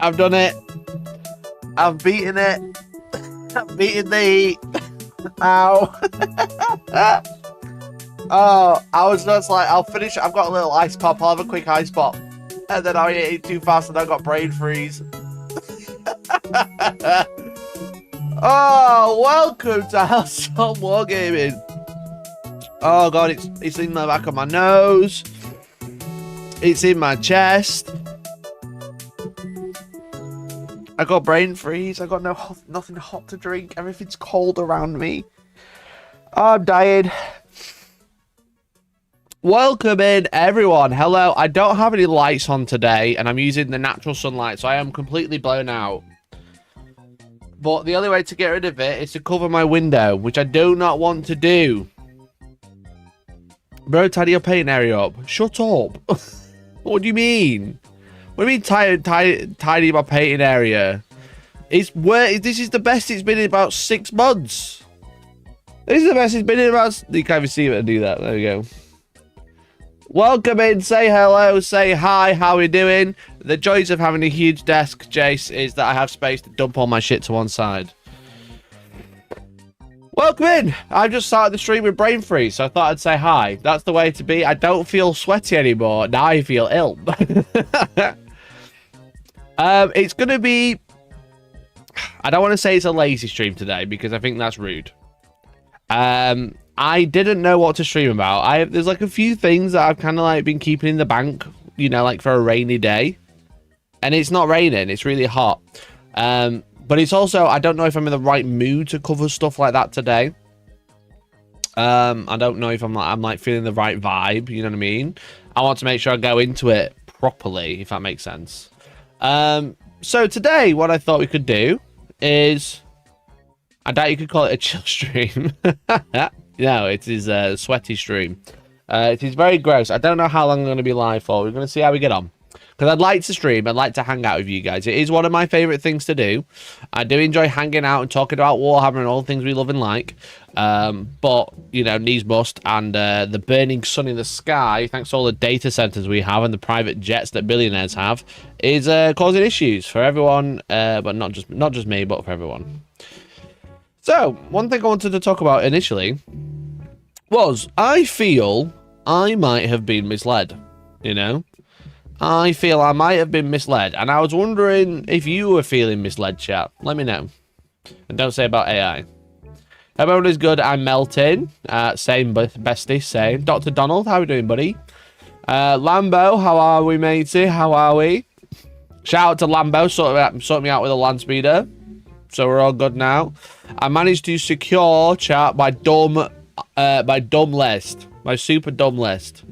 I've done it. I've beaten it. I've beaten the heat. Ow. Oh, I was just like, I'll finish. I've got a little ice pop. I'll have a quick ice pop. And then I ate it too fast and I got brain freeze. Oh, welcome to Hellstorm Wargaming. Oh god, it's in the back of my nose. It's in my chest. I got brain freeze. I got nothing hot to drink. Everything's cold around me. Oh, I'm dying. Welcome in, everyone. Hello. I don't have any lights on today, and I'm using the natural sunlight, so I am completely blown out. But the only way to get rid of it is to cover my window, which I do not want to do. Bro, tidy your painting area up. Shut up. What do you mean? What do you mean tidy my painting area? This is the best it's been in about 6 months. This is the best it's been in about... You can't even see it and do that. There we go. Welcome in, say hello, say hi, how are we doing? The joys of having a huge desk, Jace, is that I have space to dump all my shit to one side. Welcome in! I've just started the stream with brain freeze, so I thought I'd say hi. That's the way to be. I don't feel sweaty anymore. Now I feel ill. It's going to be... I don't want to say it's a lazy stream today, because I think that's rude. I didn't know what to stream about. There's like a few things that I've kind of like been keeping in the bank, you know, like for a rainy day. And it's not raining, it's really hot. But it's also, I don't know if I'm in the right mood to cover stuff like that today. I don't know if I'm like feeling the right vibe, you know what I mean? I want to make sure I go into it properly, if that makes sense. So today, what I thought we could do is... I doubt you could call it a chill stream. No, it is a sweaty stream. It is very gross. I don't know how long I'm going to be live for. We're going to see how we get on. Because I'd like to stream. I'd like to hang out with you guys. It is one of my favourite things to do. I do enjoy hanging out and talking about Warhammer and all the things we love and like. But, you know, needs must. And the burning sun in the sky, thanks to all the data centres we have and the private jets that billionaires have, is causing issues for everyone. But not just me, but for everyone. So, one thing I wanted to talk about initially was I feel I might have been misled, you know? I feel I might have been misled, and I was wondering if you were feeling misled, chat. Let me know. And don't say about AI. Hope everyone is good. I'm melting. Same, bestie, same. Dr. Donald, how are we doing, buddy? Lambo, how are we, matey? How are we? Shout out to Lambo, sort me out with a land speeder. So we're all good now. I managed to secure chat my dumb list, my super dumb list.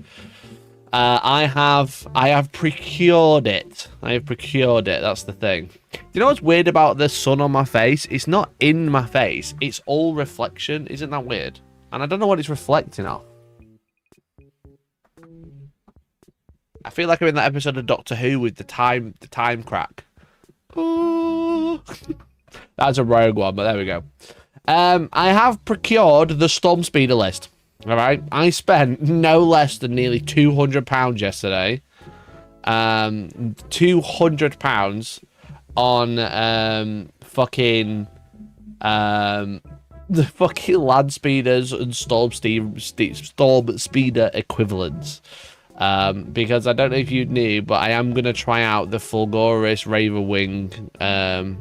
I have procured it. That's the thing. Do you know what's weird about the sun on my face? It's not in my face. It's all reflection. Isn't that weird? And I don't know what it's reflecting off. I feel like I'm in that episode of Doctor Who with the time crack. Ooh. That's a rogue one, but there we go. I have procured the storm speeder list. All right, I spent no less than nearly £200 yesterday. £200 on fucking the fucking land speeders and storm speeder equivalents. Because I don't know if you knew, but I am gonna try out the Fulgoris Ravenwing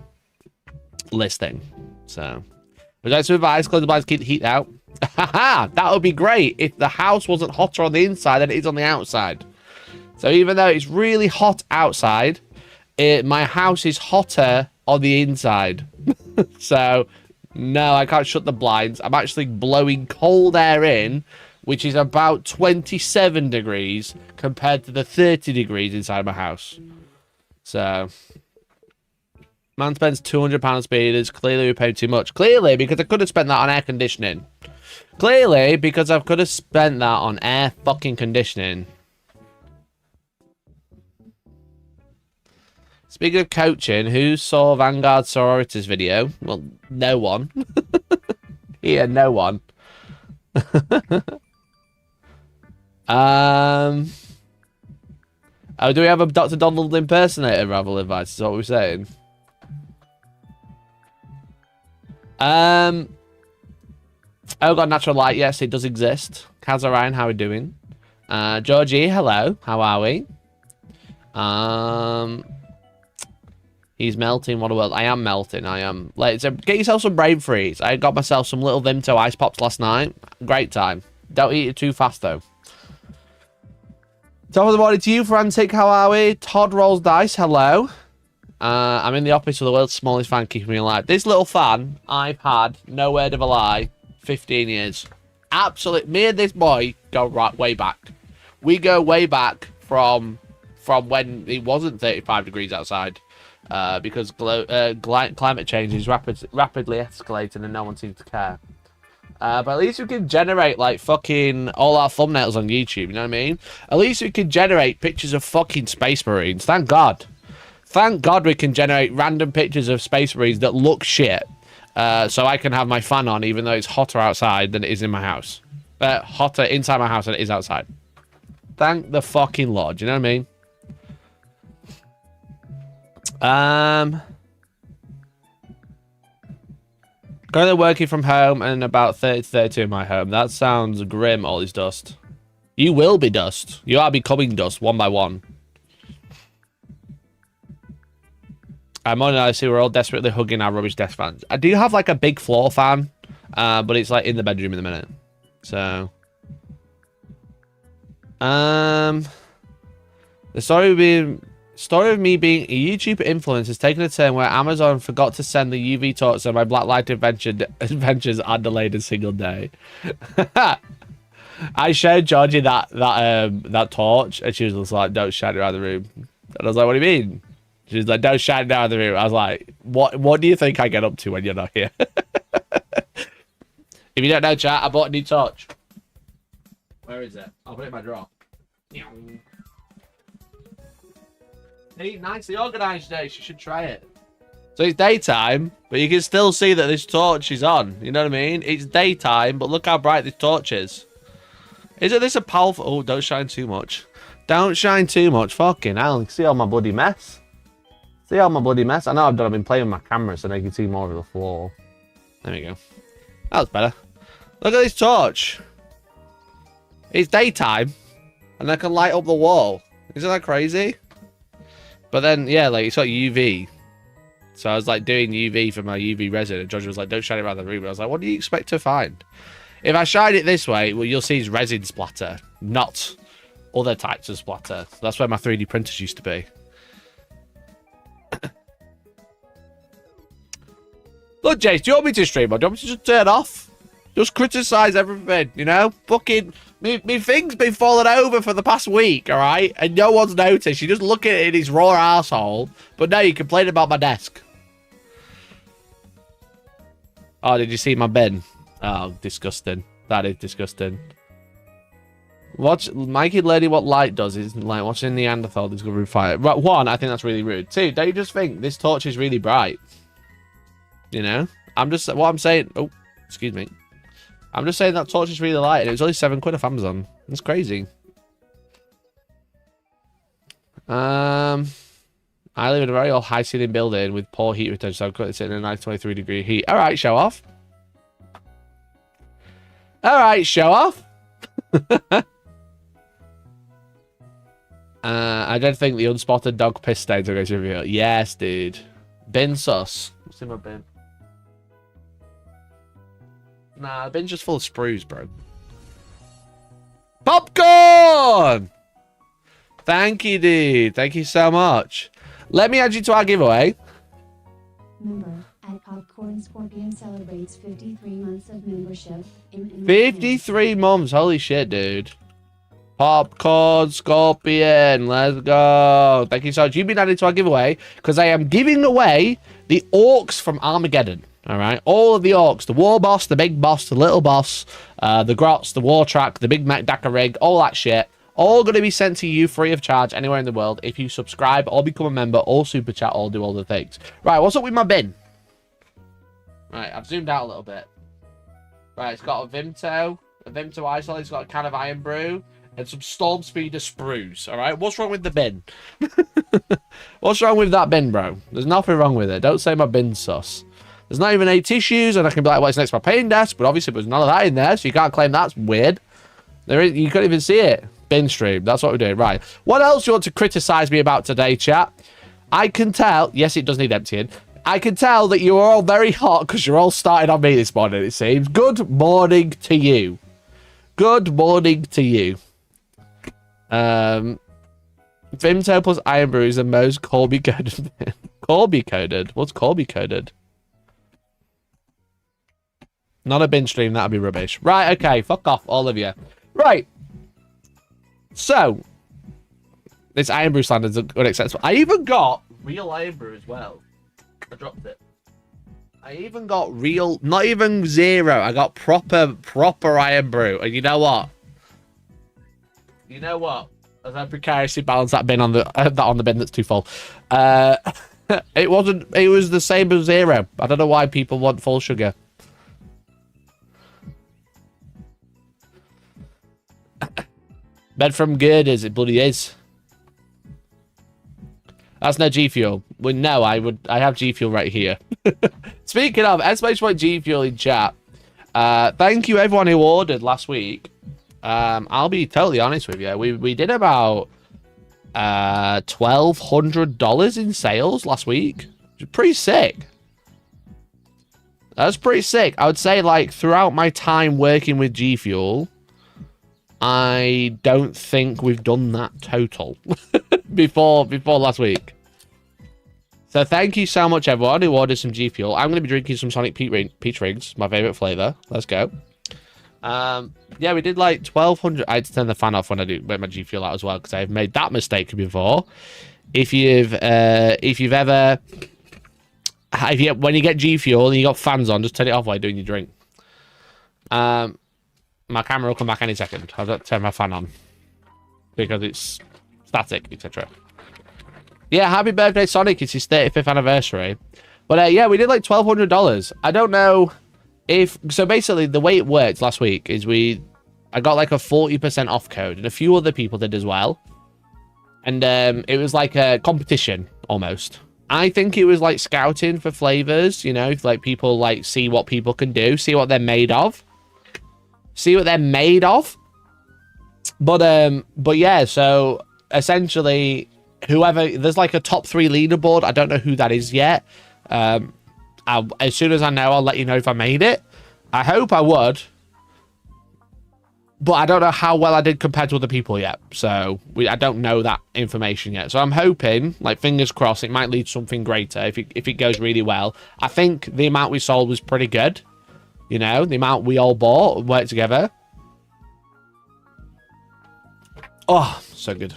listing. So, would you like to advise close the blinds, keep the heat out? Haha, that would be great if the house wasn't hotter on the inside than it is on the outside. So even though it's really hot outside, my house is hotter on the inside. So no, I can't shut the blinds. I'm actually blowing cold air in, which is about 27 degrees compared to the 30 degrees inside my house. So man spends £200 on speeders. Clearly we paid too much. Clearly because I could have spent that on air conditioning. Clearly because I could have spent that on air fucking conditioning. Speaking of coaching, who saw Vanguard Sorority's video? Well, no one. Yeah, no one. Oh, do we have a Dr. Donald impersonator ravel advice? Is that what we're saying? Oh, got natural light. Yes, it does exist. Kazarine, how are we doing? Georgie, hello. How are we? He's melting. What a world. I am melting. I am. Get yourself some brain freeze. I got myself some little Vimto ice pops last night. Great time. Don't eat it too fast, though. Top of the morning to you, Frantic. How are we? Todd rolls dice. Hello. I'm in the office with the world's smallest fan keeping me alive. This little fan, I've had, no word of a lie, 15 years. Absolutely. Me and this boy go way back. We go way back from when it wasn't 35 degrees outside. Because climate change is rapidly escalating and no one seems to care. But at least we can generate, like, fucking all our thumbnails on YouTube, you know what I mean? At least we can generate pictures of fucking space marines. Thank God. Thank God we can generate random pictures of space marines that look shit. So I can have my fan on even though it's hotter outside than it is in my house. Hotter inside my house than it is outside. Thank the fucking Lord, you know what I mean? Currently working from home and about 30 to 32 in my home. That sounds grim, all this dust. You will be dust. You are becoming dust, one by one. I'm on I see we're all desperately hugging our rubbish desk fans. I do have like a big floor fan, but it's like in the bedroom in a minute. So, the story of me being a YouTube influencer has taken a turn where Amazon forgot to send the UV torch, so my blacklight adventures are delayed a single day. I showed Georgie that torch, and she was just like, "Don't shine it around the room." And I was like, "What do you mean?" She was like, "Don't shine it around the room." I was like, "What do you think I get up to when you're not here?" If you don't know, chat, I bought a new torch. Where is it? I'll put it in my drawer. Hey, nicely organised day. You should try it. So it's daytime, but you can still see that this torch is on. You know what I mean? It's daytime, but look how bright this torch is. Isn't this a powerful... Oh, don't shine too much. Don't shine too much. Fucking hell. See all my bloody mess? See all my bloody mess? I know I've been playing with my camera so they can see more of the floor. There we go. That was better. Look at this torch. It's daytime, and I can light up the wall. Isn't that crazy? But then, yeah, like, it's got UV. So I was, like, doing UV for my UV resin, and George was like, don't shine it around the room. And I was like, what do you expect to find? If I shine it this way, well, you'll see it's resin splatter, not other types of splatter. So that's where my 3D printers used to be. Look, Jace, do you want me to stream, or do you want me to just turn off? Just criticise everything, you know? Fucking... Me thing's been falling over for the past week, alright? And no one's noticed. You just look at it in his raw arsehole. But now you complain about my desk. Oh, did you see my bin? Oh, disgusting. That is disgusting. Watch Mikey learning what light does is like watching Neanderthal discover fire. Right, one, I think that's really rude. Two, don't you just think this torch is really bright? You know? What I'm saying... Oh, excuse me. I'm just saying that torch is really light, and it was only £7 off Amazon. It's crazy. I live in a very old high ceiling building with poor heat retention, so I'm currently sitting in a nice 23-degree heat. All right, show off. All right, show off. I don't think the unspotted dog piss stains are going to reveal. Yes, dude. Bin sus. What's in my bin? Nah, the bin's just full of sprues, bro. Popcorn! Thank you, dude. Thank you so much. Let me add you to our giveaway. Member at Popcorn Scorpion celebrates 53 months of membership. 53 months. Holy shit, dude. Popcorn Scorpion. Let's go. Thank you so much. You've been added to our giveaway because I am giving away the orcs from Armageddon. All right, all of the orcs, the war boss, the big boss, the little boss, the grots, the war track, the big mech Dakar rig, all that shit, all going to be sent to you free of charge anywhere in the world if you subscribe or become a member or super chat or do all the things. Right, what's up with my bin? Right, I've zoomed out a little bit. Right, it's got a Vimto isolate, it's got a can of Iron Brew, and some Storm Speeder sprues, all right? What's wrong with the bin? What's wrong with that bin, bro? There's nothing wrong with it. Don't say my bin's sus. There's not even any tissues, and I can be like, well, it's next to my painting desk, but obviously there's none of that in there, so you can't claim that's weird. You couldn't even see it. Bin stream. That's what we're doing. Right. What else do you want to criticize me about today, chat? I can tell. Yes, it does need emptying. I can tell that you are all very hot because you're all starting on me this morning, it seems. Good morning to you. Good morning to you. Vimto plus Iron Brew is the most Colby coded. Colby coded? What's Colby coded? Not a bin stream, that'd be rubbish. Right, okay, fuck off, all of you. Right. So, this Iron Brew standard is unacceptable. I even got real Iron Brew as well. I dropped it. I even got real, not even zero. I got proper Iron Brew. And you know what? You know what? As I precariously balance that bin on the bin that's too full. It wasn't. It was the same as zero. I don't know why people want full sugar. Bed from girders, it bloody is. That's no G Fuel. Well, no, I have G Fuel right here. Speaking of, G Fuel in chat. Thank you everyone who ordered last week. I'll be totally honest with you. We did about $1,200 in sales last week. Which is pretty sick. That's pretty sick. I would say, like, throughout my time working with G Fuel, I don't think we've done that total before last week. So thank you so much, everyone who ordered some G Fuel. I'm going to be drinking some Sonic Peach Rings, my favorite flavor. Let's go. Yeah, we did like 1,200. I had to turn the fan off when I do my G Fuel out as well because I've made that mistake before. When you get G Fuel and you got fans on, just turn it off while you're doing your drink. My camera will come back any second. I've got to turn my fan on because it's static, etc. Yeah, happy birthday, Sonic. It's his 35th anniversary. But yeah, we did like $1,200. I don't know if... So basically, the way it worked last week is I got like a 40% off code, and a few other people did as well. And it was like a competition, almost. I think it was like scouting for flavors, you know, if like people like see what people can do, see what they're made of. See what they're made of. But yeah, so essentially there's like a top 3 leaderboard. I don't know who that is yet. As soon as I know, I'll let you know if I made it. I hope I would. But I don't know how well I did compared to other people yet. So I don't know that information yet. So I'm hoping, like fingers crossed, it might lead to something greater if it goes really well. I think the amount we sold was pretty good. You know, the amount we all bought and worked together. Oh, so good.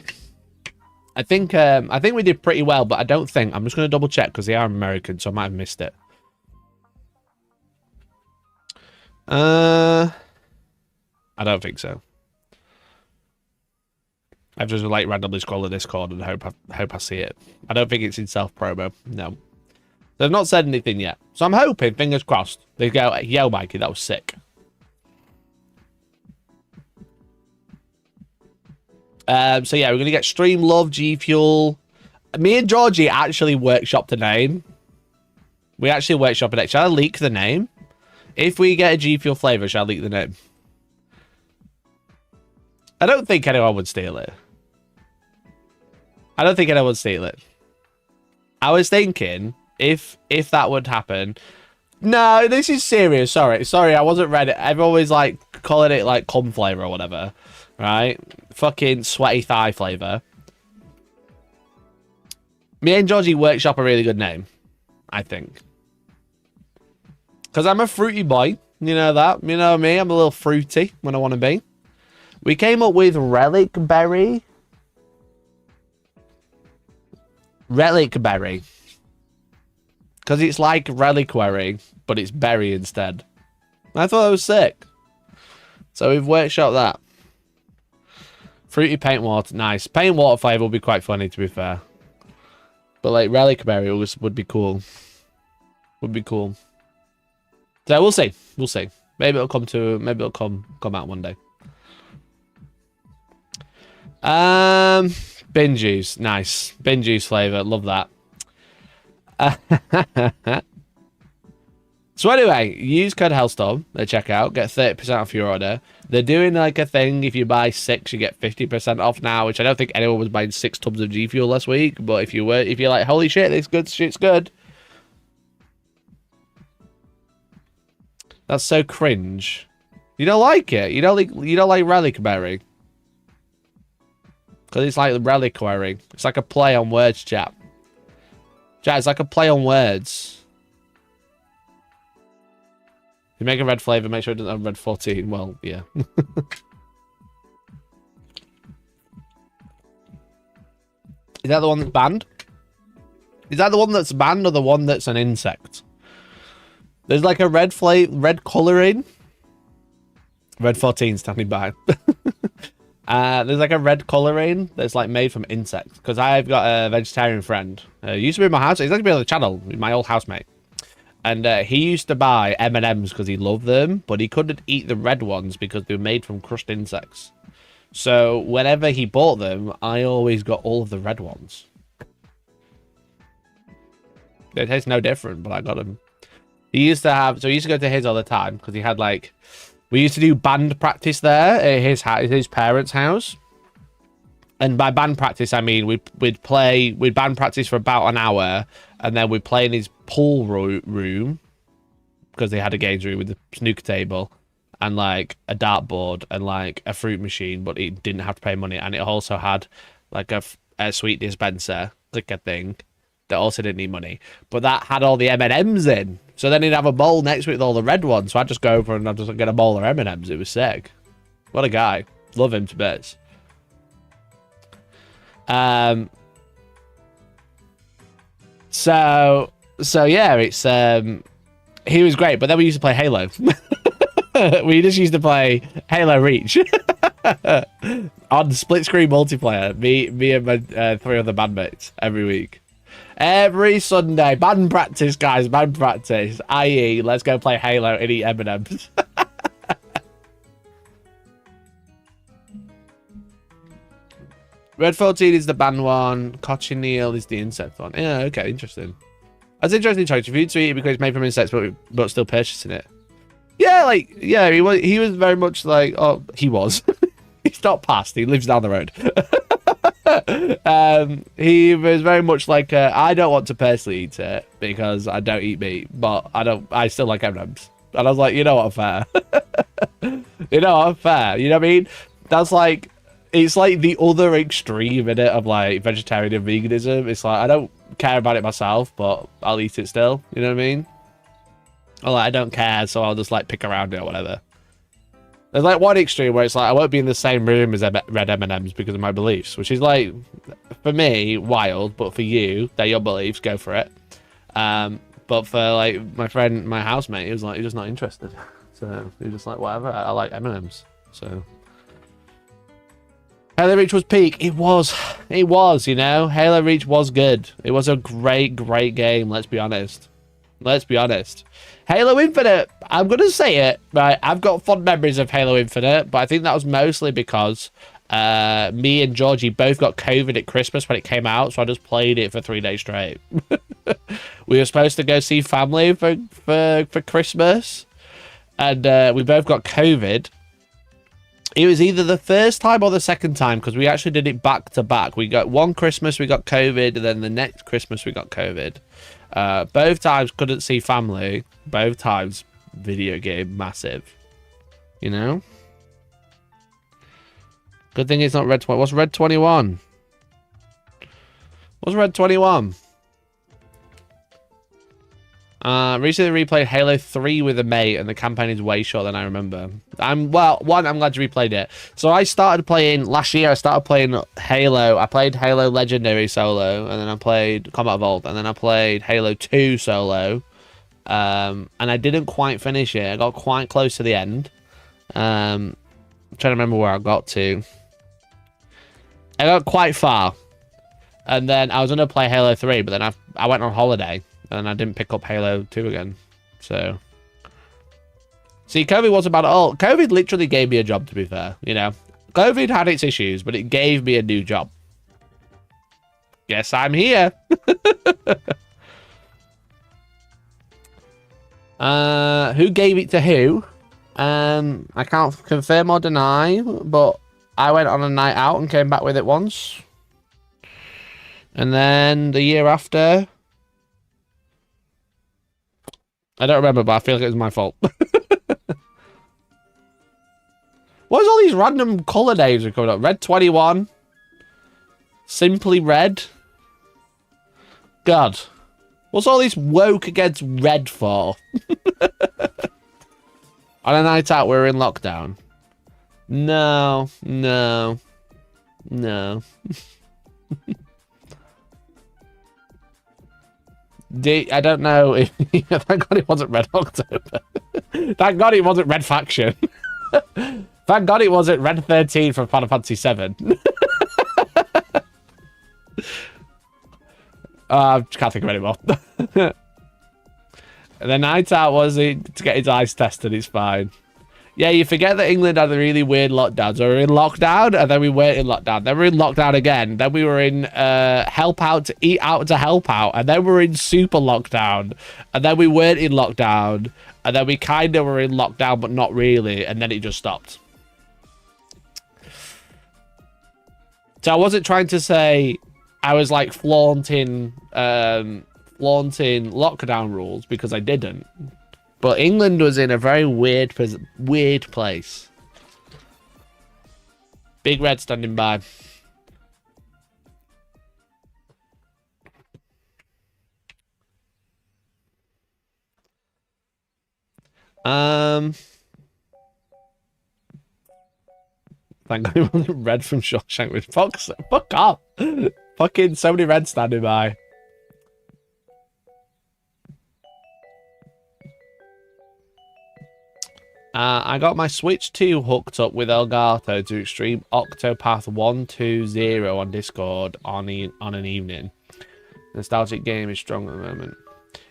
I think we did pretty well, but I don't think... I'm just going to double check because they are American, so I might have missed it. I don't think so. I've just like randomly scrolled the Discord and hope I see it. I don't think it's in self-promo. No. They've not said anything yet. So I'm hoping, fingers crossed, they go, yo, Mikey, that was sick. So yeah, we're going to get Stream Love, G Fuel. Me and Georgie actually workshopped the name. We actually workshopped it. Shall I leak the name? If we get a G Fuel flavor, shall I leak the name? I don't think anyone would steal it. I don't think anyone would steal it. I was thinking... If that would happen. No, this is serious. Sorry, I wasn't ready. Everyone was like calling it like cum flavor or whatever. Right? Fucking sweaty thigh flavor. Me and Georgie workshop a really good name. I think. Because I'm a fruity boy. You know that. You know me. I'm a little fruity when I want to be. We came up with Relic Berry. Relic Berry. Because it's like reliquary, but it's berry instead. I thought it was sick. So we've workshopped that. Fruity paint water. Nice. Paint water flavour would be quite funny, to be fair. But like relic berry would be cool. Would be cool. So we'll see. We'll see. Maybe it'll come out one day. Bin juice. Nice. Bin juice flavor. Love that. So anyway, use code Hellstorm at checkout, get 30% off your order. They're doing like a thing, if you buy 6, you get 50% off now, which I don't think anyone was buying 6 tubs of G Fuel last week, but if you're like, holy shit, this good shit's good. That's so cringe. You don't like it? You don't like reliquary? Because it's like reliquary. It's like a play on words, chap. Chat, it's like a play on words. If you make a red flavor, make sure it doesn't have red 14. Well, yeah. Is that the one that's banned? Is that the one that's banned or the one that's an insect? There's like a red colouring. Red 14 standing by. There's like a red colouring that's like made from insects. Because I've got a vegetarian friend. Used to be in my house. He's actually been on the channel. My old housemate. And he used to buy M&Ms because he loved them, but he couldn't eat the red ones because they were made from crushed insects. So whenever he bought them, I always got all of the red ones. They taste no different, but I got them. He used to go to his all the time because he had like, we used to do band practice there at his parents' house. And by band practice, I mean we'd band practice for about an hour, and then we'd play in his pool room because they had a games room with a snooker table and like a dartboard and like a fruit machine, but it didn't have to pay money, and it also had like a sweet dispenser, like a thing that also didn't need money, but that had all the M&Ms in. So then he'd have a bowl next to it with all the red ones. So I'd just go over and I'd just get a bowl of M&Ms. It was sick. What a guy. Love him to bits. So yeah, it's he was great, but then we used to play Halo. We just used to play Halo Reach on split screen multiplayer. Me and my 3 other bandmates every week, every Sunday. Band practice, guys. Band practice. I.e., let's go play Halo and eat M&Ms. Red 14 is the banned one. Cochineal is the insect one. Yeah, okay, interesting. That's interesting choice. If you'd eat it because it's made from insects, but still purchasing it. Yeah, like, yeah, he was very much like, oh, he was. He's not passed. He lives down the road. He was very much like, I don't want to personally eat it because I don't eat meat, but I still like M&Ms. And I was like, you know what, fair. You know what, fair. You know what I mean? That's like, it's like the other extreme in it of like vegetarian and veganism. It's like I don't care about it myself, but I'll eat it still. You know what I mean? Or like I don't care, so I'll just like pick around it or whatever. There's like one extreme where it's like I won't be in the same room as red M&Ms because of my beliefs, which is like for me wild, but for you, they're your beliefs. Go for it. But for like my friend, my housemate, he was like, he's just not interested. So he was just like, whatever. I like M&Ms. So. Halo Reach was peak. It was, you know. Halo Reach was good. It was a great game, let's be honest. Let's be honest. Halo Infinite, I'm going to say it, right? I've got fond memories of Halo Infinite, but I think that was mostly because me and Georgie both got COVID at Christmas when it came out, so I just played it for 3 days straight. We were supposed to go see family for Christmas, and we both got COVID. It was either the first time or the second time because we actually did it back to back. We got one Christmas, we got COVID, and then the next Christmas we got COVID. Both times couldn't see family. Both times video game massive. You know? Good thing it's not Red 20. What's Red 21? What's Red 21? Recently replayed Halo 3 with a mate, and the campaign is way shorter than I remember. I'm glad you replayed it. So I started playing last year. I started playing Halo. I played Halo Legendary solo, and then I played Combat Evolved, and then I played Halo 2 solo. And I didn't quite finish it. I got quite close to the end. I'm trying to remember where I got to. I got quite far, and then I was going to play Halo 3, but then I went on holiday. And I didn't pick up Halo 2 again. So. See, COVID wasn't bad at all. COVID literally gave me a job, to be fair. You know. COVID had its issues, but it gave me a new job. Guess I'm here. Who gave it to who? I can't confirm or deny, but I went on a night out and came back with it once. And then the year after, I don't remember, but I feel like it was my fault. What's all these random colour names are coming up? Red 21. Simply Red. God. What's all this woke against red for? On a night out, we're in lockdown. No. I don't know if... Thank God it wasn't Red October. Thank God it wasn't Red Faction. Thank God it wasn't Red 13 from Final Fantasy 7. I can't think of any more. And the night out was to get his eyes tested. It's fine. Yeah, you forget that England had a really weird lockdown. So we were in lockdown, and then we weren't in lockdown. Then we were in lockdown again. Then we were in help out to eat out to help out. And then we were in super lockdown. And then we weren't in lockdown. And then we kind of were in lockdown, but not really. And then it just stopped. So I wasn't trying to say I was like flaunting lockdown rules, because I didn't. But England was in a very weird place. Big Red standing by. Thank God it wasn't Red from Shawshank with Fox. Fuck off. Fucking so many Reds standing by. I got my Switch 2 hooked up with Elgato to stream Octopath 120 on Discord on an evening. Nostalgic game is strong at the moment.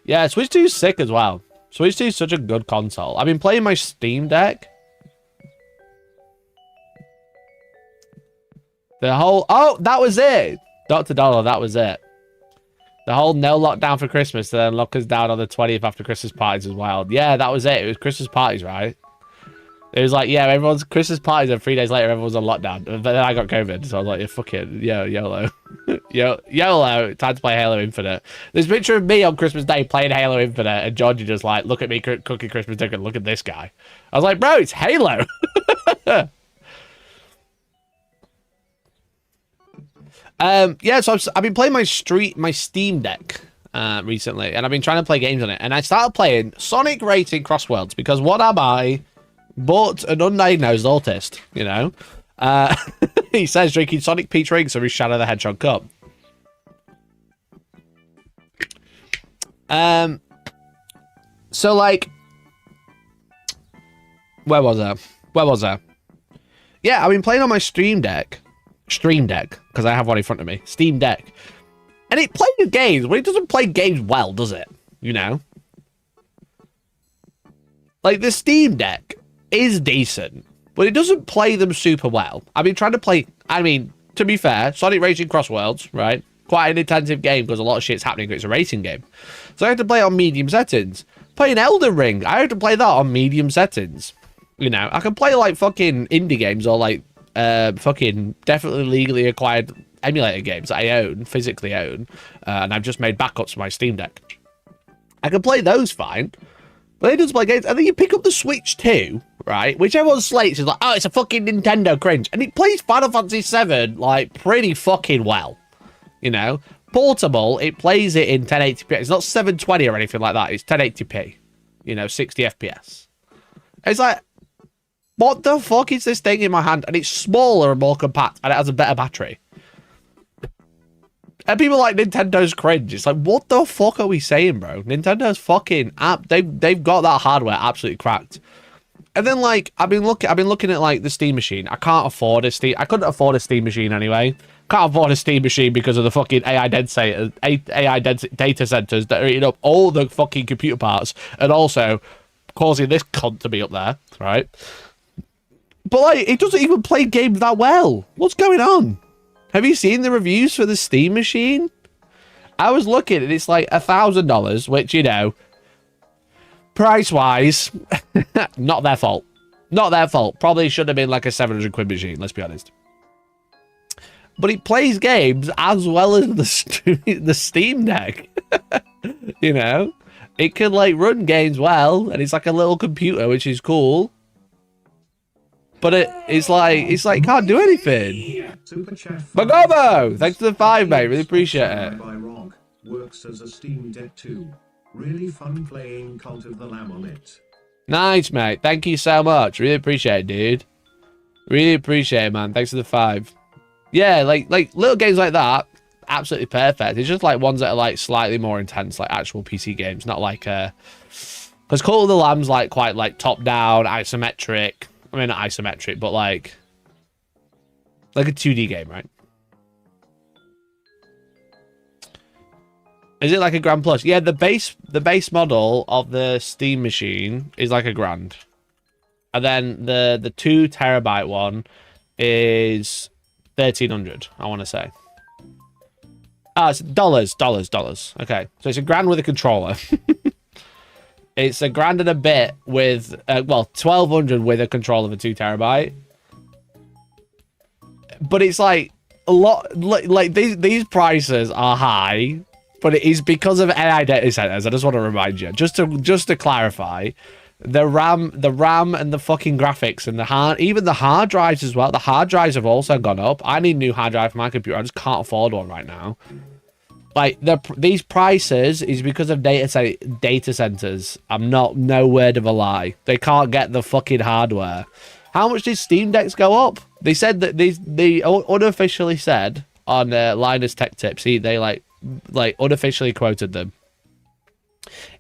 Yeah, Switch 2 is sick as well. Switch 2 is such a good console. I've been playing my Steam Deck. The whole... Oh, that was it! Dr. Dollar, that was it. The whole no lockdown for Christmas, and then lock us down on the 20th after Christmas parties was wild. Yeah, that was it. It was Christmas parties, right? It was like, yeah, everyone's Christmas parties, and 3 days later, everyone's on lockdown. But then I got COVID, so I was like, yeah, fuck it. YOLO. YOLO, time to play Halo Infinite. There's a picture of me on Christmas Day playing Halo Infinite, and Georgie just like, look at me cooking Christmas dinner, look at this guy. I was like, bro, it's Halo. Yeah, so I've been playing my Steam Deck recently, and I've been trying to play games on it, and I started playing Sonic Racing Crossworlds, because what am I but an undiagnosed autist, you know? He says drinking Sonic Peach Rings for his Shadow the Hedgehog cup. So like, where was I? Yeah, I've been playing on my Stream Deck, because I have one in front of me, Steam Deck, and it plays the games, but it doesn't play games well, does it? You know, like the Steam Deck is decent, but it doesn't play them super well. I've been trying to play, I mean, to be fair, Sonic Racing Crossworlds, right? Quite an intensive game because a lot of shit's happening because it's a racing game. So I had to play it on medium settings. Playing Elden Ring, I had to play that on medium settings. You know, I can play like fucking indie games or like fucking definitely legally acquired emulator games that I own, physically own, and I've just made backups for my Steam Deck. I can play those fine, but it doesn't play games. And then you pick up the Switch 2, right, which everyone slates is like, oh, it's a fucking Nintendo cringe, and it plays Final Fantasy 7 like pretty fucking well, you know. Portable, it plays it in 1080p. It's not 720 or anything like that. It's 1080p, you know, 60 FPS. It's like, what the fuck is this thing in my hand? And it's smaller and more compact, and it has a better battery. And people like Nintendo's cringe. It's like, what the fuck are we saying, bro? Nintendo's fucking app. They've got that hardware absolutely cracked. And then like I've been looking at like the Steam machine. I couldn't afford a Steam machine anyway. Can't afford a Steam machine because of the fucking AI data centers that are eating up all the fucking computer parts and also causing this cunt to be up there, right? But like, it doesn't even play games that well. What's going on? Have you seen the reviews for the Steam machine? I was looking and it's like $1,000, which, you know, price-wise, not their fault. Not their fault. Probably should have been like a 700 quid machine, let's be honest. But it plays games as well as the Steam Deck. You know? It can like run games well, and it's like a little computer, which is cool. But it's like can't do anything. Magobo! Thanks for the 5, mate. Really appreciate it. Works as a Steam Deck too. Really fun playing Cult of the Lamb on it. Nice, mate. Thank you so much. Really appreciate it, dude. Really appreciate it, man. Thanks for the 5. Yeah, like little games like that, absolutely perfect. It's just like ones that are like slightly more intense, like actual PC games, not like because Cult of the Lamb's like quite like top down, isometric. I mean, not isometric, but like a 2D game, right? Is it like a grand plus? Yeah, the base model of the Steam machine is like $1,000, and then the 2 terabyte one is 1,300. I want to say. Ah, it's dollars. Okay, so it's $1,000 with a controller. It's $1,000 and a bit with, well, 1,200 with a controller for 2 terabyte. But it's like a lot, like these prices are high, but it is because of AI data centers. I just want to remind you, just to clarify, the RAM and the fucking graphics and even the hard drives as well. The hard drives have also gone up. I need a new hard drive for my computer. I just can't afford one right now. Like these prices is because of data centers. I'm not no word of a lie. They can't get the fucking hardware. How much did Steam Decks go up? They said that they unofficially said on Linus Tech Tips. They like unofficially quoted them.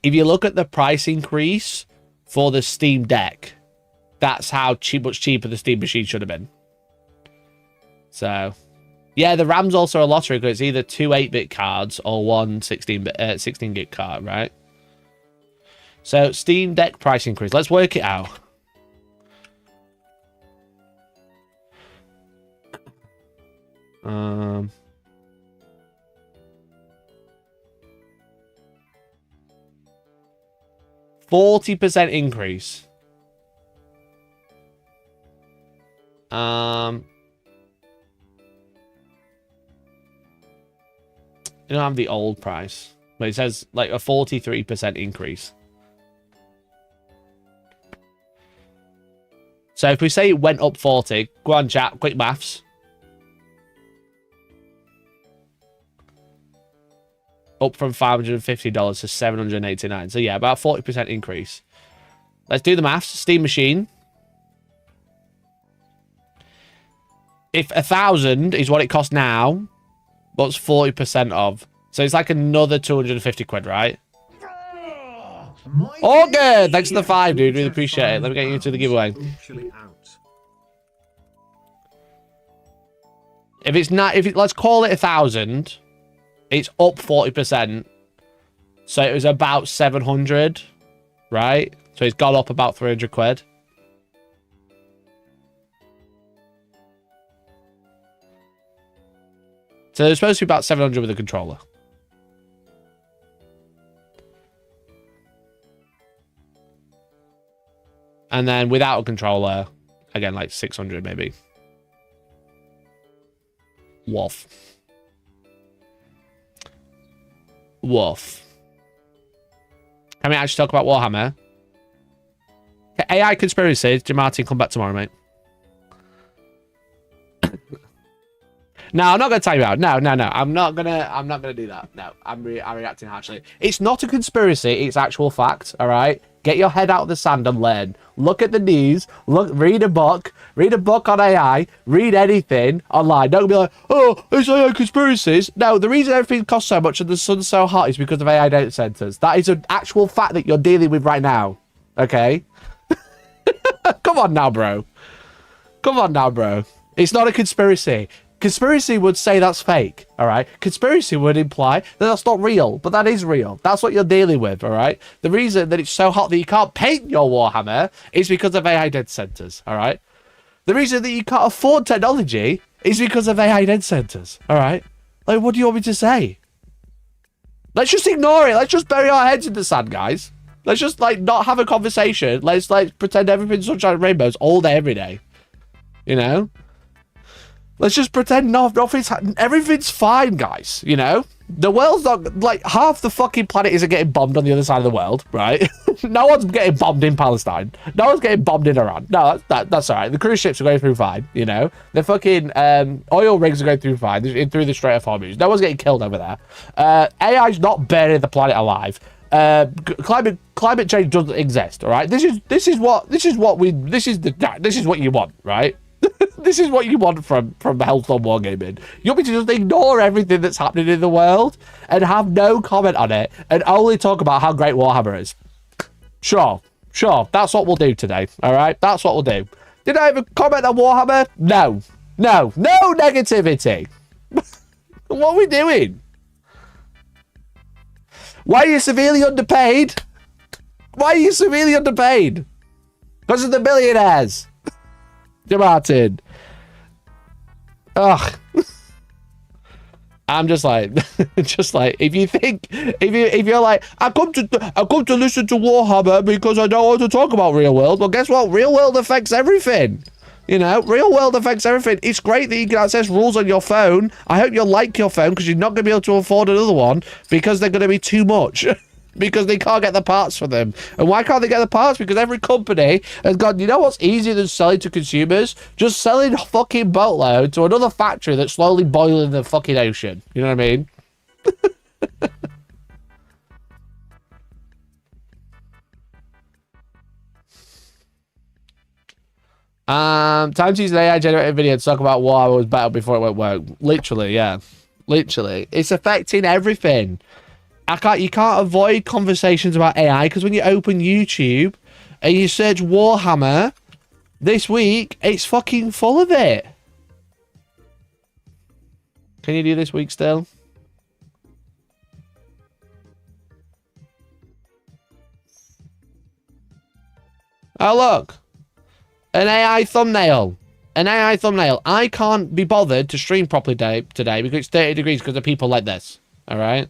If you look at the price increase for the Steam Deck, that's how much cheaper the Steam machine should have been. So. Yeah, the RAM's also a lottery because it's either 2 8-bit cards or one 16-gig card, right? So, Steam Deck price increase. Let's work it out. Um... 40% increase. You don't have the old price, but it says like a 43% increase. So if we say it went up 40, go on chat, quick maths. Up from $550 to $789. So yeah, about 40% increase. Let's do the maths. Steam machine. If 1,000 is what it costs now, what's 40% of? So it's like another 250 quid, right? Oh, good. Thanks for the 5, dude. Really appreciate it. Let me get you to the giveaway. If it's not, let's call it 1,000. It's up 40%. So it was about 700, right? So it's gone up about 300 quid. So there's supposed to be about 700 with a controller. And then without a controller, again, like 600 maybe. Woof. Woof. Can we actually talk about Warhammer? AI conspiracy. Jim Martin, come back tomorrow, mate. No, I'm not going to time you out. No. I'm not gonna do that. No, I'm reacting harshly. It's not a conspiracy. It's actual fact. All right. Get your head out of the sand and learn. Look at the news. Read a book. Read a book on AI. Read anything online. Don't be like, oh, it's AI conspiracies. No, the reason everything costs so much and the sun's so hot is because of AI data centers. That is an actual fact that you're dealing with right now. Okay. Come on now, bro. Come on now, bro. It's not a conspiracy. Conspiracy would say that's fake, all right? Conspiracy would imply that that's not real, but that is real. That's what you're dealing with, all right? The reason that it's so hot that you can't paint your Warhammer is because of AI data centers, all right? The reason that you can't afford technology is because of AI dead centers. All right? Like, what do you want me to say? Let's just ignore it. Let's just bury our heads in the sand, guys. Let's just, like, not have a conversation. Let's, like, pretend everything's sunshine and rainbows all day, every day. You know? Let's just pretend everything's fine, guys. You know? The world's not, like, half the fucking planet isn't getting bombed on the other side of the world, right? No one's getting bombed in Palestine. No one's getting bombed in Iran. No, that's all right. The cruise ships are going through fine, you know? The fucking oil rigs are going through fine, through the Strait of Hormuz. No one's getting killed over there. AI's not burying the planet alive. Climate change doesn't exist, all right? This is what you want, right? This is what you want from Hellstorm Wargaming. You want me to just ignore everything that's happening in the world and have no comment on it and only talk about how great Warhammer is? Sure. That's what we'll do today, all right? That's what we'll do. Did I have a comment on Warhammer? No negativity. What are we doing? Why are you severely underpaid? Because of the millionaires. Martin. Ugh. I'm just like if you're like, I come to listen to Warhammer because I don't want to talk about real world. Well, guess what? Real world affects everything. You know, real world affects everything. It's great that you can access rules on your phone. I hope you'll like your phone because you're not going to be able to afford another one because they're going to be too much. Because they can't get the parts for them. And why can't they get the parts? Because every company has gone, you know what's easier than selling to consumers? Just selling a fucking boatload to another factory that's slowly boiling the fucking ocean. You know what I mean? Time to use an AI generated video to talk about why I was better before it went work. Literally, yeah. Literally. It's affecting everything. You can't avoid conversations about AI because when you open YouTube and you search Warhammer this week, it's fucking full of it. Can you do this week still? Oh, look. An AI thumbnail. I can't be bothered to stream properly today because it's 30 degrees because of people like this. All right?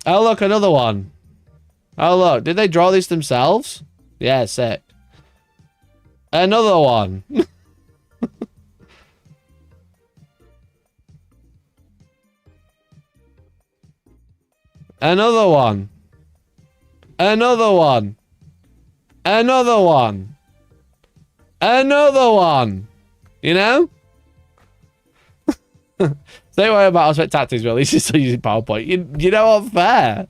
Oh, look, another one. Oh, look. Did they draw these themselves? Yeah, sick. Another one. Another one. Another one. Another one. Another one. You know? Don't worry about aspect tactics, but at least he's still using PowerPoint. You know what? Fair.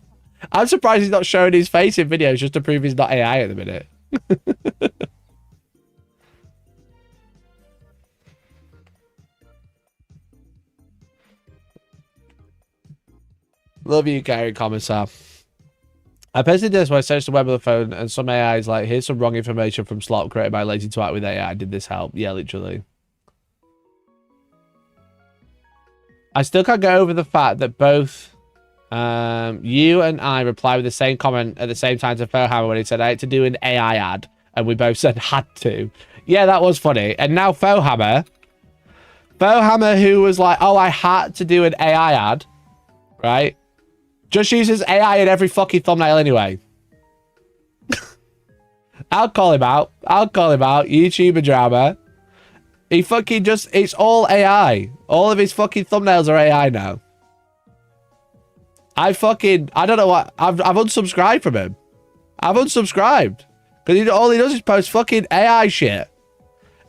I'm surprised he's not showing his face in videos just to prove he's not AI at the minute. Love you, Gary Commissar. I posted this when I searched the web on the phone, and some AI is like, here's some wrong information from slot created by lazy twat with AI. Did this help? Yeah, literally. I still can't get over the fact that both you and I replied with the same comment at the same time to Fohammer when he said I had to do an AI ad, and we both said had to. Yeah, that was funny. And now Fohammer, who was like, oh, I had to do an AI ad, right? Just uses AI in every fucking thumbnail anyway. I'll call him out. YouTuber drama. He fucking just, it's all AI. All of his fucking thumbnails are AI now. I don't know what, I've unsubscribed from him. I've unsubscribed. Because all he does is post fucking AI shit.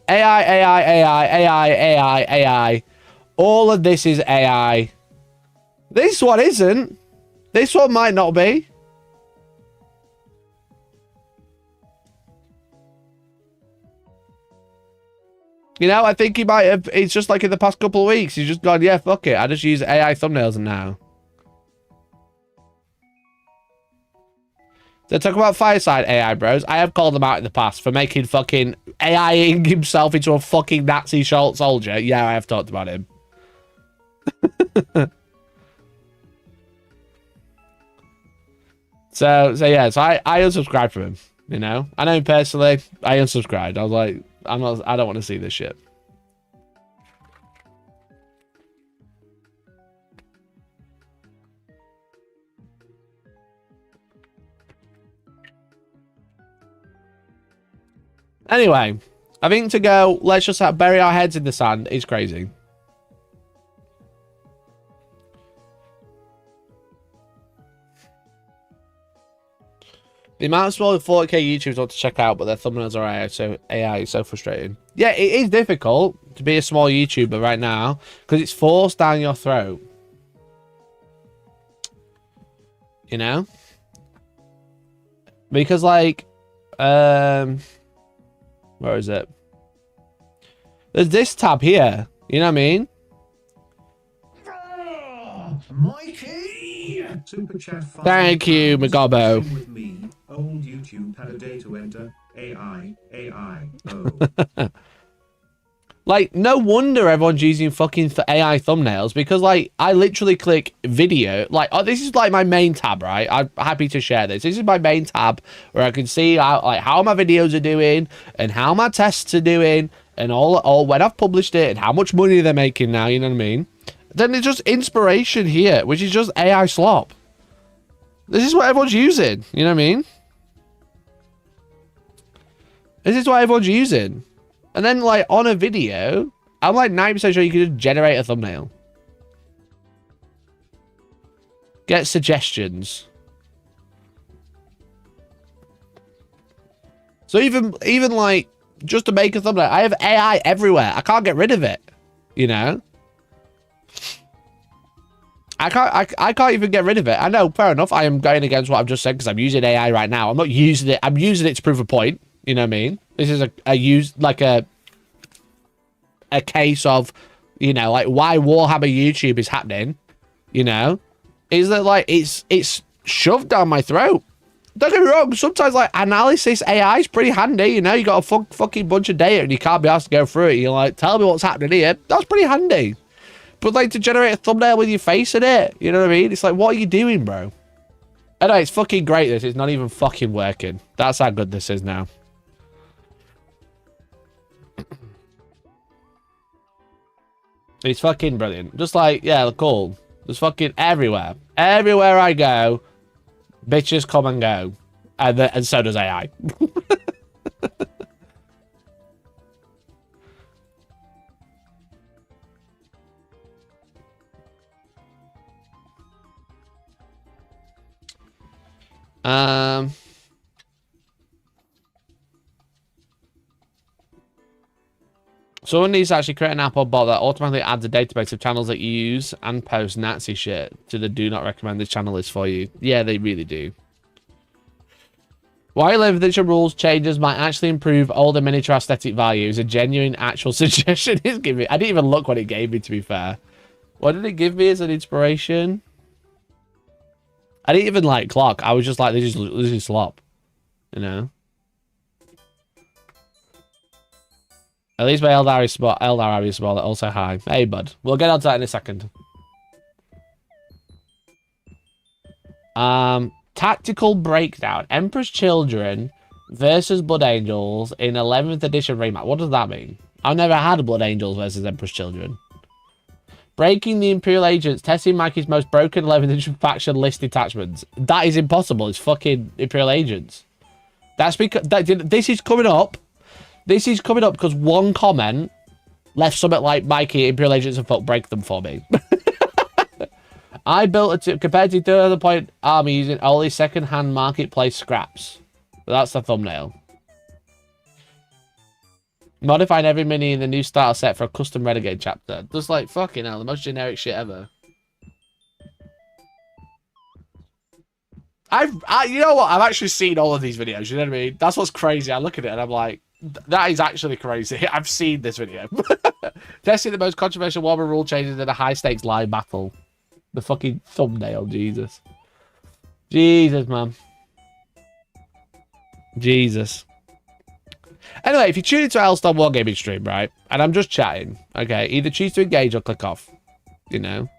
AI. All of this is AI. This one isn't. This one might not be. You know, I think he might have, it's just like in the past couple of weeks, he's just gone, yeah, fuck it. I just use AI thumbnails now. They talk about Fireside AI bros. I have called them out in the past for making fucking AIing himself into a fucking Nazi soldier. Yeah, I have talked about him. So I unsubscribed from him. You know, I know him personally. I unsubscribed. I was like, I don't want to see this shit. Anyway, I think to go, let's just bury our heads in the sand is crazy. The amount of small 40k YouTubers want to check out, but their thumbnails are AI is so frustrating. Yeah, it is difficult to be a small YouTuber right now because it's forced down your throat. You know? Because like, where is it? There's this tab here. You know what I mean? Mikey! Super chat. Thank you, Magobbo. With me, old YouTube had a day to enter. AI. Oh. Like, no wonder everyone's using fucking AI thumbnails because, like, I literally click video. Like, oh, this is like my main tab, right? I'm happy to share this. This is my main tab where I can see how my videos are doing and how my tests are doing and all when I've published it and how much money they're making now. You know what I mean? Then it's just inspiration here, which is just AI slop. This is what everyone's using. You know what I mean? This is what everyone's using. And then, like, on a video, I'm like 90% sure you can just generate a thumbnail. Get suggestions. So even like, just to make a thumbnail, I have AI everywhere. I can't get rid of it. You know? I can't even get rid of it. I know, fair enough. I am going against what I've just said because I'm using AI right now. I'm not using it. I'm using it to prove a point. You know what I mean? This is a case of, you know, like why Warhammer YouTube is happening, you know, is that like it's shoved down my throat. Don't get me wrong. Sometimes like analysis AI is pretty handy. You know, you got a fucking bunch of data and you can't be asked to go through it. You're like, tell me what's happening here. That's pretty handy. But like to generate a thumbnail with your face in it, you know what I mean? It's like, what are you doing, bro? Anyway, it's fucking great. This is not even fucking working. That's how good this is now. It's fucking brilliant. Just like, yeah, cool. Just fucking everywhere. Everywhere I go, bitches come and go. And so does AI. Someone needs to actually create an app or bot that automatically adds a database of channels that you use and post Nazi shit to the do not recommend this channel list for you. Yeah, they really do. Why limitation rules changes might actually improve older miniature aesthetic values. A genuine actual suggestion is giving. I didn't even look what it gave me, to be fair. What did it give me as an inspiration? I didn't even like clock. I was just like, this is slop. You know? At least my Eldar is small. Also high. Hey, bud. We'll get onto that in a second. Tactical breakdown. Emperor's Children versus Blood Angels in 11th edition remake. What does that mean? I've never had Blood Angels versus Emperor's Children. Breaking the Imperial Agents. Testing Mikey's most broken 11th edition faction list detachments. That is impossible. It's fucking Imperial Agents. That's because... this is coming up. This is coming up because one comment left something like, Mikey, Imperial Agents and fuck, break them for me. I built a compared to the other point army using only second-hand marketplace scraps. That's the thumbnail. Modifying every mini in the new starter set for a custom renegade chapter. Just like, fucking hell, the most generic shit ever. You know what? I've actually seen all of these videos, you know what I mean? That's what's crazy. I look at it and I'm like, that is actually crazy. I've seen this video. Testing the most controversial Warhammer rule changes in a high-stakes live battle. The fucking thumbnail, Jesus. Jesus, man. Jesus. Anyway, if you tune into Hellstorm Wargaming stream, right, and I'm just chatting, okay, either choose to engage or click off, you know.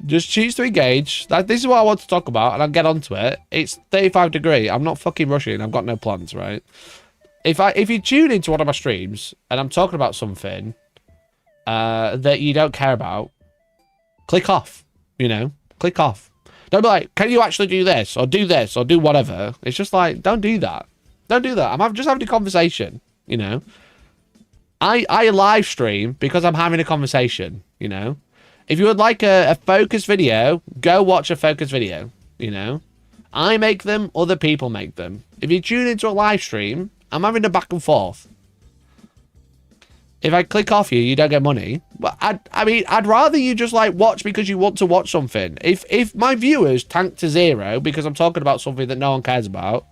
Just choose to engage. This is what I want to talk about, and I'll get onto it. It's 35 degrees. I'm not fucking rushing. I've got no plans, right? If you tune into one of my streams, and I'm talking about something that you don't care about, click off, you know. Click off. Don't be like, can you actually do this, or do whatever. It's just like, don't do that. Don't do that. I'm just having a conversation, you know. I live stream because I'm having a conversation, you know. If you would like a focus video, go watch a focus video, you know. I make them, other people make them. If you tune into a live stream, I'm having a back and forth. If I click off you, you don't get money. But I mean, I'd rather you just like watch because you want to watch something. If my viewers tank to 0 because I'm talking about something that no one cares about,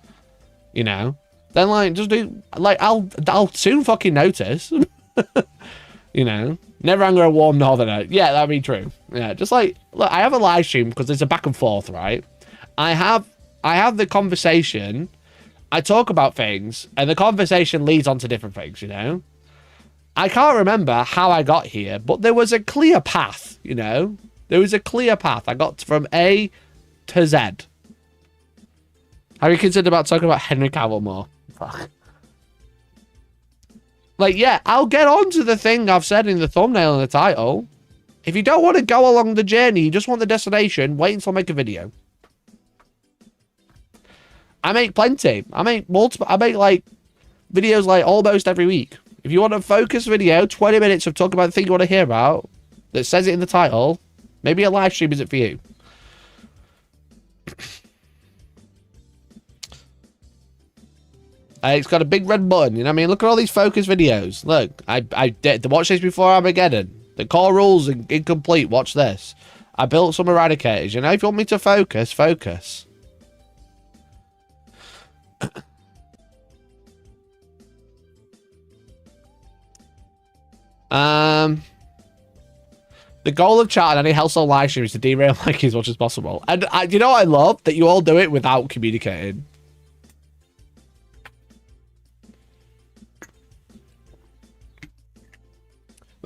you know, then like just do like I'll soon fucking notice. You know, never anger a warm northerner. Yeah, that'd be true. Yeah, just like look, I have a live stream because there's a back and forth, right? I have the conversation. I talk about things, and the conversation leads on to different things. You know, I can't remember how I got here, but there was a clear path. You know, there was a clear path. I got from A to Z. Have you considered about talking about Henry Cavill more? Fuck. Like, yeah, I'll get on to the thing I've said in the thumbnail and the title. If you don't want to go along the journey, you just want the destination, wait until I make a video. I make plenty. I make multiple. I make, like, videos, like, almost every week. If you want a focus video, 20 minutes of talking about the thing you want to hear about, that says it in the title, maybe a live stream isn't for you. It's got a big red button, you know what I mean? Look at all these focus videos. Look, I did watch this before Armageddon. The core rules are incomplete. Watch this. I built some eradicators, you know? If you want me to focus, focus. The goal of chat on any Hellstorm live stream is to derail Mikey as much as possible. And you know what I love? That you all do it without communicating.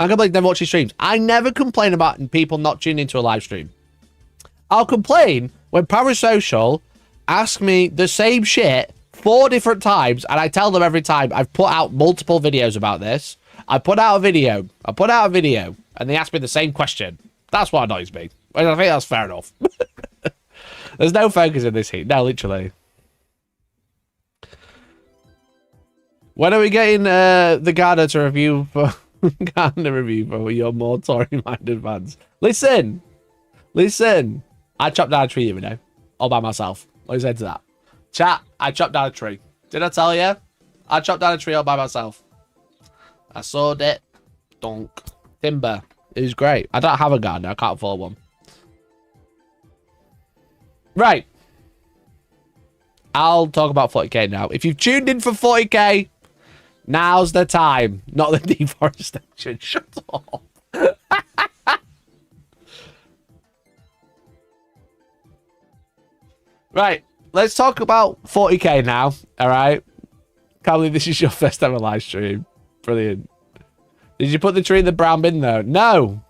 I complain never watch your streams. I never complain about people not tuning into a live stream. I'll complain when Parasocial ask me the same shit 4 different times, and I tell them every time I've put out multiple videos about this. I put out a video, and they ask me the same question. That's what annoys me. I think that's fair enough. There's no focus in this heat. No, literally. When are we getting the Garda to review for... Garda review for your more Tory-minded fans? Listen! I chopped down a tree, you know. All by myself. What do you say to that? Chat, I chopped down a tree. Did I tell you? I chopped down a tree all by myself. I sawed it. Donk. Timber. It was great. I don't have a garden. I can't afford one. Right. I'll talk about 40k now. If you've tuned in for 40k, now's the time. Not the deforestation. Shut up. Right. Let's talk about 40k now. All right. Can't believe this is your first ever live stream. Brilliant. Did you put the tree in the brown bin though? No.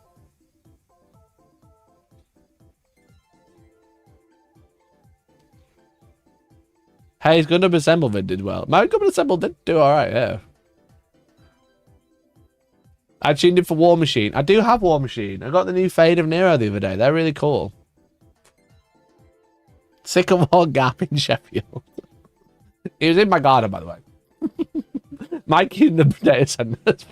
Hey, Gundam Assemble vid did well. My Gundam Assemble did do alright, yeah. I tuned in for War Machine. I do have War Machine. I got the new Fade of Nero the other day. They're really cool. Sycamore Gap in Sheffield. He was in my garden, by the way. Mikey in the data centers.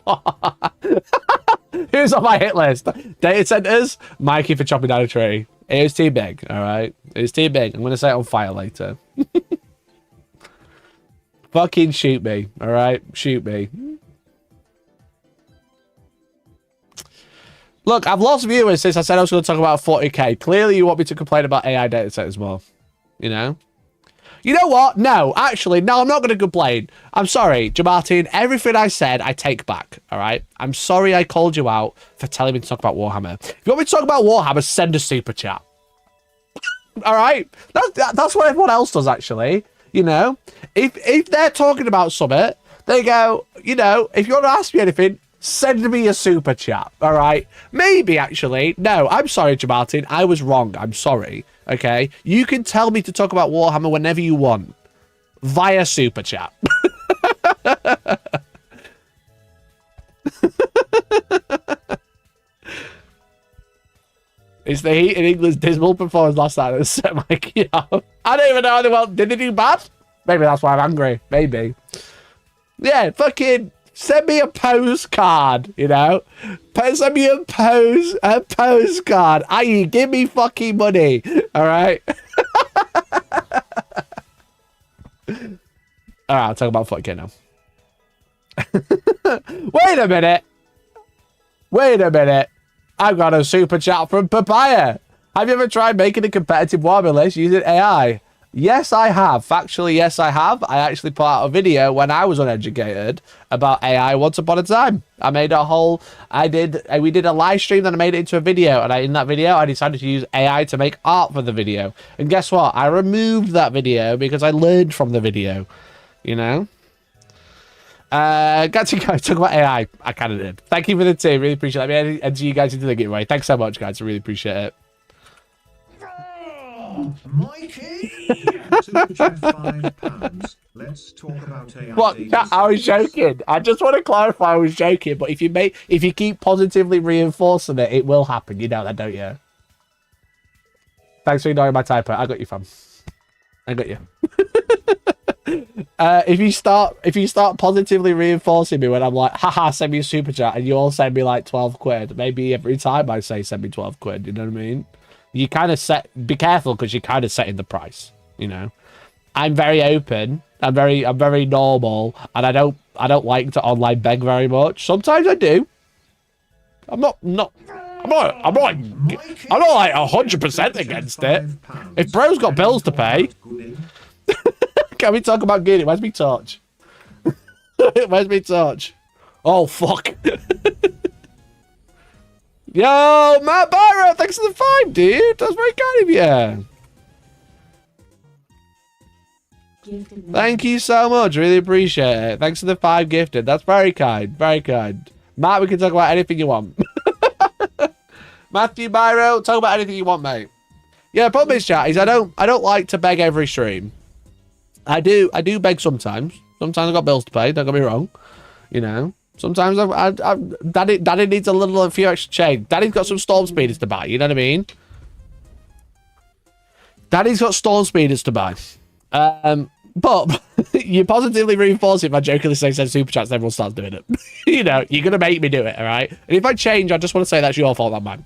Who's on my hit list? Data centers. Mikey for chopping down a tree. It was too big. All right. It was too big. I'm gonna set it on fire later. Fucking shoot me. All right. Shoot me. Look, I've lost viewers since I said I was going to talk about 40k. Clearly, you want me to complain about AI data centers more. You know? You know what? No, actually, no, I'm not going to complain. I'm sorry, Jamartin. Everything I said, I take back. All right? I'm sorry I called you out for telling me to talk about Warhammer. If you want me to talk about Warhammer, send a super chat. All right? That's what everyone else does, actually. You know, if they're talking about something, they go, you know, if you want to ask me anything, send me a super chat. All right. Maybe actually. No, I'm sorry, Martin. I was wrong. I'm sorry. Okay. You can tell me to talk about Warhammer whenever you want via super chat. It's the heat in England's dismal performance last night that set my key off. I don't even know how they well. Did they do bad? Maybe that's why I'm angry. Maybe. Yeah, fucking send me a postcard, you know? Send me a postcard. I.e., give me fucking money. All right? All right, I'll talk about fucking now. Wait a minute. I've got a super chat from Papaya. Have you ever tried making a competitive Warhammer list using AI? Yes, I have. Factually, yes, I have. I actually put out a video when I was uneducated about AI once upon a time. I made a whole... We did a live stream, then I made it into a video. And in that video, I decided to use AI to make art for the video. And guess what? I removed that video because I learned from the video. You know? Got to go talk about AI. I kind of did. Thank you for the team. Really appreciate it. And see you guys into the giveaway. Thanks so much, guys. I really appreciate it. Mikey! Super chat £5. Let's talk about AI. What? I was joking. I just want to clarify I was joking. But if you keep positively reinforcing it, it will happen. You know that, don't you? Thanks for ignoring my typo. I got you, fam. I got you. If you start positively reinforcing me when I'm like, haha, send me a super chat, and you all send me like 12 quid, maybe every time I say send me 12 quid, you know what I mean? You kind of be careful because you're kind of setting the price, you know? I'm very open, I'm very normal, and I don't like to online beg very much. Sometimes I do. I'm not like 100% against it. If bro's got bills to pay. Can we talk about Guinea? Where's me torch? Where's me torch? Oh, fuck. Yo, Matt Byro, thanks for the 5, dude. That's very kind of you. Thank you so much. Really appreciate it. Thanks for the 5 gifted. That's very kind. Very kind. Matt, we can talk about anything you want. Matthew Byro, talk about anything you want, mate. Yeah, the problem is, chat, is I don't like to beg every stream. I do beg sometimes. Sometimes I've got bills to pay, don't get me wrong. You know. Sometimes Daddy needs a few extra change. Daddy's got some storm speeders to buy, you know what I mean? Daddy's got storm speeders to buy. But you positively reinforce it by jokingly saying send super chats and everyone starts doing it. You know, you're gonna make me do it, alright? And if I change, I just want to say that's your fault, not mine.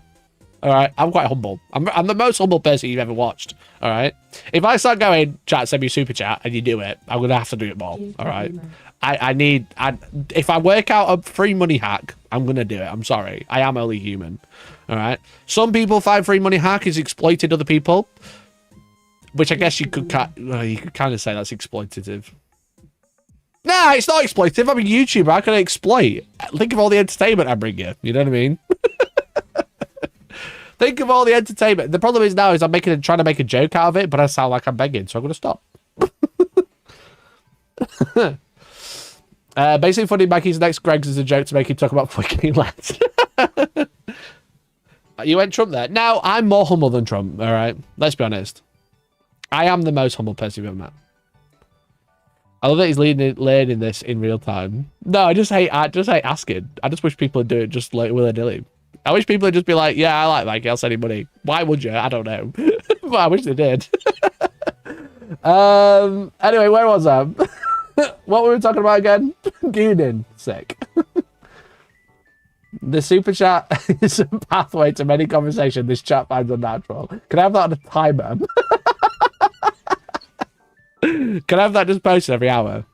Alright, I'm quite humble. I'm the most humble person you've ever watched. Alright? If I start going, chat, send me a super chat, and you do it, I'm gonna have to do it more. Alright? If I work out a free money hack, I'm gonna do it. I'm sorry. I am only human. Alright? Some people find free money hack is exploiting other people. Which I guess you could kind of say that's exploitative. Nah, it's not exploitative. I'm a YouTuber. I can exploit. Think of all the entertainment I bring you. You know what I mean? Think of all the entertainment. The problem is now is I'm trying to make a joke out of it, but I sound like I'm begging, so I'm going to stop. Basically, funny Mackey's next Greg's is a joke to make him talk about fucking lads. You went Trump there. Now, I'm more humble than Trump, all right? Let's be honest. I am the most humble person you've ever met. I love that he's learning this in real time. No, I just hate asking. I just wish people would do it just like willy-nilly. I wish people would just be like, yeah, I like Mikey, I'll send him money. Why would you? I don't know. But I wish they did. Anyway, where was I? What were we talking about again? Gooning. Sick. The super chat is a pathway to many conversation this chat finds unnatural. Can I have that on a timer? Can I have that just posted every hour?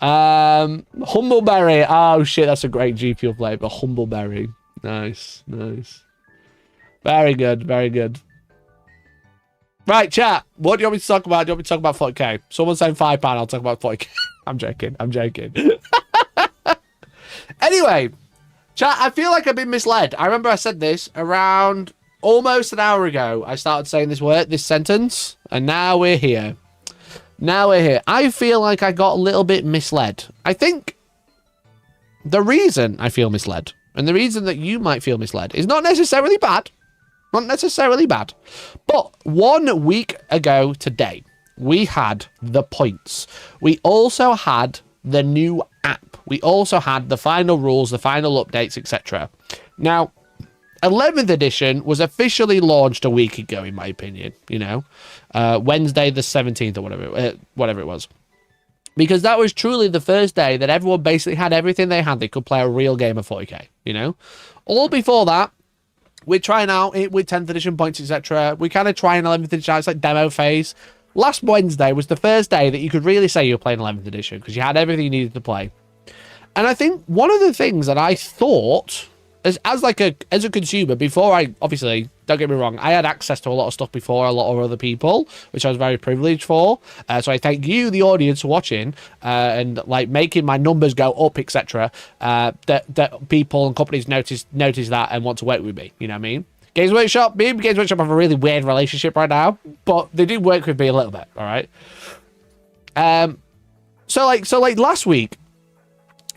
Humbleberry. Oh shit, that's a great G Fuel flavor. Humbleberry. Nice, nice. Very good, very good. Right, chat. What do you want me to talk about? Do you want me to talk about 40k? Someone saying £5, I'll talk about 40k. I'm joking, I'm joking. Anyway, chat, I feel like I've been misled. I remember I said this around almost an hour ago. I started saying this sentence. And now we're here. Now we're here. I feel like I got a little bit misled. I think the reason I feel misled, and the reason that you might feel misled, is not necessarily bad. Not necessarily bad. But 1 week ago today, we had the points. We also had the new app. We also had the final rules, the final updates, etc. Now, 11th edition was officially launched a week ago, in my opinion, you know, Wednesday the 17th or whatever it was. Because that was truly the first day that everyone basically had everything they had. They could play a real game of 40k, you know. All before that, we're trying out it with 10th edition points, etc. We kind of trying 11th edition. It's like demo phase. Last Wednesday was the first day that you could really say you were playing 11th edition because you had everything you needed to play. And I think one of the things that I thought, as a consumer, before I, obviously, don't get me wrong, I had access to a lot of stuff before a lot of other people, which I was very privileged for. So I thank you, the audience, for watching and like making my numbers go up, etc. That people and companies notice that and want to work with me. You know what I mean? Games Workshop, me and Games Workshop have a really weird relationship right now, but they do work with me a little bit. All right. So like last week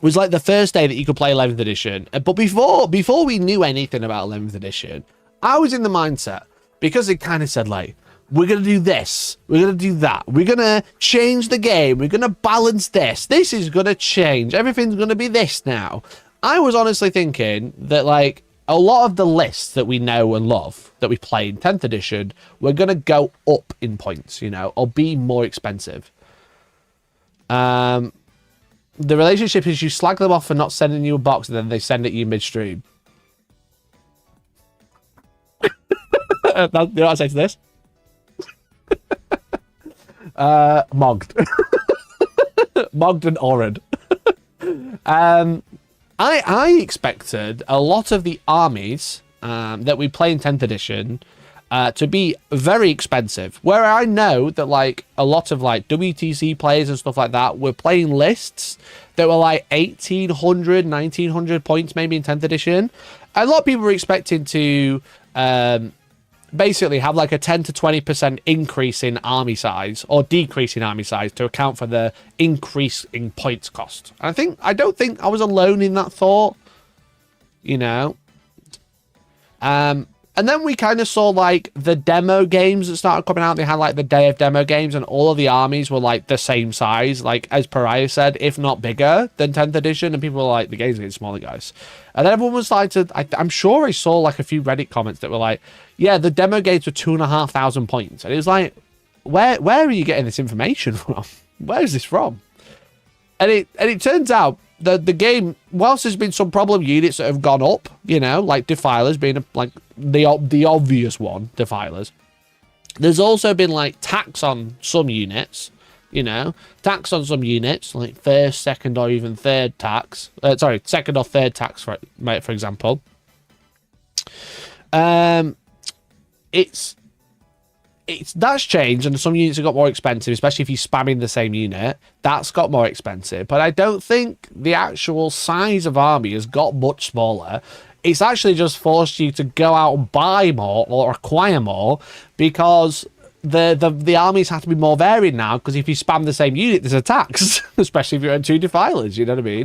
was like the first day that you could play 11th edition. But before we knew anything about 11th edition, I was in the mindset, because it kind of said like, we're going to do this, we're going to do that, we're going to change the game, we're going to balance this is going to change, everything's going to be this now. I was honestly thinking that like a lot of the lists that we know and love that we play in 10th edition were going to go up in points, you know, or be more expensive. The relationship is you slag them off for not sending you a box and then they send it you midstream. You know what I say to this? Mogged. Mogged and Orid. I expected a lot of the armies that we play in 10th edition to be very expensive. Where I know that like a lot of like WTC players and stuff like that were playing lists that were like 1800, 1900 points maybe in 10th edition. A lot of people were expecting to basically have like a 10 to 20% increase in army size or decrease in army size to account for the increase in points cost. And I don't think I was alone in that thought, you know. And then we kind of saw like the demo games that started coming out. They had like the day of demo games and all of the armies were like the same size, like as Pariah said, if not bigger than 10th edition. And people were like, the game's getting smaller, guys. And then everyone was like, I'm sure I saw like a few Reddit comments that were like, yeah, the demo games were 2,500 points. And it was like, where are you getting this information from? Where is this from? And it turns out that the game, whilst there's been some problem units that have gone up, you know, like Defilers being like the obvious one, Defilers. There's also been like tax on some units, you know, tax on some units, like first, second, or even third tax. Second or third tax, for example. That's changed, and some units have got more expensive, especially if you're spamming the same unit. That's got more expensive, but I don't think the actual size of army has got much smaller. It's actually just forced you to go out and buy more or acquire more, because the armies have to be more varied now, because if you spam the same unit, there's a tax, especially if you're on 2 Defilers, you know what I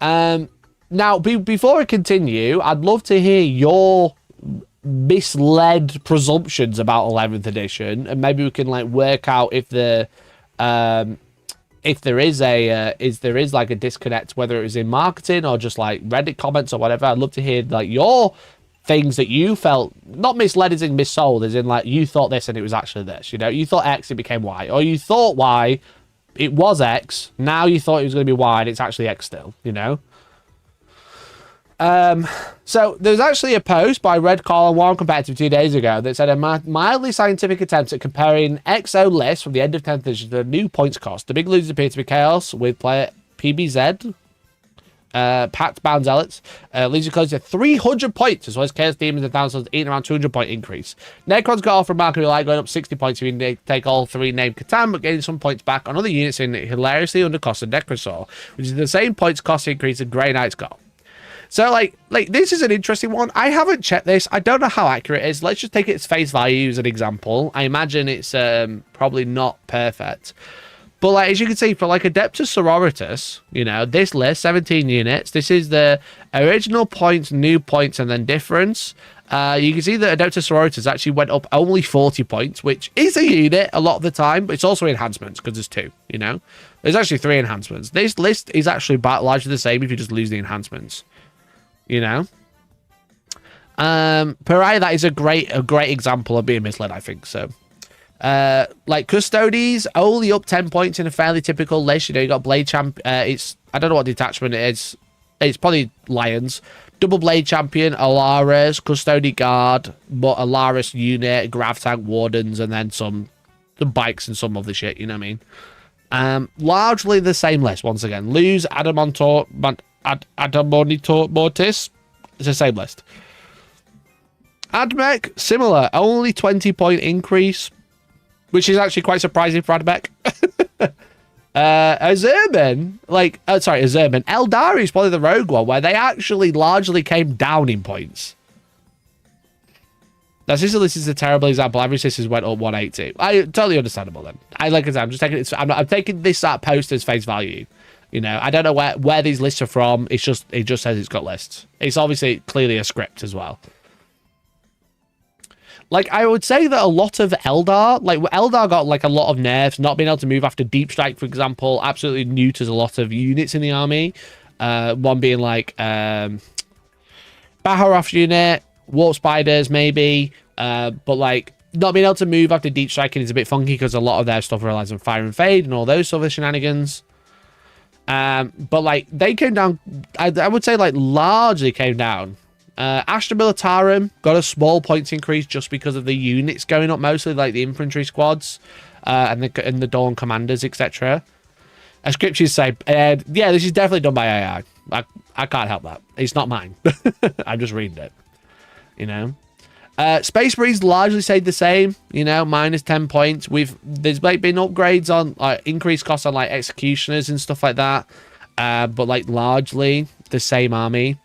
mean? Now, before I continue, I'd love to hear your misled presumptions about 11th edition, and maybe we can like work out if there is like a disconnect, whether it was in marketing or just like Reddit comments or whatever. I'd love to hear like your things that you felt not misled as in missold, as in like you thought this and it was actually this, you know, you thought X, it became Y, or you thought Y, it was X, now you thought it was going to be Y and it's actually X still, you know. So there's actually a post by Red Collar Warm Competitive 2 days ago that said a mildly scientific attempt at comparing XO lists from the end of 10th edition to the new points cost. The big losers appear to be Chaos with player PBZ, Pact Bound Zealots, losing close to 300 points, as well as Chaos Demons and Thousands eating around 200 point increase. Necrons got off remarkably light, going up 60 points if you take all 3 named Catan, but getting some points back on other units in hilariously undercosted Necrosaur, which is the same points cost increase that Grey Knights got. So, like this is an interesting one. I haven't checked this. I don't know how accurate it is. Let's just take its face value as an example. I imagine it's probably not perfect. But, like, as you can see, for, like, Adeptus Sororitas, you know, this list, 17 units. This is the original points, new points, and then difference. You can see that Adeptus Sororitas actually went up only 40 points, which is a unit a lot of the time, but it's also enhancements, because there's 2, you know? There's actually 3 enhancements. This list is actually largely the same if you just lose the enhancements, you know? Pariah, that is a great example of being misled, I think, so... like Custodes, only up 10 points in a fairly typical list. You know, you got Blade Champ. It's, I don't know what detachment it is. It's probably Lions. Double Blade Champion, Alaris, Custody Guard, but Alaris unit, Grav Tank, Wardens, and then some bikes and some other shit. You know what I mean? Largely the same list once again. Lose Adamontor, Mortis. It's the same list. Admech, similar, only 20-point increase, which is actually quite surprising for Admech. Azurban, Azurban. Eldari is probably the rogue one, where they actually largely came down in points. Now, this is a terrible example. Every sisters went up 180. Totally understandable then. I'm just taking it. I'm taking this post as face value. You know, I don't know where these lists are from. It just says it's got lists. It's obviously clearly a script as well. Like, I would say that a lot of Eldar, like, Eldar got, like, a lot of nerfs, not being able to move after Deep Strike, for example, absolutely neuters a lot of units in the army. One being, like, Baharoff unit, Warp Spiders, maybe, but, like, not being able to move after Deep Striking is a bit funky because a lot of their stuff relies on Fire and Fade and all those sort of shenanigans. But, like, they came down, I would say, like, largely came down. Astra Militarum got a small points increase just because of the units going up, mostly like the infantry squads and the Dawn commanders, etc. As scriptures say, yeah, this is definitely done by AI. I can't help that. It's not mine. I'm just reading it. You know, Space Marines largely stayed the same. You know, minus 10 points. There's like been upgrades on like increased costs on like executioners and stuff like that, but like largely the same army.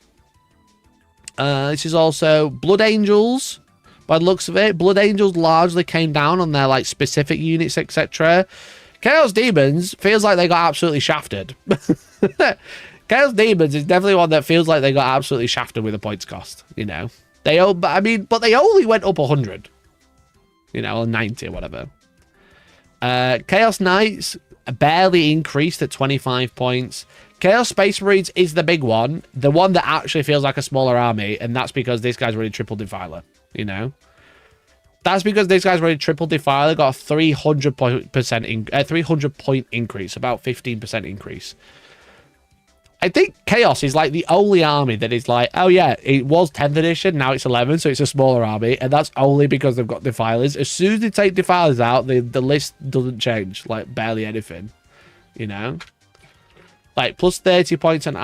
This is also Blood Angels, by the looks of it. Blood Angels largely came down on their like specific units, etc. Chaos Demons feels like they got absolutely shafted. Chaos Demons is definitely one that feels like they got absolutely shafted with a points cost. You know, but they only went up 100. You know, or 90 or whatever. Chaos Knights barely increased at 25 points. Chaos Space Marines is the big one. The one that actually feels like a smaller army, and that's because this guy's running Triple Defiler, you know? That's because this guy's running Triple Defiler, got a 300 point increase, about 15% increase. I think Chaos is like the only army that is like, oh yeah, it was 10th edition, now it's 11, so it's a smaller army, and that's only because they've got Defilers. As soon as they take Defilers out, the list doesn't change, like barely anything, you know? Like, plus 30 points on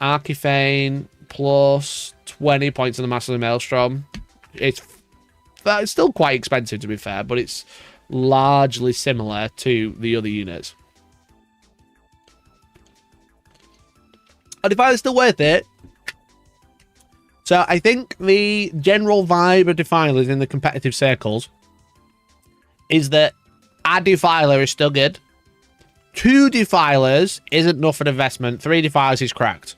Archifane, plus 20 points on the Master of the Maelstrom. It's still quite expensive, to be fair, but it's largely similar to the other units. I find it's still worth it. So I think the general vibe of Defilers in the competitive circles is that a Defiler is still good. 2 Defilers isn't enough for an investment. 3 Defilers is cracked.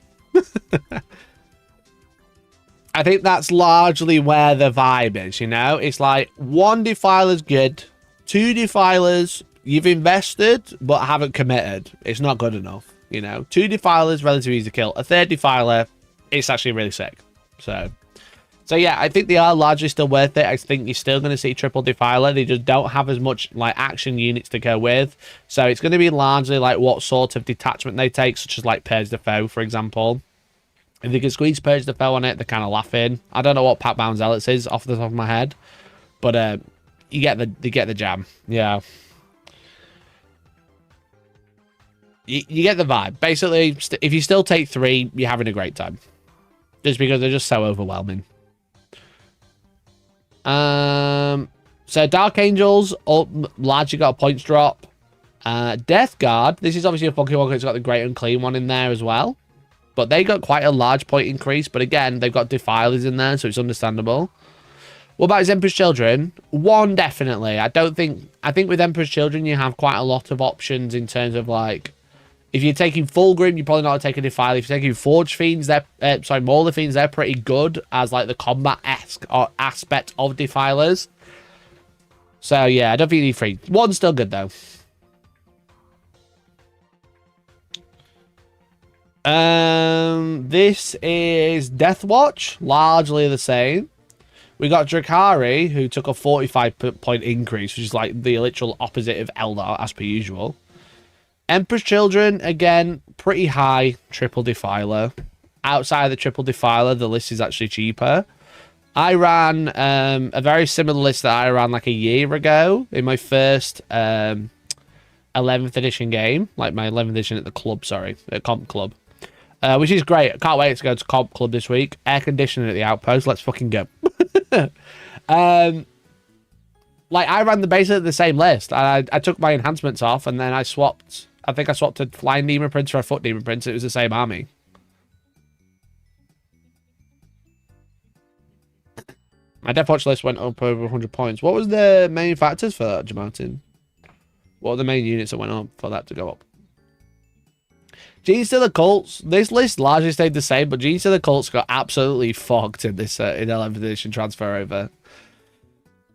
I think that's largely where the vibe is, you know? It's like 1 Defiler's good. 2 Defilers, you've invested, but haven't committed. It's not good enough, you know? 2 Defilers, relatively easy to kill. A 3rd Defiler, it's actually really sick. So yeah, I think they are largely still worth it. I think you're still going to see Triple Defiler. They just don't have as much like action units to go with. So it's going to be largely like what sort of detachment they take, such as like Purge the Foe, for example. If they can squeeze Purge the Foe on it, they're kind of laughing. I don't know what Pac-Bound Zealots is off the top of my head, but you get the jam. Yeah. You get the vibe. Basically, if you still take 3, you're having a great time. Just because they're just so overwhelming. So Dark Angels largely got a points drop. Death Guard, this is obviously a funky one because it's got the Great Unclean one in there as well. But they got quite a large point increase. But again, they've got defilers in there, so it's understandable. What about his Emperor's Children? 1, definitely. I think with Emperor's Children, you have quite a lot of options in terms of, like, if you're taking Fulgrim, you're probably not taking Defiler. If you're taking Forge Fiends, Mauler Fiends, they're pretty good as, like, the combat-esque or aspect of Defilers. So, yeah, I don't think you need 3. 1's still good, though. This is Deathwatch, largely the same. We got drukhari, who took a 45-point increase, which is like the literal opposite of Eldar, as per usual. Emperor's Children, again, pretty high triple defiler. Outside of the triple defiler, the list is actually cheaper. I ran a very similar list that I ran like a year ago in my first 11th edition game, like my 11th edition at the club, sorry, at Comp Club. Which is great. I can't wait to go to Comp Club this week. Air conditioning at the Outpost. Let's fucking go. Like, I ran basically the same list. I took my enhancements off, and then I swapped. I think I swapped a flying demon prince for a foot demon prince. It was the same army. My Deathwatch list went up over 100 points. What was the main factors for that, Jamartin? What were the main units that went up for that to go up? Genes to the Cults. This list largely stayed the same, but Genes to the Cults got absolutely fogged in this in 11th edition transfer over.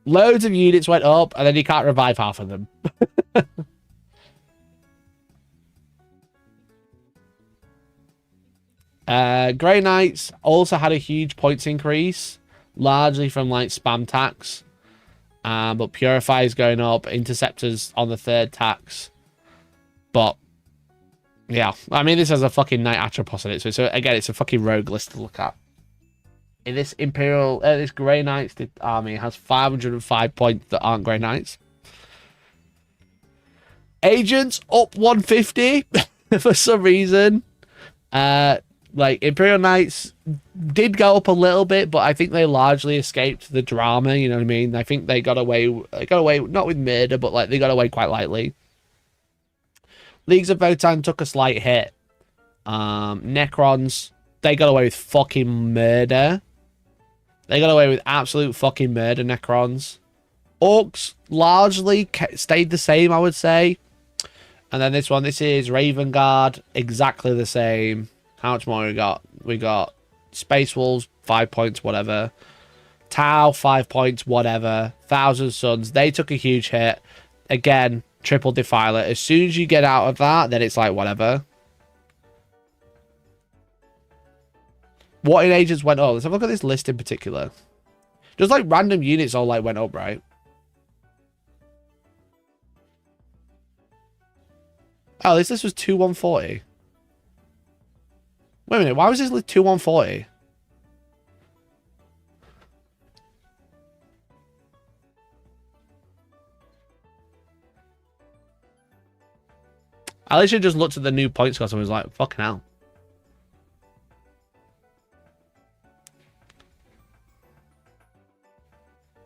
Loads of units went up, and then you can't revive half of them. Grey Knights also had a huge points increase, largely from like spam tax. But Purify is going up, Interceptors on the 3rd tax. But yeah, I mean, this has a fucking Knight Atropos in it, so again, it's a fucking rogue list to look at. In this Imperial, this Grey Knights army has 505 points that aren't Grey Knights. Agents up 150 for some reason. Like, Imperial Knights did go up a little bit, but I think they largely escaped the drama, you know what I mean? I think they got away not with murder, but like they got away quite lightly. Leagues of Votan took a slight hit. Necrons, they got away with fucking murder. They got away with absolute fucking murder, Necrons. Orks largely stayed the same, I would say. And then this one, this is Raven Guard, exactly the same. How much more we got? We got Space Wolves, 5 points, whatever. Tau, 5 points, whatever. Thousand Suns, they took a huge hit. Again, triple defiler. As soon as you get out of that, then it's like whatever. What in Agents went up? Let's have a look at this list in particular. Just like random units all like went up, right? Oh, this list was 2140. Wait a minute, why was this list 2140? I literally just looked at the new points cost and was like, fucking hell.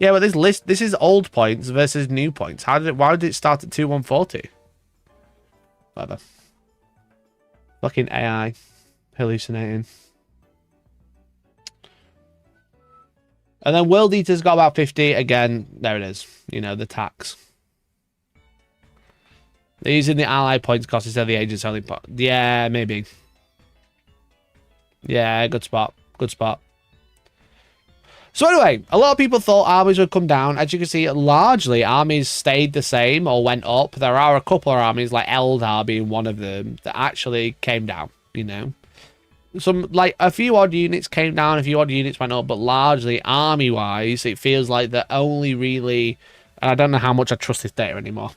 Yeah, but this list, this is old points versus new points. Why did it start at 2140? Whatever. Fucking AI. Hallucinating. And then World Eater's got about 50. Again, there it is. You know, the tax. They're using the ally points cost instead of the agents only pot. Yeah, maybe. Yeah, good spot. Good spot. So anyway, a lot of people thought armies would come down. As you can see, largely armies stayed the same or went up. There are a couple of armies, like Eldar being one of them, that actually came down, you know. Some, like, a few odd units came down, a few odd units went up, but largely, army-wise, it feels like the only really, and I don't know how much I trust this data anymore,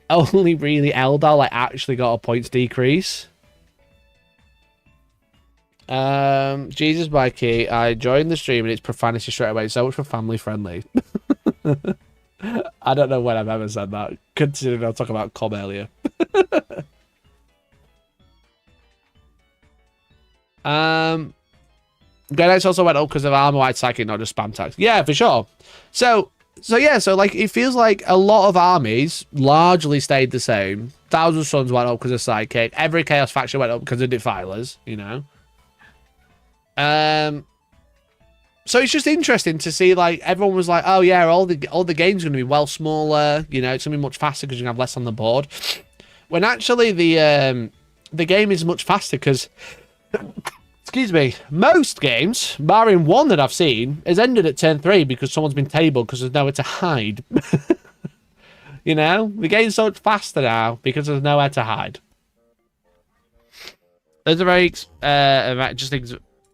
only really Eldar, like, actually got a points decrease. Jesus Mikey, I joined the stream and it's profanity straight away. So much for family friendly. I don't know when I've ever said that, considering I'll talk about Cobb earlier. Grey Knights also went up because of armor-wide psychic, not just spam tax. Yeah, for sure. So like it feels like a lot of armies largely stayed the same. Thousand Suns went up because of psychic. Every Chaos faction went up because of defilers, you know. So it's just interesting to see, like, everyone was like, oh yeah, all the games are going to be well smaller, you know, it's going to be much faster because you have less on the board. When actually the game is much faster because, excuse me, most games, barring one that I've seen, has ended at turn 3 because someone's been tabled because there's nowhere to hide. You know, the game's so much faster now because there's nowhere to hide. There's a very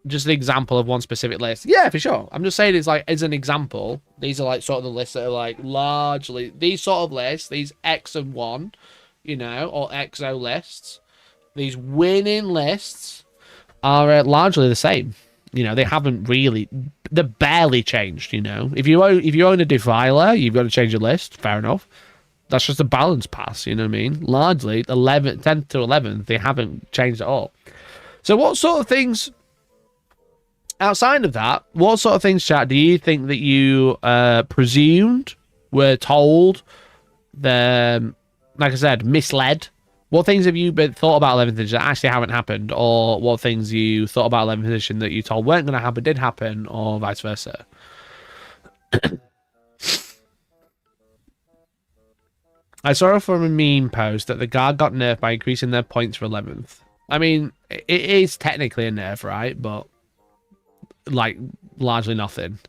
just an example of one specific list. Yeah, for sure. I'm just saying it's like as an example. These are like sort of the lists that are like largely these sort of lists, these X and 1, you know, or XO lists. These winning lists are largely the same. You know, they haven't really, they're barely changed. You know, if you own a Defiler, you've got to change your list. Fair enough. That's just a balance pass. You know what I mean? Largely, 10th to 11th, they haven't changed at all. So, what sort of things? Outside of that, what sort of things, chat, do you think that you presumed, were told, like I said, misled? What things have you thought about 11th edition that actually haven't happened? Or what things you thought about 11th edition that you told weren't going to happen, did happen, or vice versa? I saw from a meme post that the guard got nerfed by increasing their points for 11th. I mean, it is technically a nerf, right? But like largely nothing.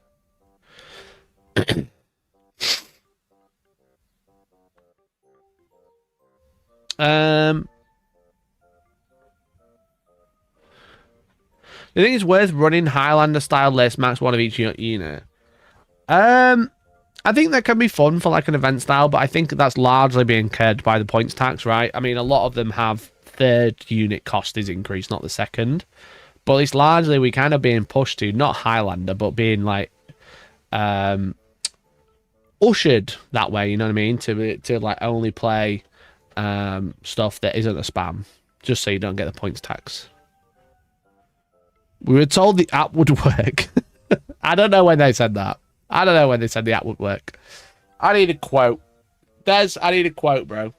The think it's worth running Highlander style list, max one of each unit. I think that can be fun for like an event style, but I think that's largely being curbed by the points tax, right? I mean, a lot of them have third unit cost is increased, not the second. But it's largely we kind of being pushed to not Highlander, but being like ushered that way. You know what I mean? To like only play stuff that isn't a spam, just so you don't get the points tax. We were told the app would work. I don't know when they said that. I don't know when they said the app would work. I need a quote. Des, I need a quote, bro.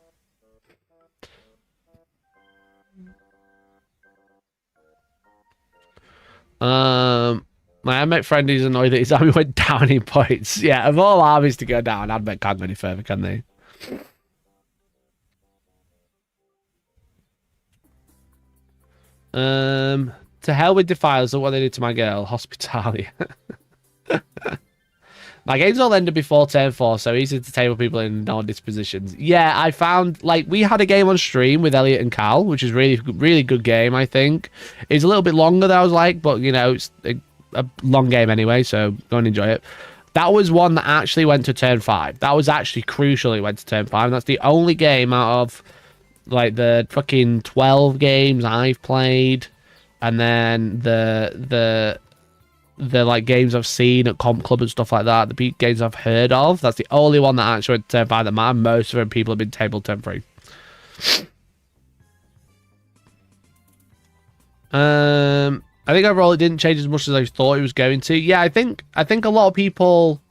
My Admech friend is annoyed that his army went down in points. Yeah, of all armies to go down, Admech can't go any further, can they? To hell with Defiles, look what they did to my girl, Hospitalia. My games all ended before turn 4, so easy to table people in non-dispositions. Yeah, I found, like, we had a game on stream with Elliot and Cal, which is really good game, I think. It's a little bit longer than I was like, but, you know, it's a long game anyway, so go and enjoy it. That was one that actually went to turn 5. That was actually crucial, it went to turn 5. And that's the only game out of, like, the fucking 12 games I've played, and then the like games I've seen at Comp Club and stuff like that, the peak games I've heard of, that's the only one that actually went to turn 5 that matter. Most of them people have been tabled turn 3. I think overall it didn't change as much as I thought it was going to. Yeah, I think a lot of people.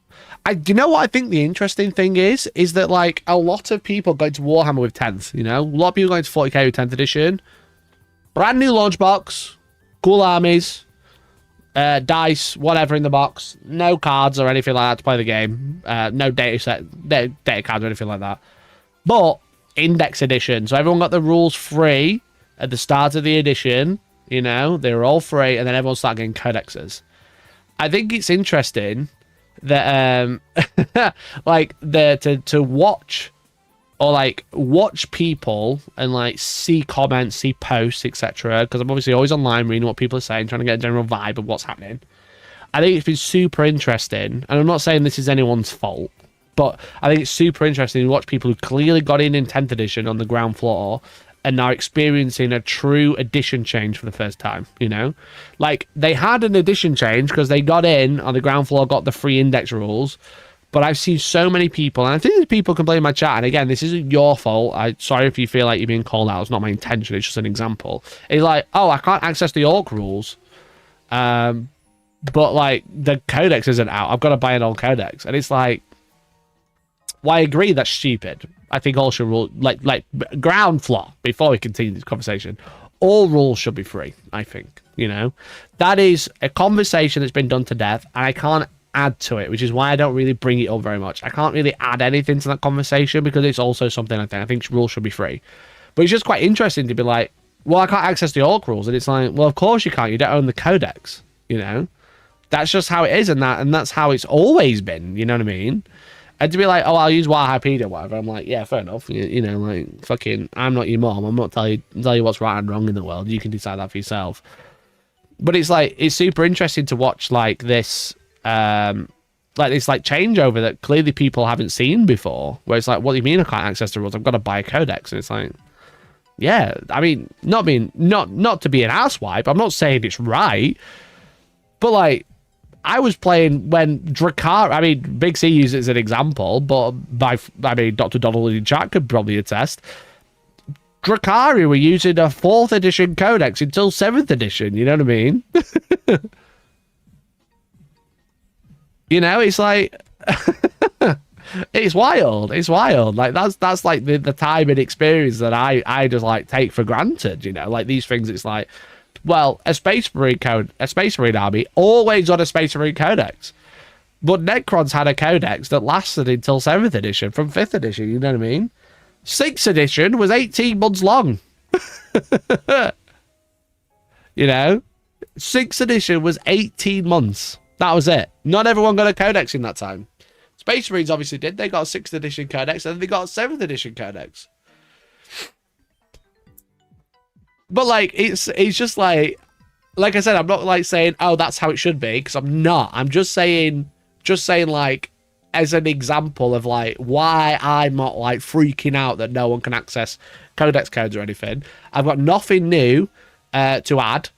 You know what I think the interesting thing is that like a lot of people going to Warhammer with 10th. You know, a lot of people going to 40k with 10th edition. Brand new launch box, cool armies. Dice, whatever in the box, no cards or anything like that to play the game, no data cards or anything like that, but index edition, so everyone got the rules free at the start of the edition, you know, they were all free, and then everyone started getting codexes. I think it's interesting that like to watch or like watch people and like see comments, see posts, etc. Because I'm obviously always online reading what people are saying, trying to get a general vibe of what's happening. I think it's been super interesting, and I'm not saying this is anyone's fault, but I think it's super interesting to watch people who clearly got in 10th edition on the ground floor and are experiencing a true edition change for the first time. You know, like they had an edition change because they got in on the ground floor, got the free index rules. But I've seen so many people, and I think there's people complaining in my chat, and again, this isn't your fault. Sorry if you feel like you're being called out. It's not my intention. It's just an example. It's like, oh, I can't access the orc rules. But, like, the codex isn't out. I've got to buy an old codex. And it's like, well, I agree that's stupid. I think all should rule, like ground floor, before we continue this conversation, all rules should be free, I think. You know, that is a conversation that's been done to death, and I can't add to it, which is why I don't really bring it up very much. I can't really add anything to that conversation because it's also something I think rules should be free. But it's just quite interesting to be like, well, I can't access the orc rules, and it's like, well, of course you can't. You don't own the codex, you know. That's just how it is, and that's how it's always been. You know what I mean? And to be like, oh, I'll use Warhammer or whatever. I'm like, yeah, fair enough. You know, like, fucking, I'm not your mom. I'm not tell you what's right and wrong in the world. You can decide that for yourself. But it's like, it's super interesting to watch like this changeover that clearly people haven't seen before. Where it's like, what do you mean I can't access the rules? I've got to buy a codex, and it's like, yeah, I mean, not to be an asswipe. I'm not saying it's right, but like, I was playing when drukhari. I mean, Big C uses it as an example, but Dr. Donald in chat could probably attest. Drukhari were using a 4th edition codex until 7th edition. You know what I mean? You know, it's like it's wild. It's wild. Like that's like the time and experience that I just like take for granted. You know, like these things. It's like, well, a Space Marine army always on a Space Marine codex, but Necrons had a codex that lasted until 7th edition from 5th edition. You know what I mean? 6th edition was 18 months long. You know, 6th edition was 18 months. That was it. Not everyone got a codex in that time. Space Marines obviously did. They got a 6th edition codex, and then they got a 7th edition codex. But like, it's just like I said, I'm not like saying, oh, that's how it should be, because I'm not. I'm just saying like, as an example of like why I'm not like freaking out that no one can access codex codes or anything. I've got nothing new to add.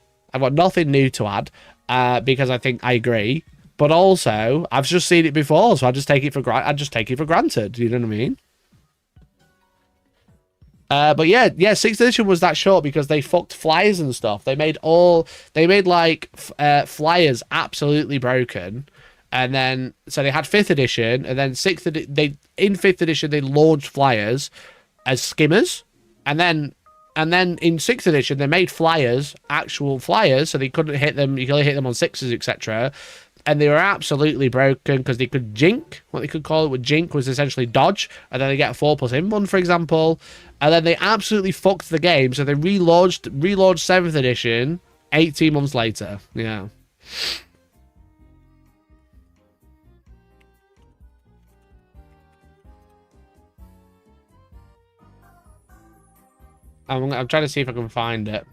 Because I think I agree. But also, I've just seen it before, so I just take it for granted. You know what I mean? But yeah, 6th edition was that short because they fucked flyers and stuff. They made like flyers absolutely broken, and then so they had 5th edition, and then in 5th edition they launched flyers as skimmers, and then in 6th edition they made flyers, actual flyers, so they couldn't hit them. You could only hit them on 6s, etc. And they were absolutely broken because they could jink. What they could call it with jink was essentially dodge, and then they get a 4+ in1, for example. And then they absolutely fucked the game, so they relaunched 7th edition 18 months later. Yeah. I'm trying to see if I can find it.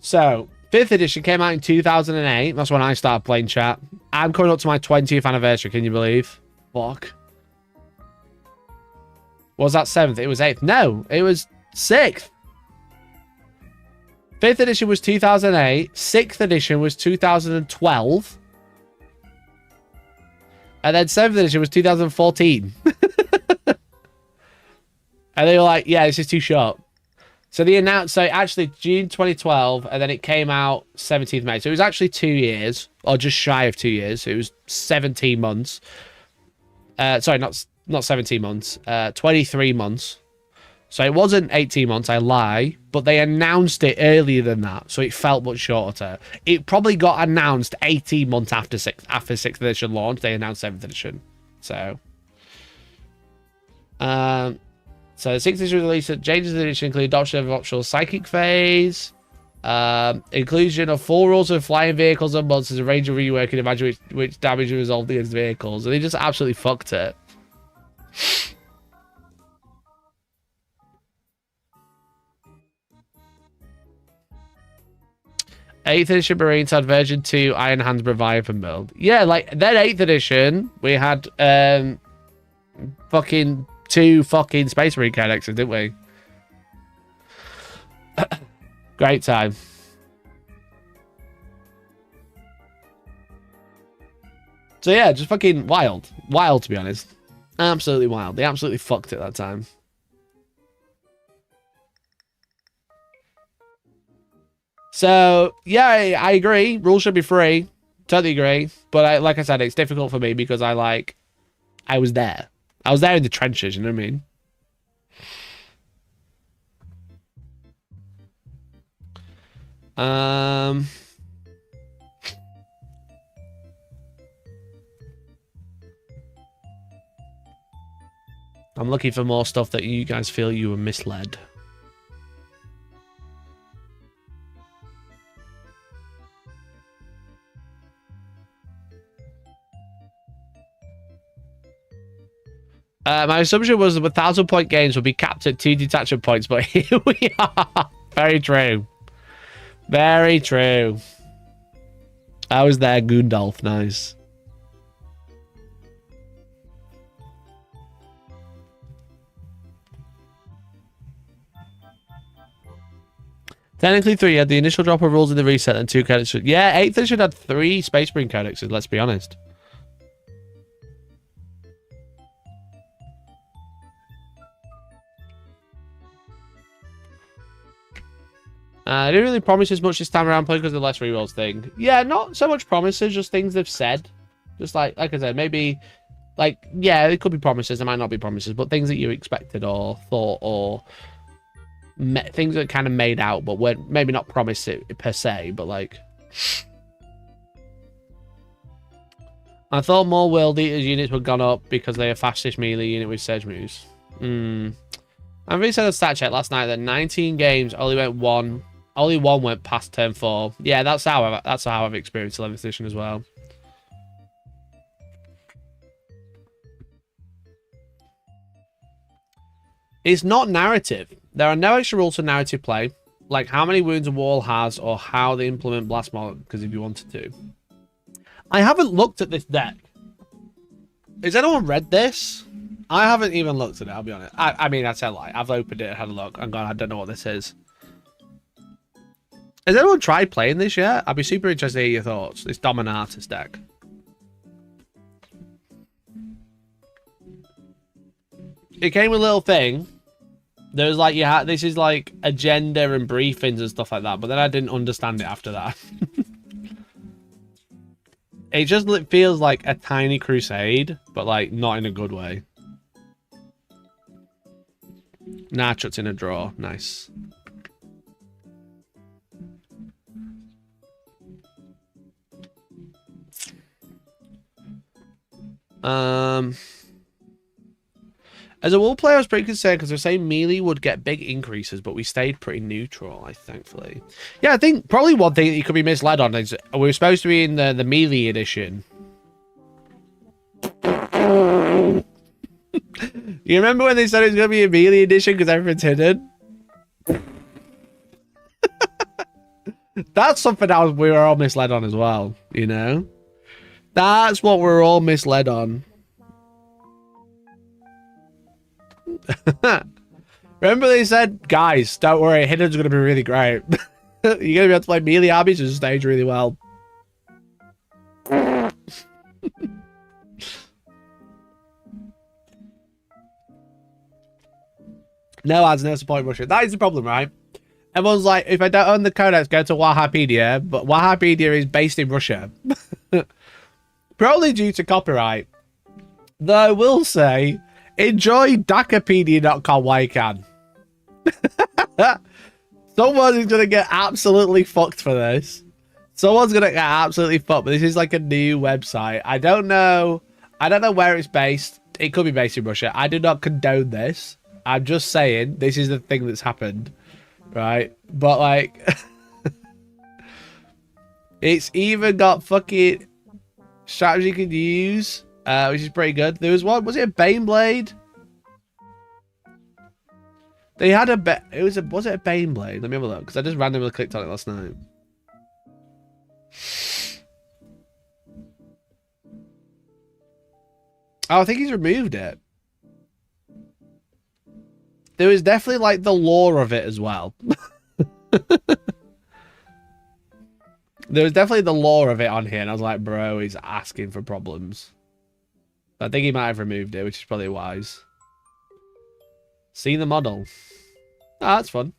So, 5th edition came out in 2008. That's when I started playing, chat. I'm coming up to my 20th anniversary, can you believe? Fuck. Was that 7th? It was 8th. No, it was 6th. 5th edition was 2008. 6th edition was 2012. And then 7th edition was 2014. And they were like, yeah, this is too short. So they announced, so actually June 2012, and then it came out 17th May. So it was actually 2 years, or just shy of 2 years. So it was 17 months. Sorry, not 17 months, 23 months. So it wasn't 18 months, I lie, but they announced it earlier than that, so it felt much shorter. It probably got announced 18 months after 6th edition launch. They announced 7th edition. So 6th edition release changes edition include adoption of optional psychic phase, inclusion of 4 rules of flying vehicles and monsters, a range of reworking, imagine which damage is resolved against vehicles. And they just absolutely fucked it. 8th edition Marines had version 2 Iron Hands Leviathan build. Yeah, like then 8th edition we had fucking 2 fucking Space Marine codexes, didn't we? Great time. So yeah, just fucking wild. Wild, to be honest. Absolutely wild. They absolutely fucked it that time. So, yeah, I agree. Rules should be free. Totally agree. But like I said, it's difficult for me because I was there. I was there in the trenches, you know what I mean? I'm looking for more stuff that you guys feel you were misled. My assumption was that 1,000-point games would be capped at 2 detachment points, but here we are. Very true. Very true. I was there, Gundalf. Nice. Technically 3 had the initial drop of rules in the reset and 2 codexes. Yeah, 8th edition had 3 Space Marine codexes, let's be honest. I didn't really promise as much this time around playing because of the less rerolls thing. Yeah, not so much promises, just things they've said. Just like I said, maybe, like, yeah, it could be promises, it might not be promises, but things that you expected or thought or things that kind of made out, but weren't maybe not promised it per se, but like... I thought more World Eaters units would gone up because they are fastest melee unit with Sedge moves. I really said a stat check last night that 19 games only one went past turn 4. Yeah, that's how I've experienced 11th edition as well. It's not narrative. There are no extra rules for narrative play, like how many wounds a wall has or how they implement blast markers if you wanted to. I haven't looked at this deck. Has anyone read this? I haven't even looked at it, I'll be honest. I mean, I said like I've opened it and had a look. I'm going, I don't know what this is. Has anyone tried playing this yet? I'd be super interested to hear your thoughts. This Dominatus deck. It came with a little thing. There was like, yeah, this is like agenda and briefings and stuff like that, but then I didn't understand it after that. It just feels like a tiny crusade, but like not in a good way. Nah, Chut's in a draw. Nice. As a wall player, I was pretty concerned because they're saying melee would get big increases, but we stayed pretty neutral, thankfully. Yeah, I think probably one thing that you could be misled on is we were supposed to be in the melee edition. You remember when they said it was going to be a melee edition because everything's hidden? That's something else we were all misled on as well, you know? That's what we're all misled on. Remember they said, guys, don't worry, hidden's going to be really great. You're going to be able to play melee armies and stage really well. No ads, no support Russia. That is the problem, right? Everyone's like, if I don't own the codex, go to Warhammerpedia, but Warhammerpedia is based in Russia. Probably due to copyright. Though I will say, enjoy Dakapedia.com while you can. Someone is going to get absolutely fucked for this. Someone's going to get absolutely fucked, but this is like a new website. I don't know where it's based. It could be based in Russia. I do not condone this. I'm just saying this is the thing that's happened, right? But like, it's even got fucking strategy you can use, which is pretty good. There was one, was it a Baneblade? They had was it a Baneblade? Let me have a look, because I just randomly clicked on it last night. Oh, I think he's removed it. There was definitely like the lore of it as well. There was definitely the lore of it on here, and I was like, bro, he's asking for problems. I think he might have removed it, which is probably wise. See the model. Ah, that's fun.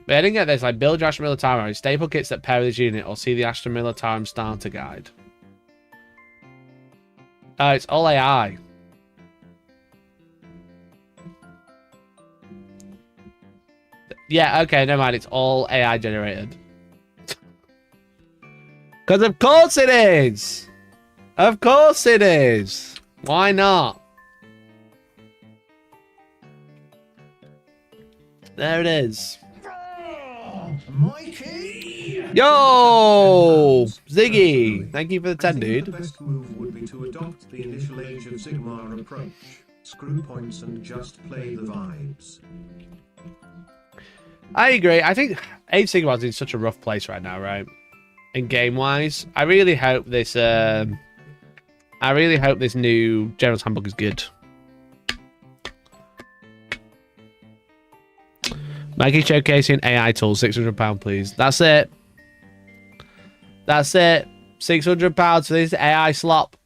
But I didn't get this. Like, build your Astra Militarum, staple kits that pair with this unit, or see the Astra Militarum starter guide. Oh, it's all AI. Yeah, okay, never mind. It's all AI generated. Because of course it is! Of course it is! Why not? There it is. Mikey! Yo! Ziggy! Thank you for the 10, I think dude. the best move would be to adopt the initial Age of Sigmar approach. Screw points and just play the vibes. I agree. I think Age of Sigmar's in such a rough place right now, right? In game-wise. I really hope this new General's Handbook is good. Mikey showcasing AI tools, £600, please. That's it. That's it. £600 for this AI slop.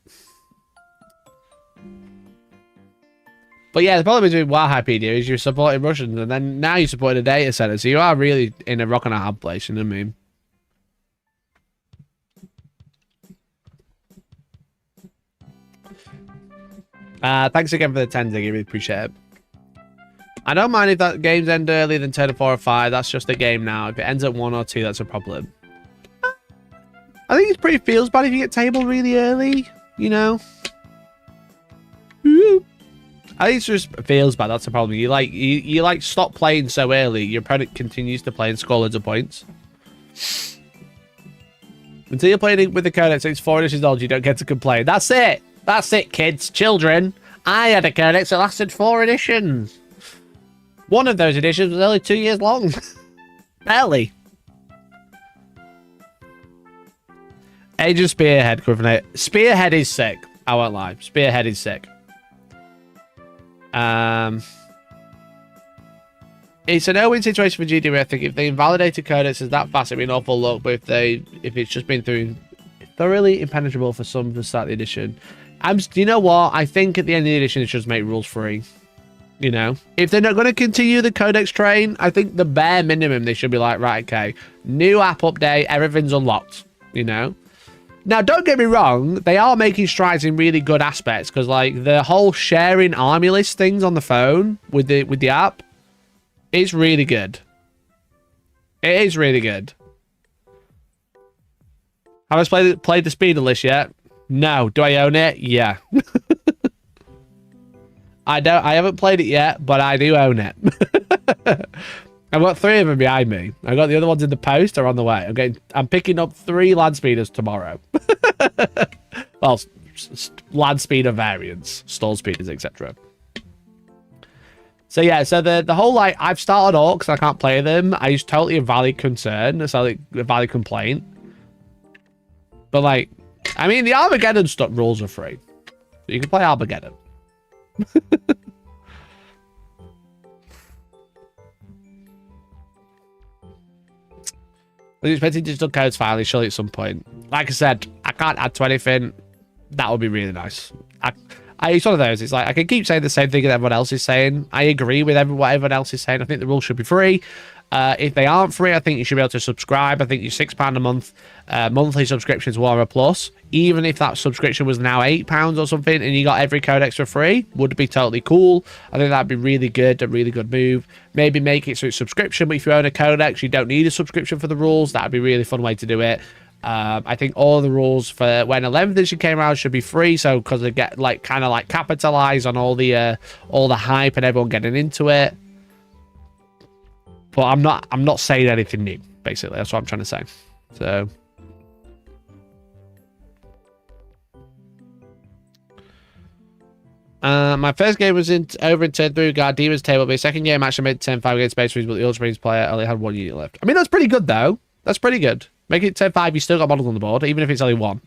But yeah, the problem is with Warhammer is you're supporting Russians, and then now you're supporting a data center, so you are really in a rock and a hard place, you know what I mean? Thanks again for the 10, Ziggy. Really appreciate it. I don't mind if that games end earlier than turn 4 or 5. That's just a game now. If it ends at 1 or 2, that's a problem. I think it pretty feels bad if you get table really early, you know? I think it just feels bad. That's the problem. You like stop playing so early, your opponent continues to play and score loads of points. Until you're playing with the codex, it's 4 editions old, you don't get to complain. That's it. That's it, kids, children. I had a codex that lasted 4 editions. One of those editions was only 2 years long. Barely. Age of Spearhead, Griffin. Spearhead is sick. I won't lie. Spearhead is sick. It's a no-win situation for GW. I think if they invalidated codex is that fast, it'd be an awful look. But if it's just been through thoroughly impenetrable for some to start the edition, you know what? I think at the end of the edition, it should just make rules free. You know, if they're not going to continue the codex train, I think the bare minimum they should be like, right, okay, new app update, everything's unlocked. You know. Now, don't get me wrong, they are making strides in really good aspects, because like the whole sharing army list things on the phone with the app is really good. It is really good. Have I played the speeder list yet? No. Do I own it? Yeah. I haven't played it yet, but I do own it. I've got 3 of them behind me. I've got the other ones in the post or on the way. I'm picking up 3 land speeders tomorrow. Well, land speeder variants, stall speeders, etc. So yeah, so the whole like I've started orks, I can't play them. Is totally a valid concern. It's like a valid complaint. But like, I mean, the Armageddon stuff rules are free, so you can play Armageddon. I'm expecting digital codes finally, surely at some point. Like I said, I can't add to anything. That would be really nice. It's one of those. It's like I can keep saying the same thing that everyone else is saying. I agree with what everyone else is saying. I think the rules should be free. If they aren't free, I think you should be able to subscribe. I think your £6 a month monthly subscription to Warhammer Plus, even if that subscription was now £8 or something, and you got every codex for free, would be totally cool. I think that'd be really good, a really good move. Maybe make it so it's subscription, but if you own a codex, you don't need a subscription for the rules. That'd be a really fun way to do it. I think all the rules for when 11th edition came out should be free, so because they get like kind of like capitalize on all the hype and everyone getting into it. But I'm not saying anything new, basically. That's what I'm trying to say. So my first game was over in turn 3, got Demon's Table. My second game actually made 10-5 against Space Marines, but the Ultramarines player only had 1 unit left. I mean, that's pretty good though. That's pretty good. Make it 10-5, you still got models on the board, even if it's only 1.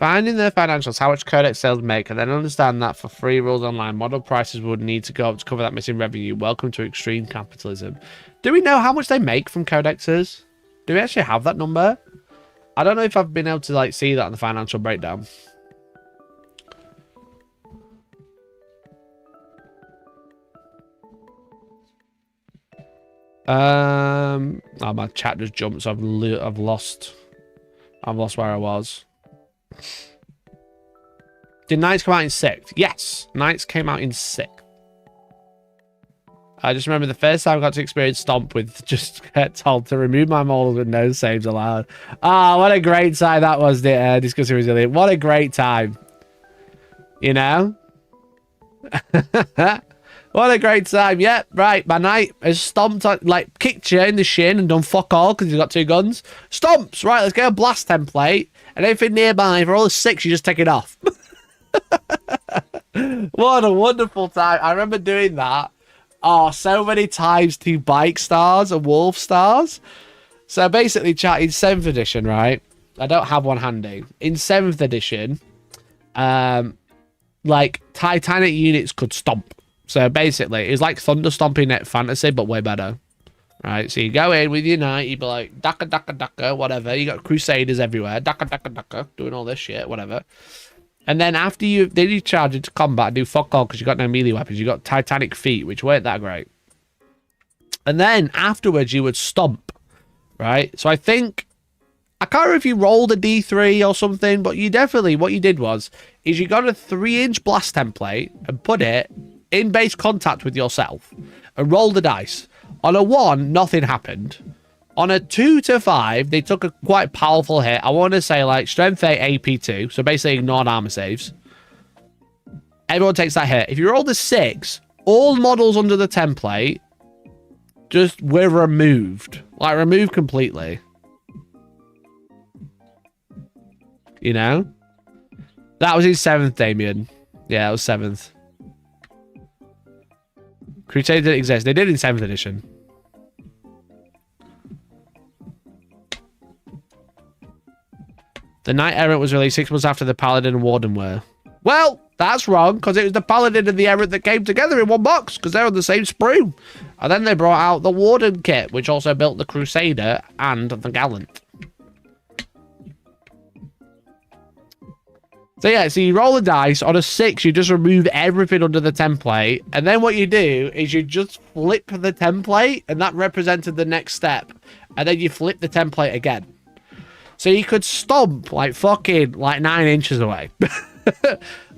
Finding the financials, how much codex sales make, and then understand that for free rules online, model prices would need to go up to cover that missing revenue. Welcome to extreme capitalism. Do we know how much they make from codexes? Do we actually have that number? I don't know if I've been able to like see that in the financial breakdown. Oh, my chat just jumped, so I've lost where I was. Did Knights come out in 6th? Yes, Knights came out in 6th. I just remember the first time I got to experience Stomp with just get told to remove my models with no saves allowed. Ah, what a great time that was, discussing resilience. What a great time. You know? What a great time. Yeah, right. My knight has stomped, like, kicked you in the shin and done fuck all because he's got 2 guns. Stomps. Right, let's get a blast template. And anything nearby, for all the 6, you just take it off. What a wonderful time. I remember doing that. Oh, so many times to bike stars and wolf stars. So basically, chat, in 7th edition, right? I don't have one handy. In 7th edition, like, Titanic units could stomp. So basically, it's like thunder stomping at fantasy, but way better. Right? So you go in with your knight, you'd be like, daka, daka, daka, whatever. You got crusaders everywhere, daka, daka, daka, doing all this shit, whatever. And then after you charge into combat and do fuck all because you got no melee weapons, you got Titanic feet, which weren't that great. And then afterwards, you would stomp, right? So I think, I can't remember if you rolled a D3 or something, but you definitely, what you did was, is you got a 3-inch blast template and put it in base contact with yourself and roll the dice. On a 1, nothing happened. On a 2 to 5, they took a quite powerful hit. I want to say like strength 8, AP 2. So basically ignored armor saves. Everyone takes that hit. If you roll the 6, all models under the template just were removed. Like removed completely. You know? That was in 7th, Damien. Yeah, that was 7th. Crusade didn't exist. They did in 7th edition. The Knight Errant was released 6 months after the Paladin and Warden were. Well, that's wrong, because it was the Paladin and the Errant that came together in one box, because they're on the same sprue. And then they brought out the Warden kit, which also built the Crusader and the Gallant. So yeah, so you roll the dice. On a 6, you just remove everything under the template. And then what you do is you just flip the template, and that represented the next step. And then you flip the template again. So you could stomp like fucking like 9 inches away.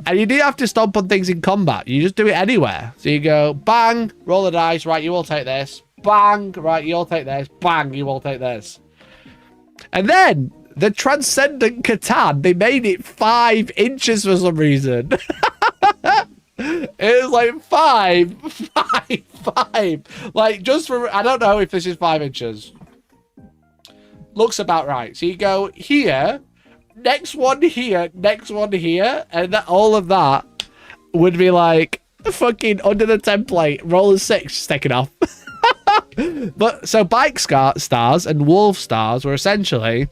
And you do have to stomp on things in combat. You just do it anywhere. So you go, bang, roll the dice. Right, you all take this. Bang, right, you all take this. Bang, you all take this. And then the Transcendent Catan, they made it 5 inches for some reason. It was like 5. Like, just for, I don't know if this is 5 inches. Looks about right. So you go here, next one here, next one here, and that, all of that would be like fucking under the template. Roll a 6, just take it off. But so bike stars and wolf stars were essentially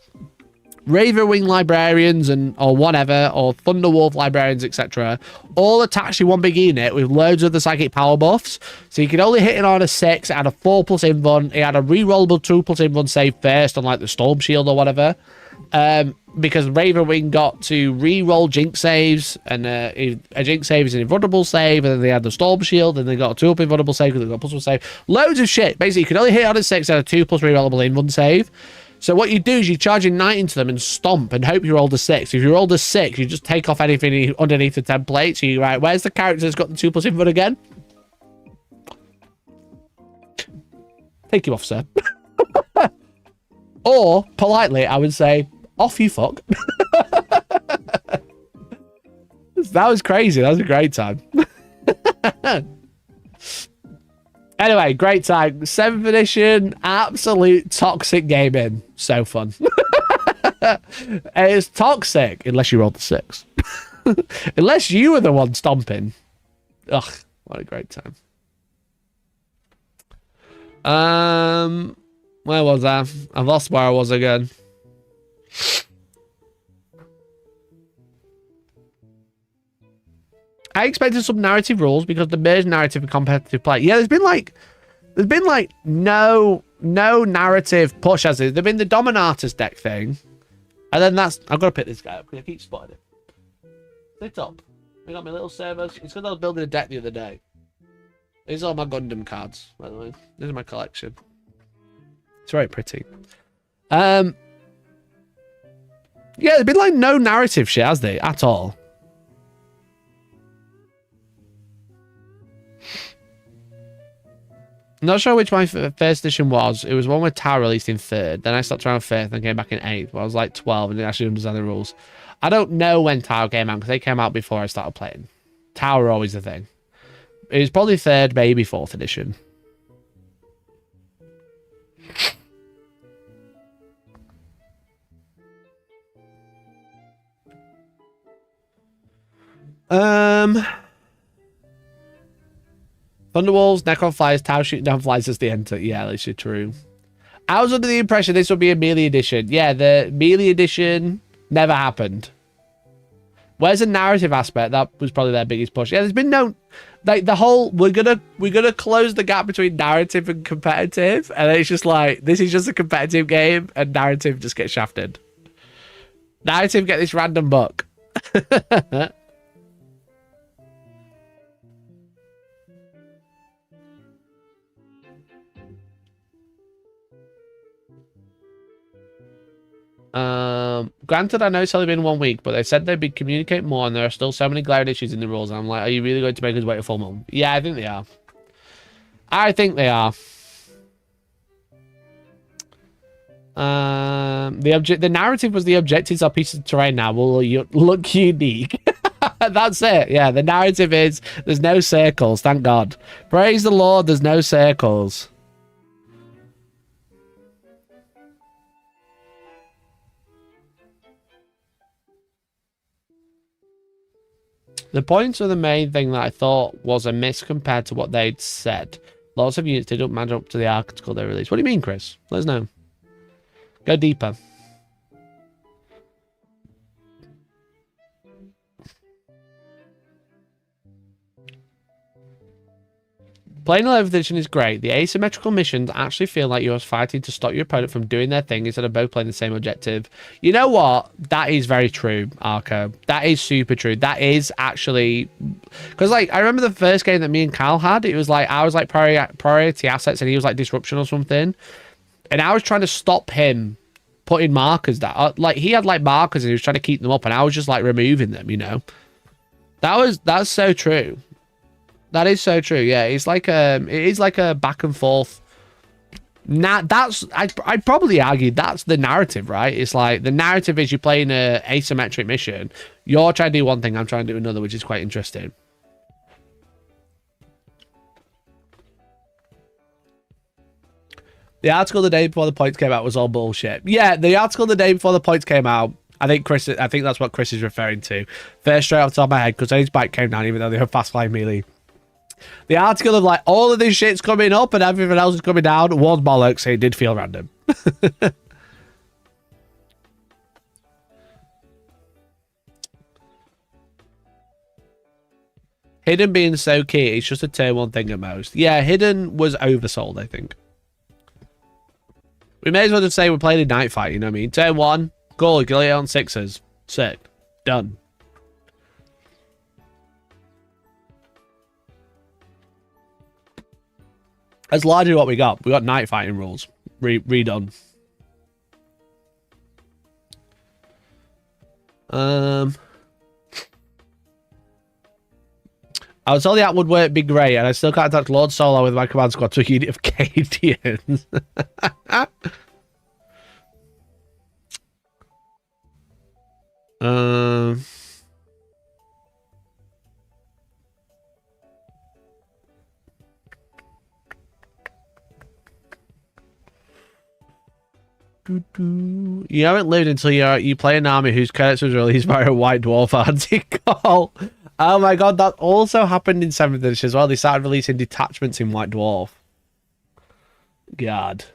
Ravenwing librarians and or whatever, or Thunderwolf librarians, etc., all attached to one big unit with loads of the psychic power buffs. So you could only hit it on a 6, it had a 4+ invuln, it had a rerollable 2+ invuln save first on like the Storm Shield or whatever. Because Ravenwing got to re-roll Jinx saves, and a Jinx save is an invulnerable save, and then they had the Storm Shield, and they got a 2+ invulnerable save because they got a +1 save. Loads of shit. Basically, you could only hit it on a 6 and a 2+ rerollable invuln save. So what you do is you charge a knight into them and stomp and hope you roll the 6. If you roll the 6, you just take off anything underneath the template. So you right, where's the character that's got the 2+ invuln again? Take him off, sir. Or, politely, I would say, off you fuck. That was crazy. That was a great time. Anyway, great time. 7th edition, absolute toxic gaming. So fun. It's toxic, unless you rolled the 6. Unless you were the one stomping. Ugh, what a great time. Where was I? I've lost where I was again. I expected some narrative rules because the merged narrative and competitive play. Yeah, there's been like no narrative push, as it. There's been the Dominatus deck thing, and then that's. I've got to pick this guy up because I keep spotting it. Sit up. I got my little servers. It's because I was building a deck the other day. These are all my Gundam cards, by the way. This is my collection. It's very pretty. Yeah, there's been like no narrative shit, has there, at all? I'm not sure which my first edition was. It was one where Tower released in 3rd. Then I stopped around 5th and came back in 8th. Well, I was like 12 and didn't actually understand the rules. I don't know when Tower came out because they came out before I started playing. Tower were always the thing. It was probably 3rd, maybe 4th edition. Thunderwolves, Necron flies, Tower shooting down flies as they enter. Yeah, that's true. I was under the impression this would be a melee edition. Yeah, the melee edition never happened. Where's the narrative aspect? That was probably their biggest push. Yeah, there's been no, like, the whole we're gonna close the gap between narrative and competitive, and it's just like this is just a competitive game, and narrative just gets shafted. Narrative get this random book. Granted, I know it's only been 1 week, but they said they'd be communicating more, and there are still so many glaring issues in the rules. And I'm like, are you really going to make us wait a full month? Yeah, I think they are. I think they are. The narrative was the objectives are pieces of terrain now will look unique. That's it. Yeah, the narrative is there's no circles. Thank God. Praise the Lord. There's no circles. The points are the main thing that I thought was a miss compared to what they'd said. Lots of units didn't match up to the article they released. What do you mean, Chris? Let us know. Go deeper. Playing 11th edition is great. The asymmetrical missions actually feel like you're fighting to stop your opponent from doing their thing instead of both playing the same objective. You know what? That is very true, Arco. That is super true. That is actually... Because, like, I remember the first game that me and Cal had, it was like, I was like priority assets and he was like disruption or something. And I was trying to stop him putting markers down. Like, he had like markers and he was trying to keep them up and I was just like removing them, you know? That's so true. That is so true. Yeah, it's like it is like a back and forth. That's I'd probably argue that's the narrative, right? It's like the narrative is you're playing a asymmetric mission. You're trying to do one thing, I'm trying to do another, which is quite interesting. The article the day before the points came out was all bullshit. Yeah, the article the day before the points came out. I think that's what Chris is referring to. First, straight off the top of my head, because his bike came down, even though they were fast flying melee. The article of like all of this shit's coming up and everything else is coming down was bollocks. It did feel random. Hidden being so key, it's just a turn one thing at most. Yeah, Hidden was oversold, I think. We may as well just say we're playing a night fight, you know what I mean? Turn one, goal, you can lay it on sixes. Sick. Done. That's largely what we got. We got night fighting rules redone. I was told the app would work be great, and I still can't touch Lord Solo with my command squad to a unit of Cadians. You haven't lived until you play an army whose credits was released by a white dwarf article. Oh my god, that also happened in 7th edition as well. They started releasing detachments in white dwarf. God.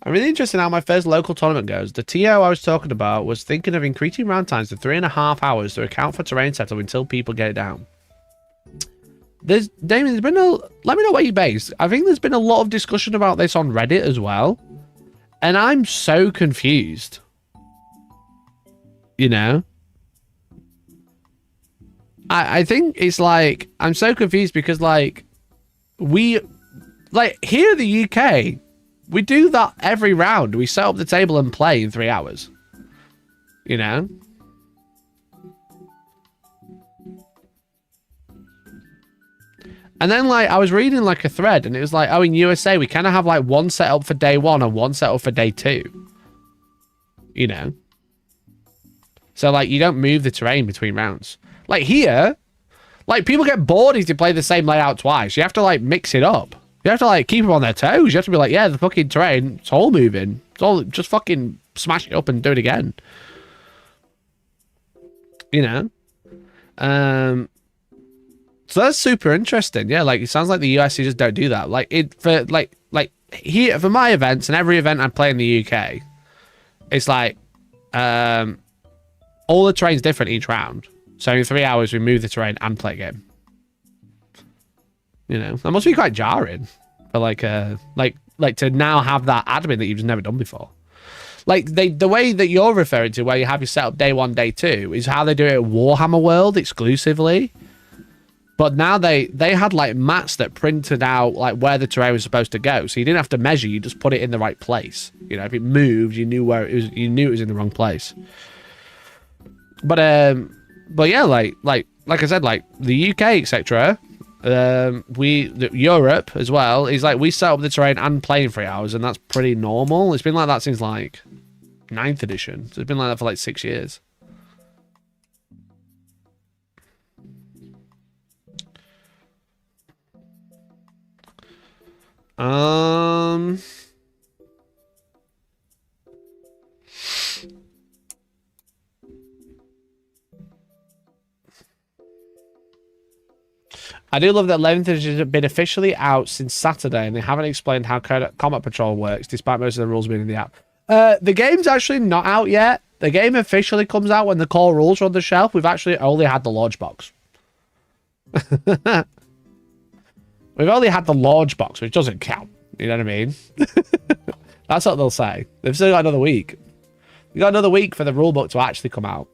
I'm really interested in how my first local tournament goes. The TO I was talking about was thinking of increasing round times to 3.5 hours to account for terrain setup until people get it down. Damien, there's been let me know where you're based. I think there's been a lot of discussion about this on Reddit as well. And I'm so confused. You know? I think it's like, I'm so confused because like, here in the UK, we do that every round. We set up the table and play in 3 hours. You know? And then, like, I was reading, like, a thread, and it was like, oh, in USA, we kind of have, like, one setup for day 1 and one setup for day 2. You know? So, like, you don't move the terrain between rounds. Like, here, like, people get bored if you play the same layout twice. You have to, like, mix it up. You have to, like, keep them on their toes. You have to be like, yeah, the fucking terrain, it's all moving. It's all, just fucking smash it up and do it again. You know? So that's super interesting. Yeah, like, it sounds like the US, you just don't do that. Like, here, for my events and every event I play in the UK, it's like, all the terrain's different each round. So in 3 hours, we move the terrain and play a game. You know, that must be quite jarring for like to now have that admin that you've just never done before. Like the way that you're referring to, where you have your setup day 1, day 2, is how they do it at Warhammer World exclusively. But now they had like maps that printed out like where the terrain was supposed to go, so you didn't have to measure. You just put it in the right place. You know, if it moved, you knew where it was. You knew it was in the wrong place. But yeah, like I said, like the UK, etc. Europe as well is like we set up the terrain and play in 3 hours, and that's pretty normal. It's been like that since like 9th edition, so it's been like that for like 6 years. I do love that 11th edition has been officially out since Saturday, and they haven't explained how Combat Patrol works, despite most of the rules being in the app. The game's actually not out yet. The game officially comes out when the core rules are on the shelf. We've actually only had the launch box. We've only had the launch box, which doesn't count. You know what I mean? That's what they'll say. They've still got another week. We've got another week for the rulebook to actually come out.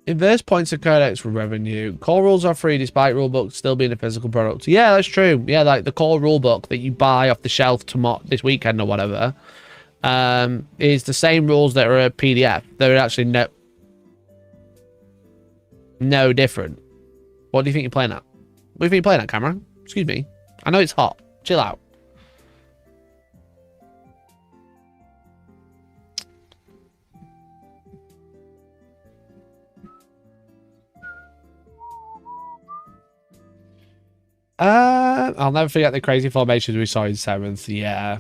Inverse points of codex for revenue. Core rules are free despite rulebooks still being a physical product. Yeah, that's true. Yeah, like the core rulebook that you buy off the shelf this weekend or whatever, is the same rules that are a PDF. They're actually no different. What do you think you're playing at? What do you think you're playing at, camera? Excuse me. I know it's hot. Chill out. I'll never forget the crazy formations we saw in 7th. Yeah.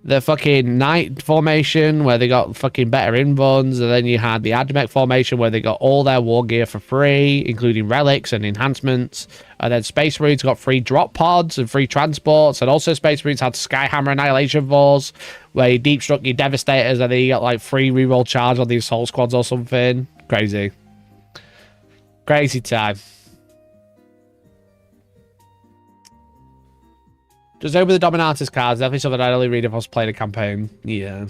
The fucking Knight formation where they got fucking better invuns, and then you had the Admech formation where they got all their war gear for free, including relics and enhancements. And then Space Marines got free drop pods and free transports, and also Space Marines had Skyhammer Annihilation Force where you deep struck your Devastators, and then you got like free reroll charge on the Assault Squads or something. Crazy. Crazy time. Just open the Dominatus cards. Definitely something I'd only read if I was playing a campaign. Yeah.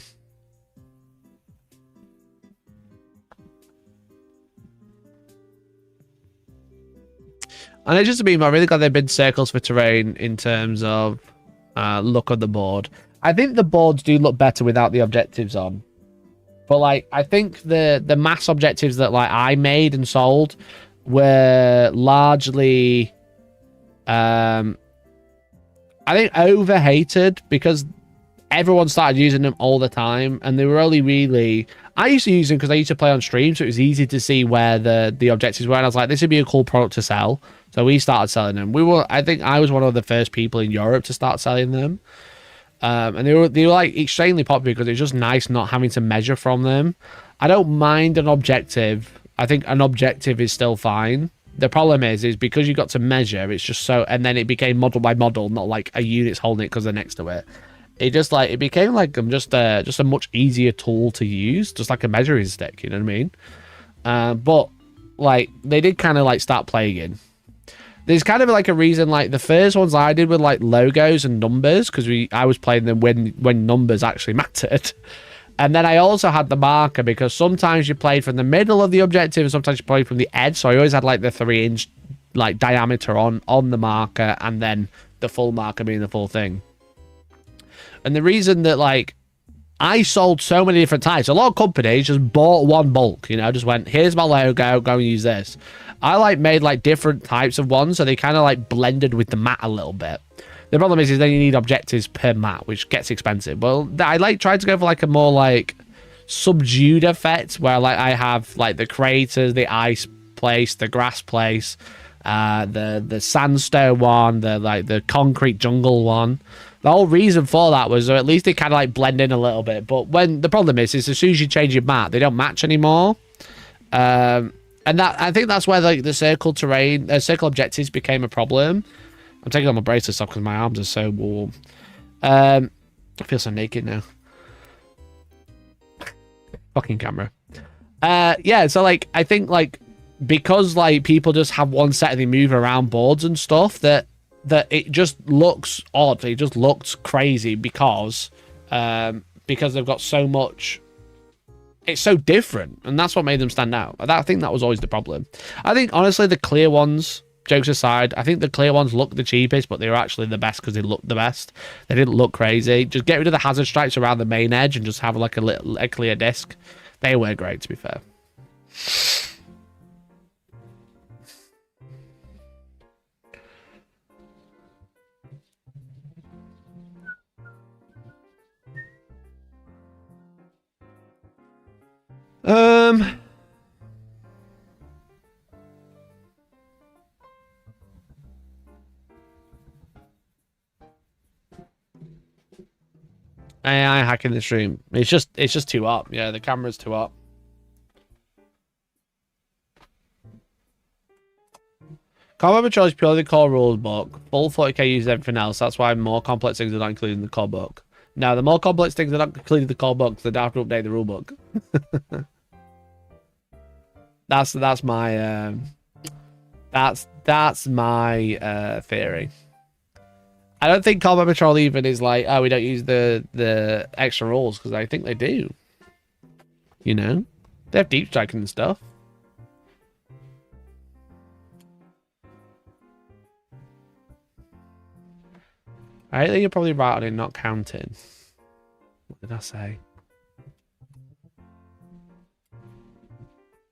And it's just I'm really glad they've been circles for terrain in terms of look on the board. I think the boards do look better without the objectives on. But like, I think the mass objectives that like I made and sold were largely I think overhated because everyone started using them all the time, and they were only really I used to use them because I used to play on stream, so it was easy to see where the objectives were. And I was like, this would be a cool product to sell. So we started selling them. I think I was one of the first people in Europe to start selling them. And they were like extremely popular because it was just nice not having to measure from them. I don't mind an objective. I think an objective is still fine. The problem is because you got to measure, it's just so, and then it became model by model, not like a unit's holding it because they're next to it. It became like just a much easier tool to use, just like a measuring stick. You know what I mean? But like they did kind of like start plaguing. There's kind of like a reason, like the first ones I did with like logos and numbers, because I was playing them when numbers actually mattered. And then I also had the marker because sometimes you played from the middle of the objective and sometimes you played from the edge. So I always had like the 3-inch like diameter on the marker and then the full marker being the full thing. And the reason that like I sold so many different types, a lot of companies just bought one bulk, you know, just went, here's my logo, go and use this. I like made like different types of ones, so they kind of like blended with the mat a little bit. The problem is then you need objectives per mat, which gets expensive. Well, I like tried to go for like a more like subdued effect, where like I have like the craters, the ice place, the grass place, the sandstone one, the concrete jungle one. The whole reason for that was, or at least they kind of like blend in a little bit. But when the problem is as soon as you change your mat, they don't match anymore. And that I think that's where like the circle terrain, circle objectives became a problem. I'm taking on my bracelets off because my arms are so warm. I feel so naked now. Fucking camera. Yeah, so like I think like because like people just have one set and they move around boards and stuff, that it just looks odd. It just looks crazy because they've got so much. It's so different, and that's what made them stand out. I think that was always the problem. I think honestly the clear ones, jokes aside, I think the clear ones look the cheapest, but they were actually the best because they looked the best. They didn't look crazy. Just get rid of the hazard stripes around the main edge and just have like a clear disc. They were great, to be fair. AI hacking the stream. It's just too up. Yeah, the camera's too up. Combat Patrol is purely the core rules book. Full 40k uses everything else. That's why more complex things are not included in the core book. Now, the more complex things are not included in the core book, so they don't have to update the rule book. That's my theory. I don't think Combat Patrol even is like, oh, we don't use the extra rules, because I think they do. You know? They have deep striking and stuff. I think you're probably right on it not counting. What did I say?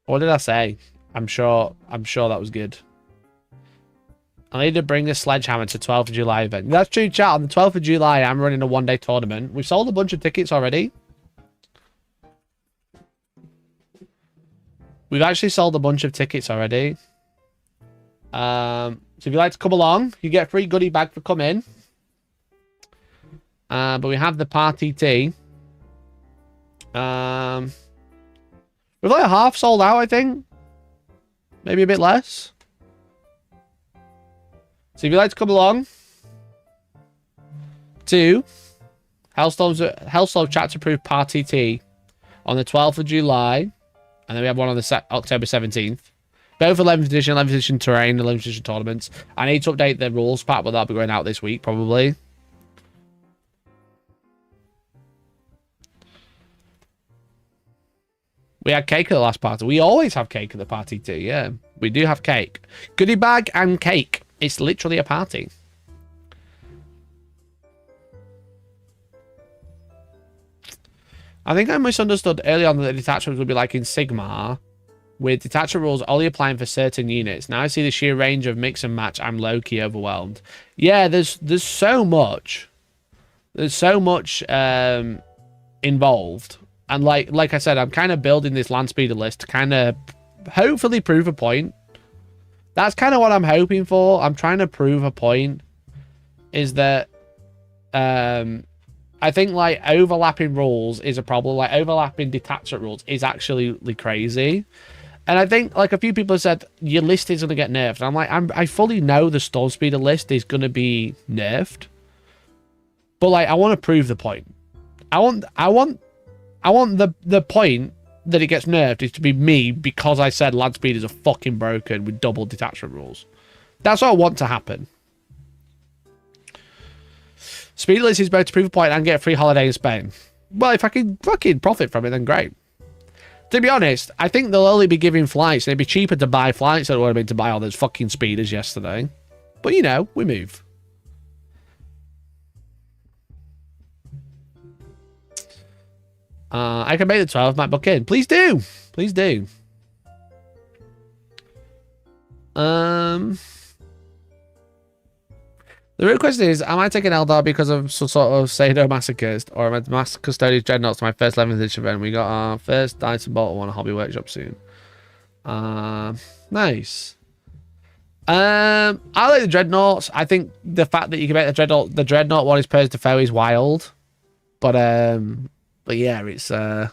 What did I say? I'm sure that was good. I need to bring a sledgehammer to 12th of July event. That's true, chat. On the 12th of July, I'm running a one-day tournament. We've sold a bunch of tickets already. We've actually sold a bunch of tickets already. So if you'd like to come along, you get a free goodie bag for coming. But we have the party tea. We're like half sold out, I think. Maybe a bit less. So if you'd like to come along to Hellstorm chapter-proof party tea on the 12th of July, and then we have one on the October 17th. Both 11th edition terrain, 11th edition tournaments. I need to update the rules pack, but that'll be going out this week, probably. We had cake at the last party. We always have cake at the party too, yeah. We do have cake. Goodie bag and cake. It's literally a party. I think I misunderstood early on that the detachments would be like in Sigmar, with detachment rules only applying for certain units. Now I see the sheer range of mix and match. I'm low-key overwhelmed. Yeah, there's so much. There's so much involved. And like I said, I'm kind of building this land speeder list to kind of hopefully prove a point. That's kind of what I'm hoping for. I'm trying to prove a point. Is that I think like overlapping rules is a problem. Like overlapping detachment rules is actually crazy. And I think like a few people have said your list is going to get nerfed. And I'm like, I fully know the storm speeder list is going to be nerfed. But like I want to prove the point. I want the point that it gets nerfed is to be me because I said land speeders are fucking broken with double detachment rules. That's what I want to happen. Speedless is both to prove a point and get a free holiday in Spain. Well, if I can fucking profit from it, then great. To be honest, I think they'll only be giving flights. It'd be cheaper to buy flights than it would have been to buy all those fucking speeders yesterday. But, you know, we move. I can make the 12 might book in. Please do. Please do. The real question is, am I taking Eldar because of some sort of sadomasochist, or am I the Master Custodian Dreadnoughts to my first 11th edition event? We got our first Dice and Bolt one at Hobby Workshop soon. Nice. I like the Dreadnoughts. I think the fact that you can make the Dreadnought one is pairs to foe is wild. But yeah, it's I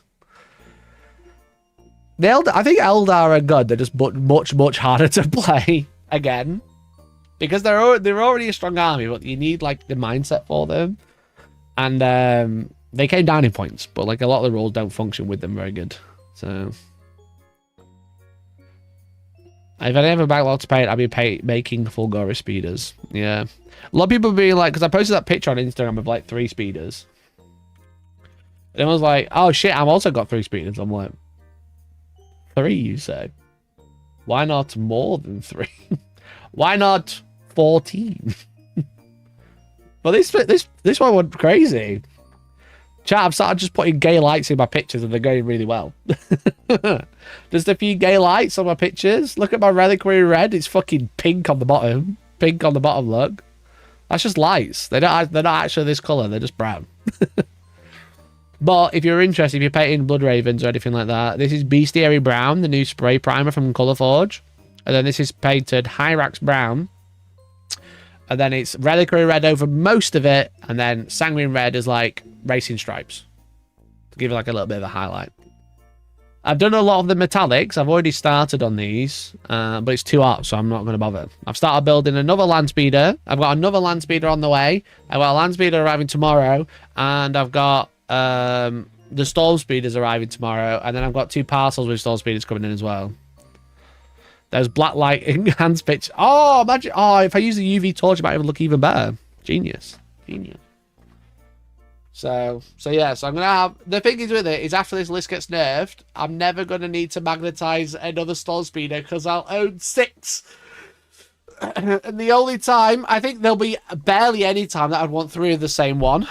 think Eldar are good. They're just much harder to play again. Because they're already a strong army, but you need like the mindset for them. And they came down in points, but like a lot of the rules don't function with them very good. So if I have a backlog to paint, I'll be making full Gora speeders. Yeah. A lot of people being like, because I posted that picture on Instagram of like 3 speeders. And it was like, oh shit, I've also got 3 speeders. I'm like, 3 you say? Why not more than 3? Why not 14? But this one went crazy. Chat, I've started just putting gay lights in my pictures and they're going really well. Just a few gay lights on my pictures. Look at my reliquary red. It's fucking pink on the bottom. Pink on the bottom, look. That's just lights. They're not actually this colour. They're just brown. But if you're interested, if you're painting Blood Ravens or anything like that, this is Bestiary Brown, the new spray primer from Colourforge. And then this is painted Hyrax Brown. And then it's Reliquary Red over most of it. And then Sanguine Red is like Racing Stripes. To give it like a little bit of a highlight. I've done a lot of the metallics. I've already started on these. But it's too hot, so I'm not going to bother. I've started building another land speeder. I've got another land speeder on the way. I've got a land speeder arriving tomorrow. And I've got the storm speeders arriving tomorrow. And then I've got 2 parcels with storm speeders coming in as well. Those black light enhanced pitch. Oh, imagine. Oh, if I use the UV torch, it might even look even better. Genius. Genius. So yeah. So I'm going to have... The thing is with it is after this list gets nerfed, I'm never going to need to magnetize another storm speeder because I'll own 6. And the only time... I think there'll be barely any time that I'd want 3 of the same one.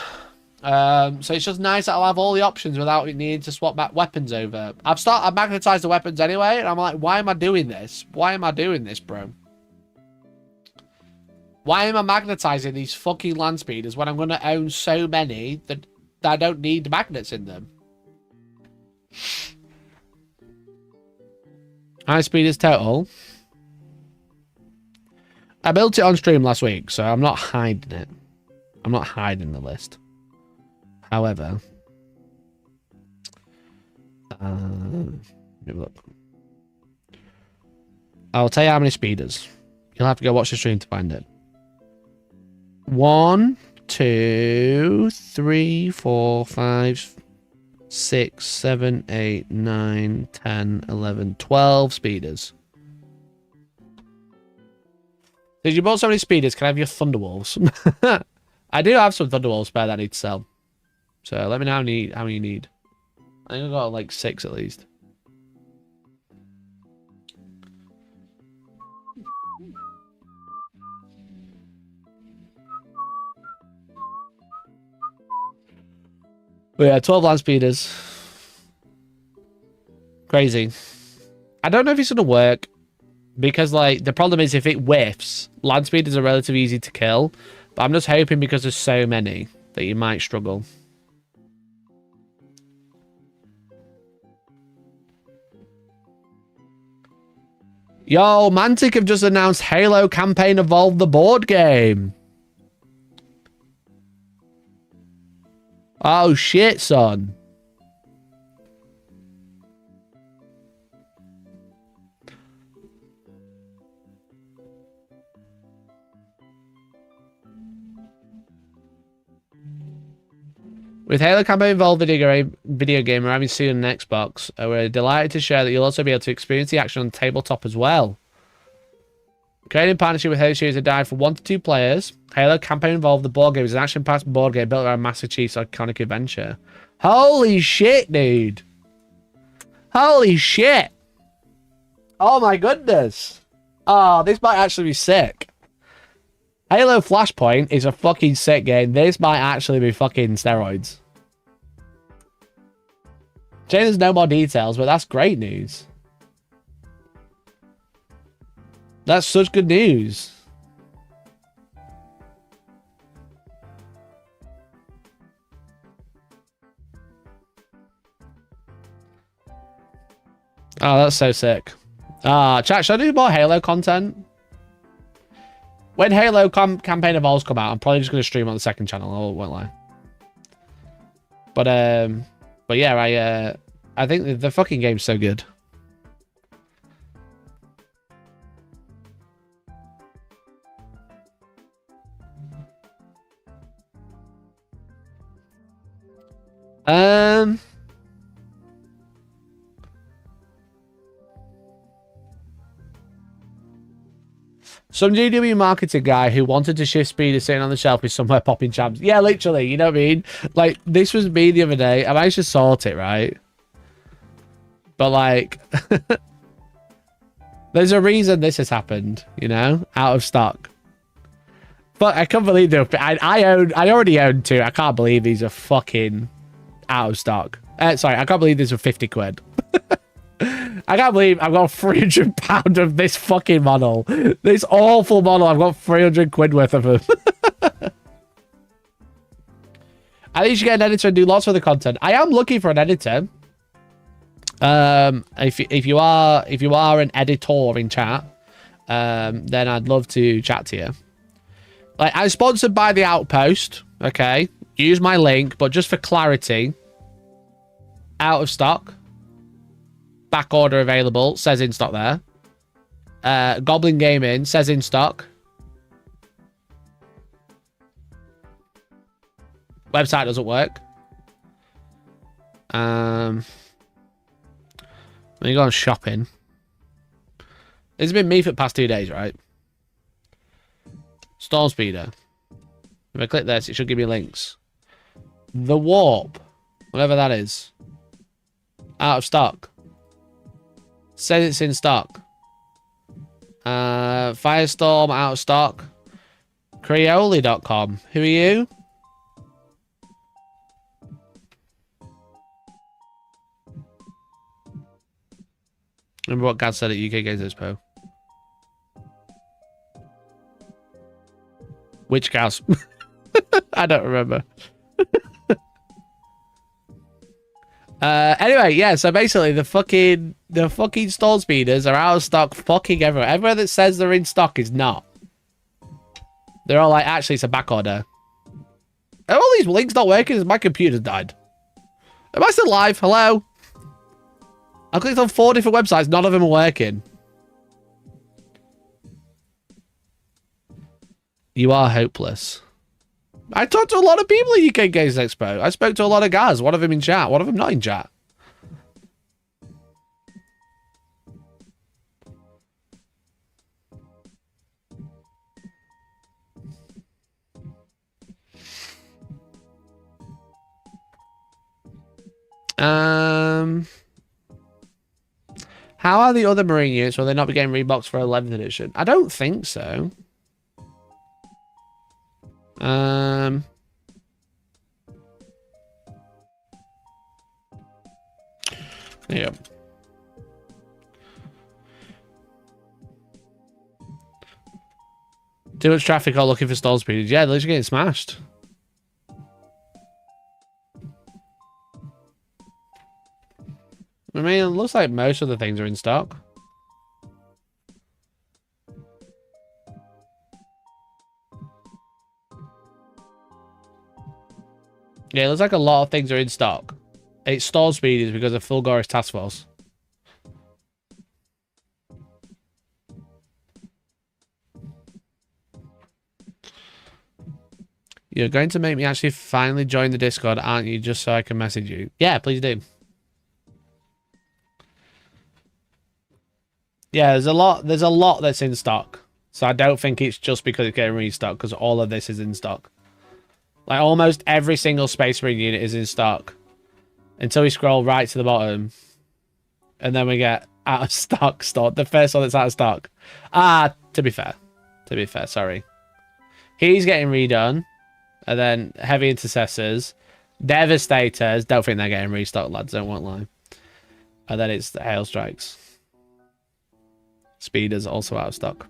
So it's just nice that I'll have all the options without needing to swap back weapons over. I've magnetized the weapons anyway, and I'm like, why am I doing this? Why am I doing this, bro? Why am I magnetizing these fucking land speeders when I'm going to own so many that I don't need magnets in them? High speeders total. I built it on stream last week, so I'm not hiding it. I'm not hiding the list. However, look. I'll tell you how many speeders. You'll have to go watch the stream to find it. 1, 2, 3, 4, 5, 6, 7, 8, 9, 10, 11, 12 speeders. Did you bought so many speeders? Can I have your Thunderwolves? I do have some Thunderwolves spare that I need to sell. So let me know how many you need. I think I've got like 6 at least. But yeah, 12 land speeders. Crazy. I don't know if it's going to work. Because like the problem is if it whiffs, land speeders are relatively easy to kill. But I'm just hoping because there's so many that you might struggle. Yo, Mantic have just announced Halo Campaign Evolved the board game. Oh shit, son. With Halo Campaign Evolved video game arriving soon on Xbox, we're delighted to share that you'll also be able to experience the action on tabletop as well. Created in partnership with Halo Studios designed for 1 to 2 players, Halo Campaign Evolved the board game is an action-packed board game built around Master Chief's iconic adventure. Holy shit, dude! Holy shit! Oh my goodness! Oh, this might actually be sick. Halo Flashpoint is a fucking sick game. This might actually be fucking steroids. Jane has no more details, but that's great news. That's such good news. Oh, that's so sick. Chat, should I do more Halo content? When Halo Campaign Evolves come out, I'm probably just going to stream on the second channel. I won't lie. But yeah, I think the fucking game's so good. Some GW marketing guy who wanted to shift speed is sitting on the shelf with somewhere popping champs. Yeah, literally, you know what I mean? Like, this was me the other day. I managed to sort it, right? But, like, there's a reason this has happened, you know? Out of stock. But I can't believe I already own 2. I can't believe these are fucking out of stock. Sorry, I can't believe these are 50 quid. I can't believe I've got £300 of this fucking model. This awful model. I've got 300 quid worth of them. I think you should get an editor and do lots of the content. I am looking for an editor. If you are an editor in chat, then I'd love to chat to you. Like, I'm sponsored by the Outpost. Okay, use my link, but just for clarity, out of stock. Back order available, says in stock there. Goblin Gaming says in stock. Website doesn't work. When you go on shopping, it's been me for the past 2 days, right? Storm Speeder. If I click this, it should give me links. The Warp, whatever that is, out of stock. Says it's in stock. Firestorm out of stock. Creoli.com. Who are you? Remember what Gad said at UK Games Expo? Which Gaz? I don't remember. Anyway, yeah, so basically the fucking stall speeders are out of stock fucking everywhere. Everywhere that says they're in stock is not. They're all like, actually, it's a back order. Are all these links not working? My computer's died. Am I still live? Hello? I clicked on 4 different websites. None of them are working. You are hopeless. I talked to a lot of people at UK Games Expo. I spoke to a lot of guys. One of them in chat. One of them not in chat. How are the other Marine units? Will they not be getting reboxed for 11th edition? I don't think so. There you go. Too much traffic all looking for stall speed. Yeah, they're just getting smashed. I mean, it looks like most of the things are in stock. Yeah, it looks like a lot of things are in stock. It's store speeders because of Fulgor's task force. You're going to make me actually finally join the Discord, aren't you? Just so I can message you. Yeah, please do. Yeah, there's a lot that's in stock. So I don't think it's just because it's getting restocked, because all of this is in stock. Like almost every single Space Marine unit is in stock. Until we scroll right to the bottom. And then we get out of stock. The first one that's out of stock. To be fair, sorry. He's getting redone. And then Heavy Intercessors. Devastators. Don't think they're getting restocked, lads. Don't want lie. And then it's the Hail Strikes. Speeders also out of stock.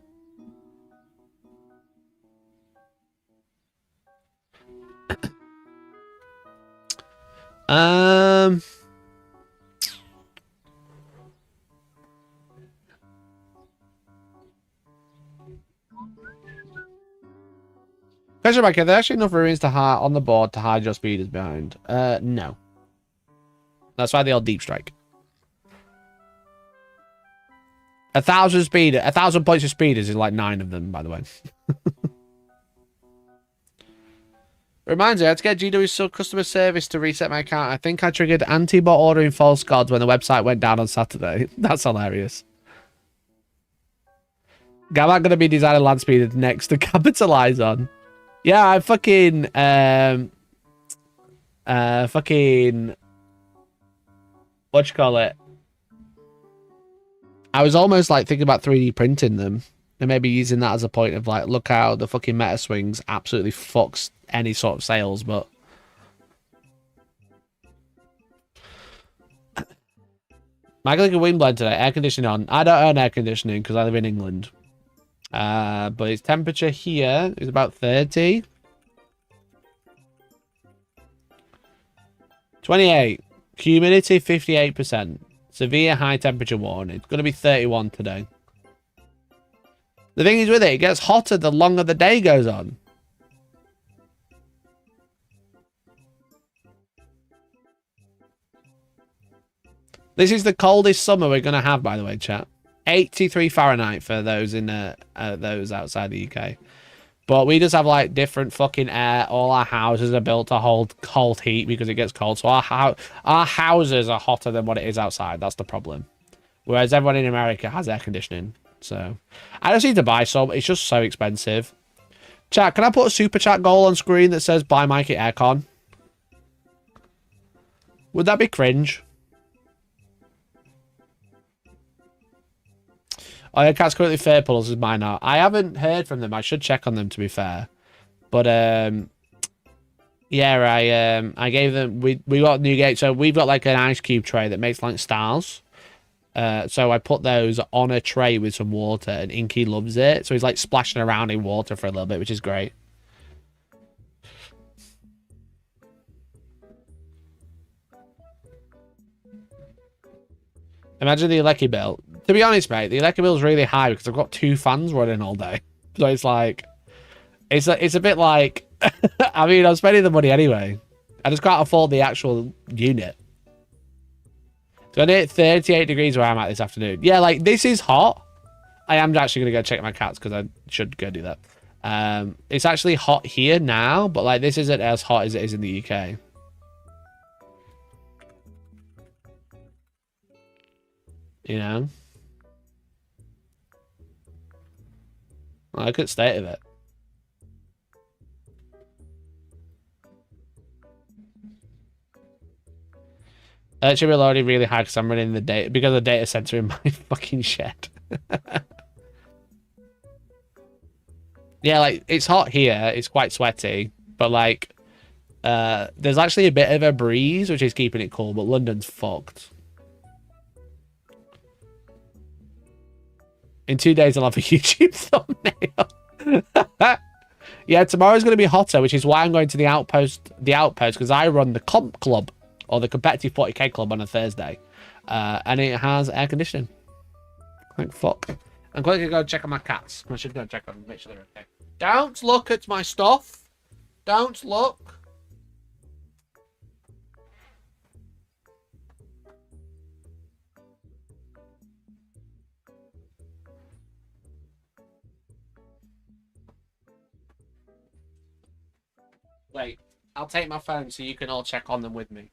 Question mark, are there actually enough ruins to hide on the board to hide your speeders behind? No. That's why they all deep strike. 1,000 points of speeders is like 9 of them, by the way. Reminds me, I had to get GW's customer service to reset my account. I think I triggered anti-bot ordering false gods when the website went down on Saturday. That's hilarious. Gamak gonna be designing land speeders next to capitalize on. Yeah, I fucking what you call it? I was almost like thinking about 3D printing them and maybe using that as a point of like, look how the fucking meta swings absolutely fucks any sort of sales, but Michael, like a wind blend today. Air conditioning on. I don't own air conditioning because I live in England. But its temperature here is about 30. 28. Humidity 58%. Severe high temperature warning. It's going to be 31 today. The thing is with it gets hotter the longer the day goes on. This is the coldest summer we're going to have, by the way, chat. 83 Fahrenheit for those in those outside the UK. But we just have like different fucking air. All our houses are built to hold cold heat because it gets cold. So our houses are hotter than what it is outside. That's the problem. Whereas everyone in America has air conditioning. So I just need to buy some. It's just so expensive. Chat, can I put a super chat goal on screen that says buy Mikey aircon? Would that be cringe? Oh, your cat's currently fair pullers is mine now. I haven't heard from them. I should check on them, to be fair. But yeah, I gave them. We got Newgate, so we've got like an ice cube tray that makes like stars. So I put those on a tray with some water, and Inky loves it. So he's like splashing around in water for a little bit, which is great. Imagine the Lecky bill. To be honest, mate, the electric bill is really high because I've got 2 fans running all day. So it's like, it's a bit like, I mean, I'm spending the money anyway. I just can't afford the actual unit. So I hit 38 degrees where I'm at this afternoon. Yeah, like, this is hot. I am actually going to go check my cats because I should go do that. It's actually hot here now, but like, this isn't as hot as it is in the UK. You know? Look at the state of it. It should be loading really high because I'm running the data because of the data center in my fucking shed. Yeah, like it's hot here, it's quite sweaty, but like there's actually a bit of a breeze which is keeping it cool, but London's fucked. In 2 days, I'll have a YouTube thumbnail. Yeah, tomorrow's going to be hotter, which is why I'm going to the Outpost. The Outpost, because I run the Comp Club, or the Competitive 40k Club on a Thursday. And it has air conditioning. Thank fuck. I'm going to go check on my cats. I should go check on them, make sure they're okay. Don't look at my stuff. Don't look. Wait, I'll take my phone so you can all check on them with me.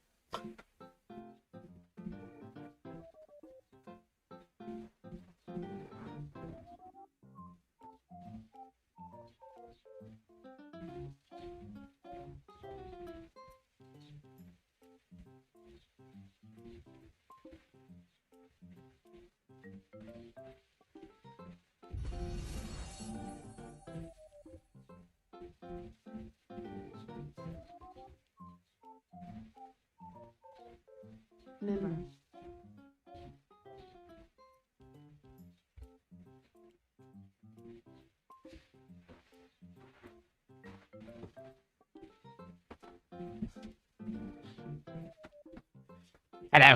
Member. Hello.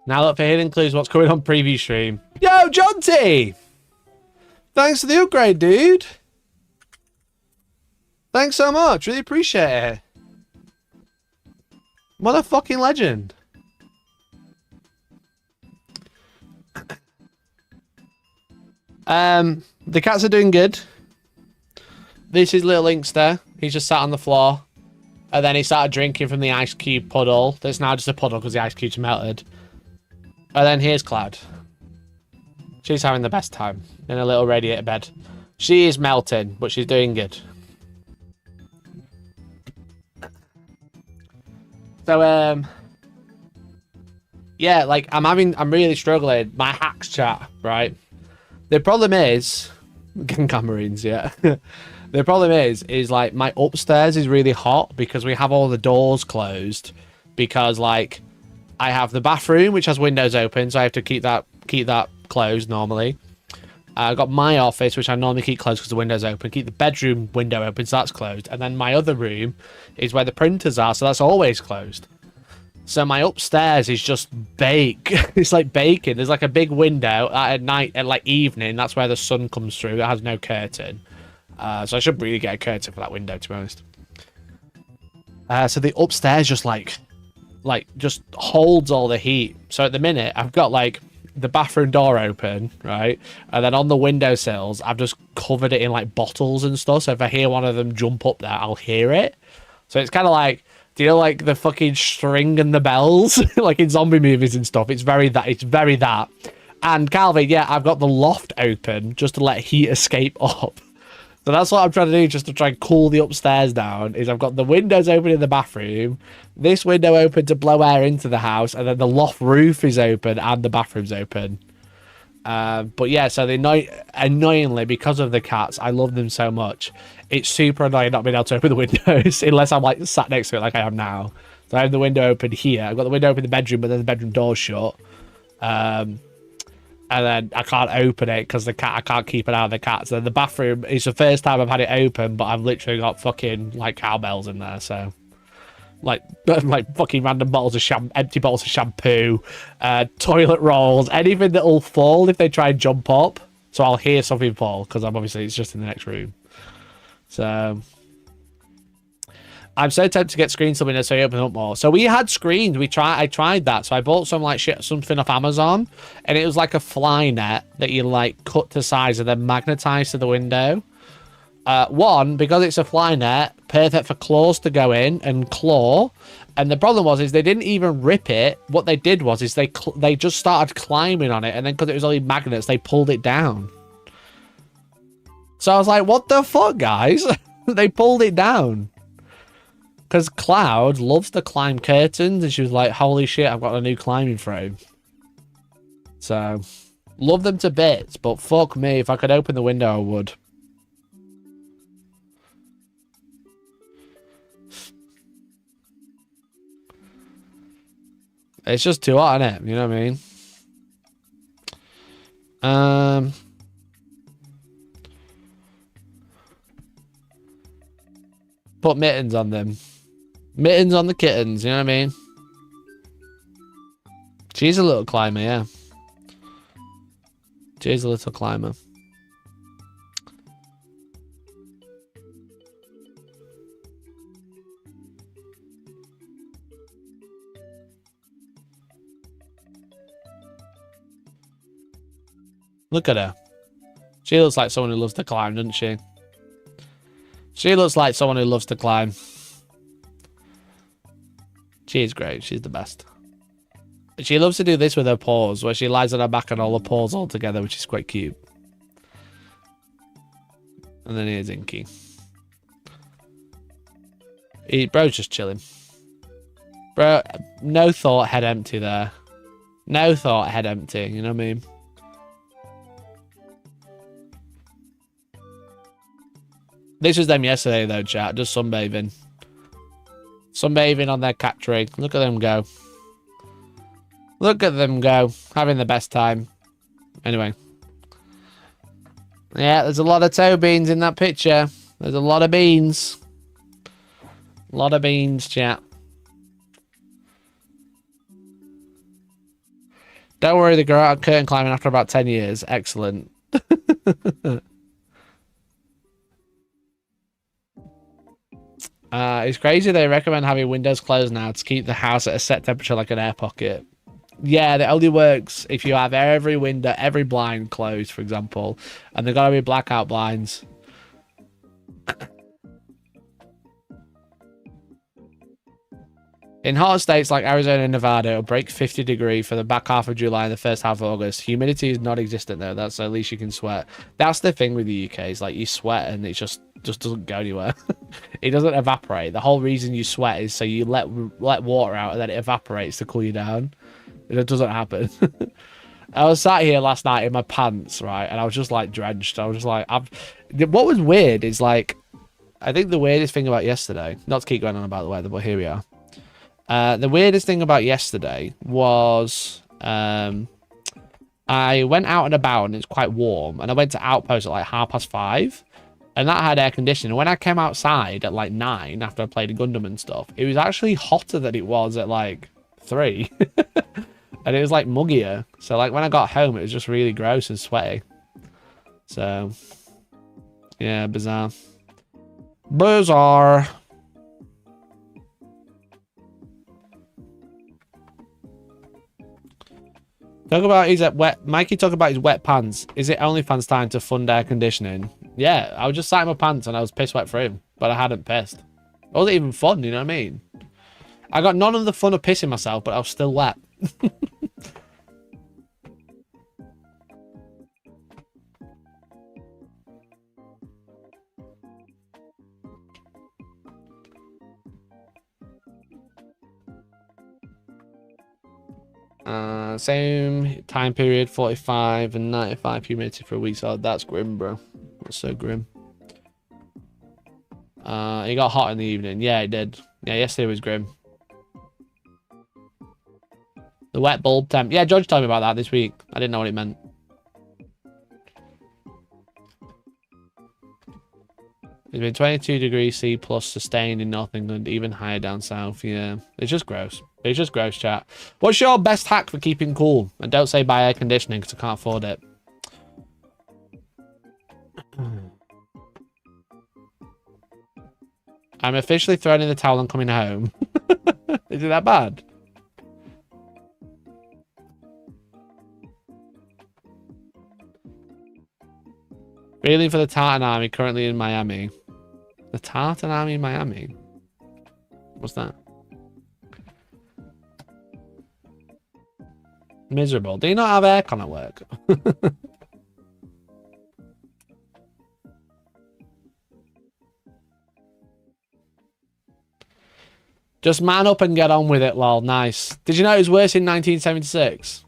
Now look for hidden clues. What's going on preview stream? Yo, John T! Thanks for the upgrade, dude. Thanks so much. Really appreciate it. What a fucking legend. The cats are doing good. This is little Inkster. He's just sat on the floor. And then he started drinking from the ice cube puddle. That's now just a puddle because the ice cube's melted. And then here's Cloud. She's having the best time in a little radiator bed. She is melting, but she's doing good. So, yeah, like, I'm really struggling. My hacks chat, right? The problem is, Marines, yeah. The problem is like, my upstairs is really hot because we have all the doors closed. Because, like, I have the bathroom, which has windows open, so I have to keep that closed normally. I've got my office, which I normally keep closed because the window's open. Keep the bedroom window open, so that's closed. And then my other room is where the printers are, so that's always closed. So my upstairs is just bake. It's like baking. There's like a big window at night, at like evening. That's where the sun comes through. It has no curtain. So I should really get a curtain for that window, to be honest. So the upstairs just just holds all the heat. So at the minute, I've got like the bathroom door open, right? And then on the windowsills, I've just covered it in like bottles and stuff. So if I hear one of them jump up there, I'll hear it. So it's kind of like, do you know, like the fucking string and the bells, like in zombie movies and stuff? It's very that. And Calvin, yeah, I've got the loft open just to let heat escape up. So that's what I'm trying to do, just to try and cool the upstairs down, is I've got the windows open in the bathroom, this window open to blow air into the house, and then the loft roof is open and the bathroom's open. But yeah, so annoyingly, because of the cats, I love them so much. It's super annoying not being able to open the windows, unless I'm like sat next to it like I am now. So I have the window open here. I've got the window open in the bedroom, but then the bedroom door's shut. And then I can't open it because I can't keep it out of the cats. So the bathroom is the first time I've had it open, but I've literally got fucking like cowbells in there. So like fucking random bottles of empty bottles of shampoo, toilet rolls, anything that will fall if they try and jump up. So I'll hear something fall because it's just in the next room. So I'm so tempted to get screens something so you open up more. So we had screens. I tried that. So I bought something off Amazon, and it was like a fly net that you like cut to size and then magnetize to the window. One, because it's a fly net, perfect for claws to go in and claw. And the problem was they didn't even rip it. What they did was they just started climbing on it, and then because it was only magnets, they pulled it down. So I was like, what the fuck, guys? They pulled it down. Because Cloud loves to climb curtains, and she was like, holy shit, I've got a new climbing frame. So, love them to bits, but fuck me, if I could open the window, I would. It's just too hot, isn't it? You know what I mean? Put mittens on them. Mittens on the kittens, you know what I mean? She's a little climber, yeah. She's a little climber. Look at her. She looks like someone who loves to climb, doesn't she? She looks like someone who loves to climb. She is great. She's the best. She loves to do this with her paws, where she lies on her back and all her paws all together, which is quite cute. And then here's Inky. Bro's just chilling. Bro, no thought, head empty there. No thought, head empty. You know what I mean? This was them yesterday, though, chat. Just sunbathing. Sunbathing on their cat tree. Look at them go. Look at them go. Having the best time. Anyway. Yeah, there's a lot of toe beans in that picture. There's a lot of beans. A lot of beans, chat. Don't worry, they grow out curtain climbing after about 10 years. Excellent. It's crazy they recommend having windows closed now to keep the house at a set temperature like an air pocket. Yeah, that only works if you have every window, every blind closed, for example. And they've got to be blackout blinds. In hotter states like Arizona and Nevada, it'll break 50 degrees for the back half of July and the first half of August. Humidity is not existent though. That's at least you can sweat. That's the thing with the UK. Is like you sweat and it just doesn't go anywhere. It doesn't evaporate. The whole reason you sweat is so you let water out and then it evaporates to cool you down. It doesn't happen. I was sat here last night in my pants, right, and I was just like drenched. I was just like, what was weird is like, I think the weirdest thing about yesterday, not to keep going on about the weather, but here we are. The weirdest thing about yesterday was I went out and about and it's quite warm, and I went to Outpost at like 5:30, and that had air conditioning. When I came outside at like 9 after I played a Gundam and stuff, it was actually hotter than it was at like 3. And it was like muggier. So like when I got home, it was just really gross and sweaty. So yeah, bizarre. Bizarre. Talk about his wet. Mikey, talk about his wet pants. Is it OnlyFans time to fund air conditioning? Yeah, I was just sat in my pants and I was piss wet for him, but I hadn't pissed. It wasn't even fun, you know what I mean? I got none of the fun of pissing myself, but I was still wet. Same time period, 45 and 95 humidity for a week. So that's grim, bro. That's so grim. It got hot in the evening. Yeah, it did. Yeah, yesterday was grim. The wet bulb temp. Yeah, George told me about that this week. I didn't know what it meant. It's been 22 degrees C plus sustained in North England, even higher down south. Yeah, it's just gross. It's just gross, chat. What's your best hack for keeping cool? And don't say buy air conditioning because I can't afford it. I'm officially throwing in the towel and coming home. Is it that bad? Feeling for the Tartan Army currently in Miami. The Tartan Army in Miami? What's that? Miserable. Do you not have aircon at work? Just man up and get on with it, lol. Nice. Did you know it was worse in 1976?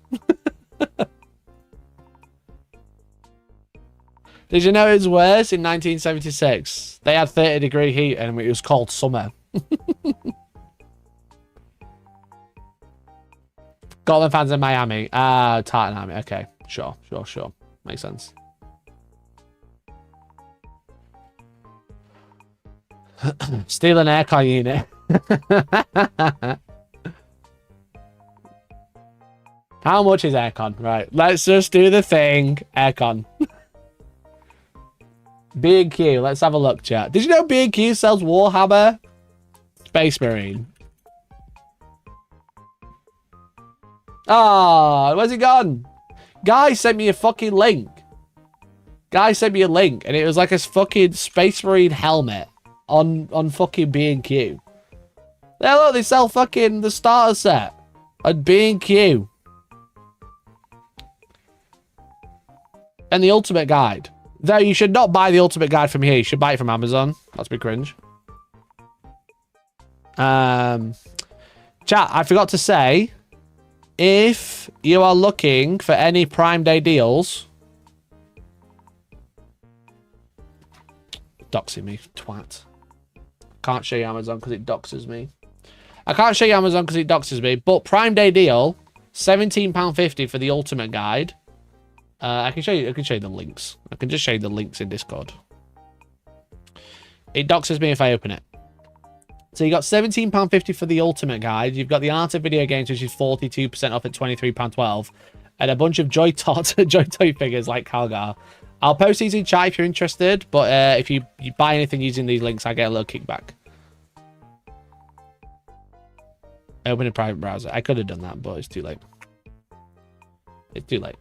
Did you know it was worse in 1976? They had 30-degree heat and it was called summer. Scotland fans in Miami. Tartan Army. Okay. Sure. Makes sense. Steal an aircon unit. How much is aircon? Right. Let's just do the thing. Aircon. B&Q. Let's have a look, chat. Did you know B&Q sells Warhammer? Spacemarine. Ah, where's it gone? Guy sent me a fucking link. Guy sent me a link, and it was like a fucking Space Marine helmet. on fucking B&Q. There, look, they sell fucking the starter set at B&Q. And the ultimate guide. Though you should not buy the ultimate guide from here. You should buy it from Amazon. That's a bit cringe. Chat, I forgot to say, if you are looking for any Prime Day deals... Doxing me, twat. Can't show you Amazon because it doxes me. I can't show you Amazon because it doxes me, but Prime Day deal, £17.50 for the ultimate guide. I can show you the links. I can just show you the links in Discord. It doxes me if I open it. So you got £17.50 for the ultimate guide. You've got the Art of Video Games, which is 42% off at £23.12. And a bunch of Joy Toy figures like Calgar. I'll post these in chat if you're interested. But if you buy anything using these links, I get a little kickback. Open a private browser. I could have done that, but it's too late. It's too late.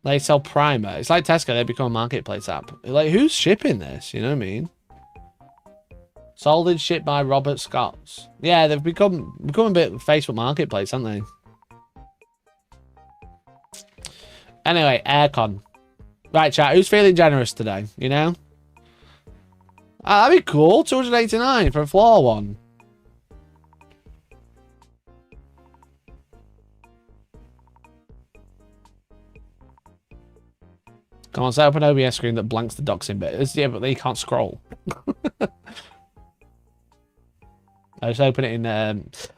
They sell primer. It's like Tesco. They become a marketplace app. Like, who's shipping this? You know what I mean? Sold and shipped by Robert Scotts. Yeah, they've become a bit Facebook marketplace, haven't they? Anyway, aircon. Right, chat. Who's feeling generous today? You know? That'd be cool. 289 for a floor one. Come on, set up an OBS screen that blanks the doxing bit. Yeah, but they can't scroll. I just open it in.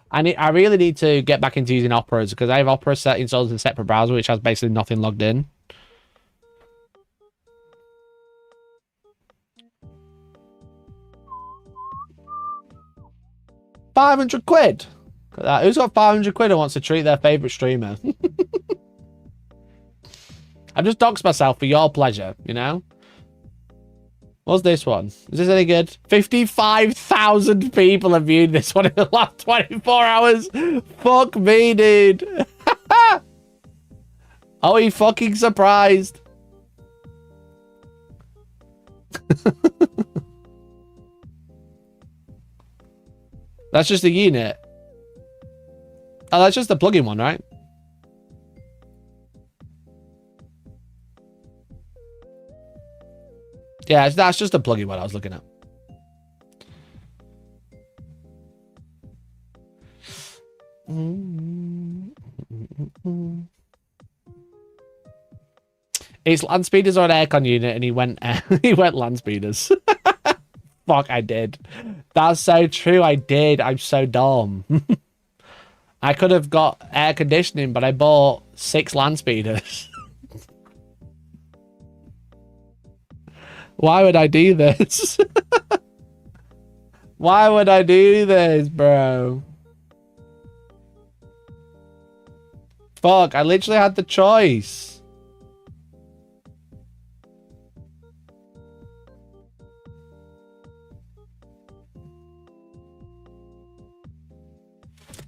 I really need to get back into using Operas because I have Opera set installed in a separate browser, which has basically nothing logged in. £500. Who's got 500 quid and wants to treat their favourite streamer? I've just doxed myself for your pleasure, you know? What's this one? Is this any good? 55,000 people have viewed this one in the last 24 hours. Fuck me, dude. Oh, he fucking surprised. That's just a unit. Oh, that's just the plugin one, right? Yeah, that's just a plugin one I was looking at. It's land speeders or an aircon unit, and he went land speeders. Fuck, I did. That's so true. I did. I'm so dumb. I could have got air conditioning, but I bought 6 land speeders. Why would I do this? Why would I do this, bro? Fuck, I literally had the choice.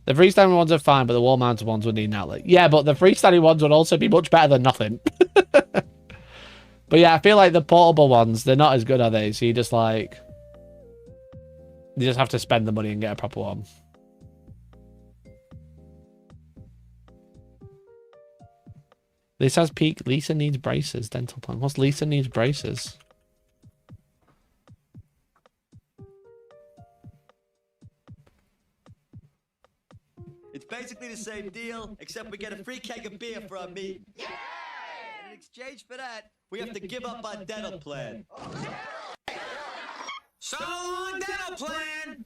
The freestanding ones are fine, but the wall-mounted ones would need an outlet. Yeah, but the freestanding ones would also be much better than nothing. But yeah, I feel like the portable ones, they're not as good, are they? So you just like... You just have to spend the money and get a proper one. This has peak. Lisa needs braces. Dental plan. What's Lisa needs braces? It's basically the same deal, except we get a free keg of beer for our meat. Yeah! In exchange for that, we have to give up our dental plan. So long, dental plan!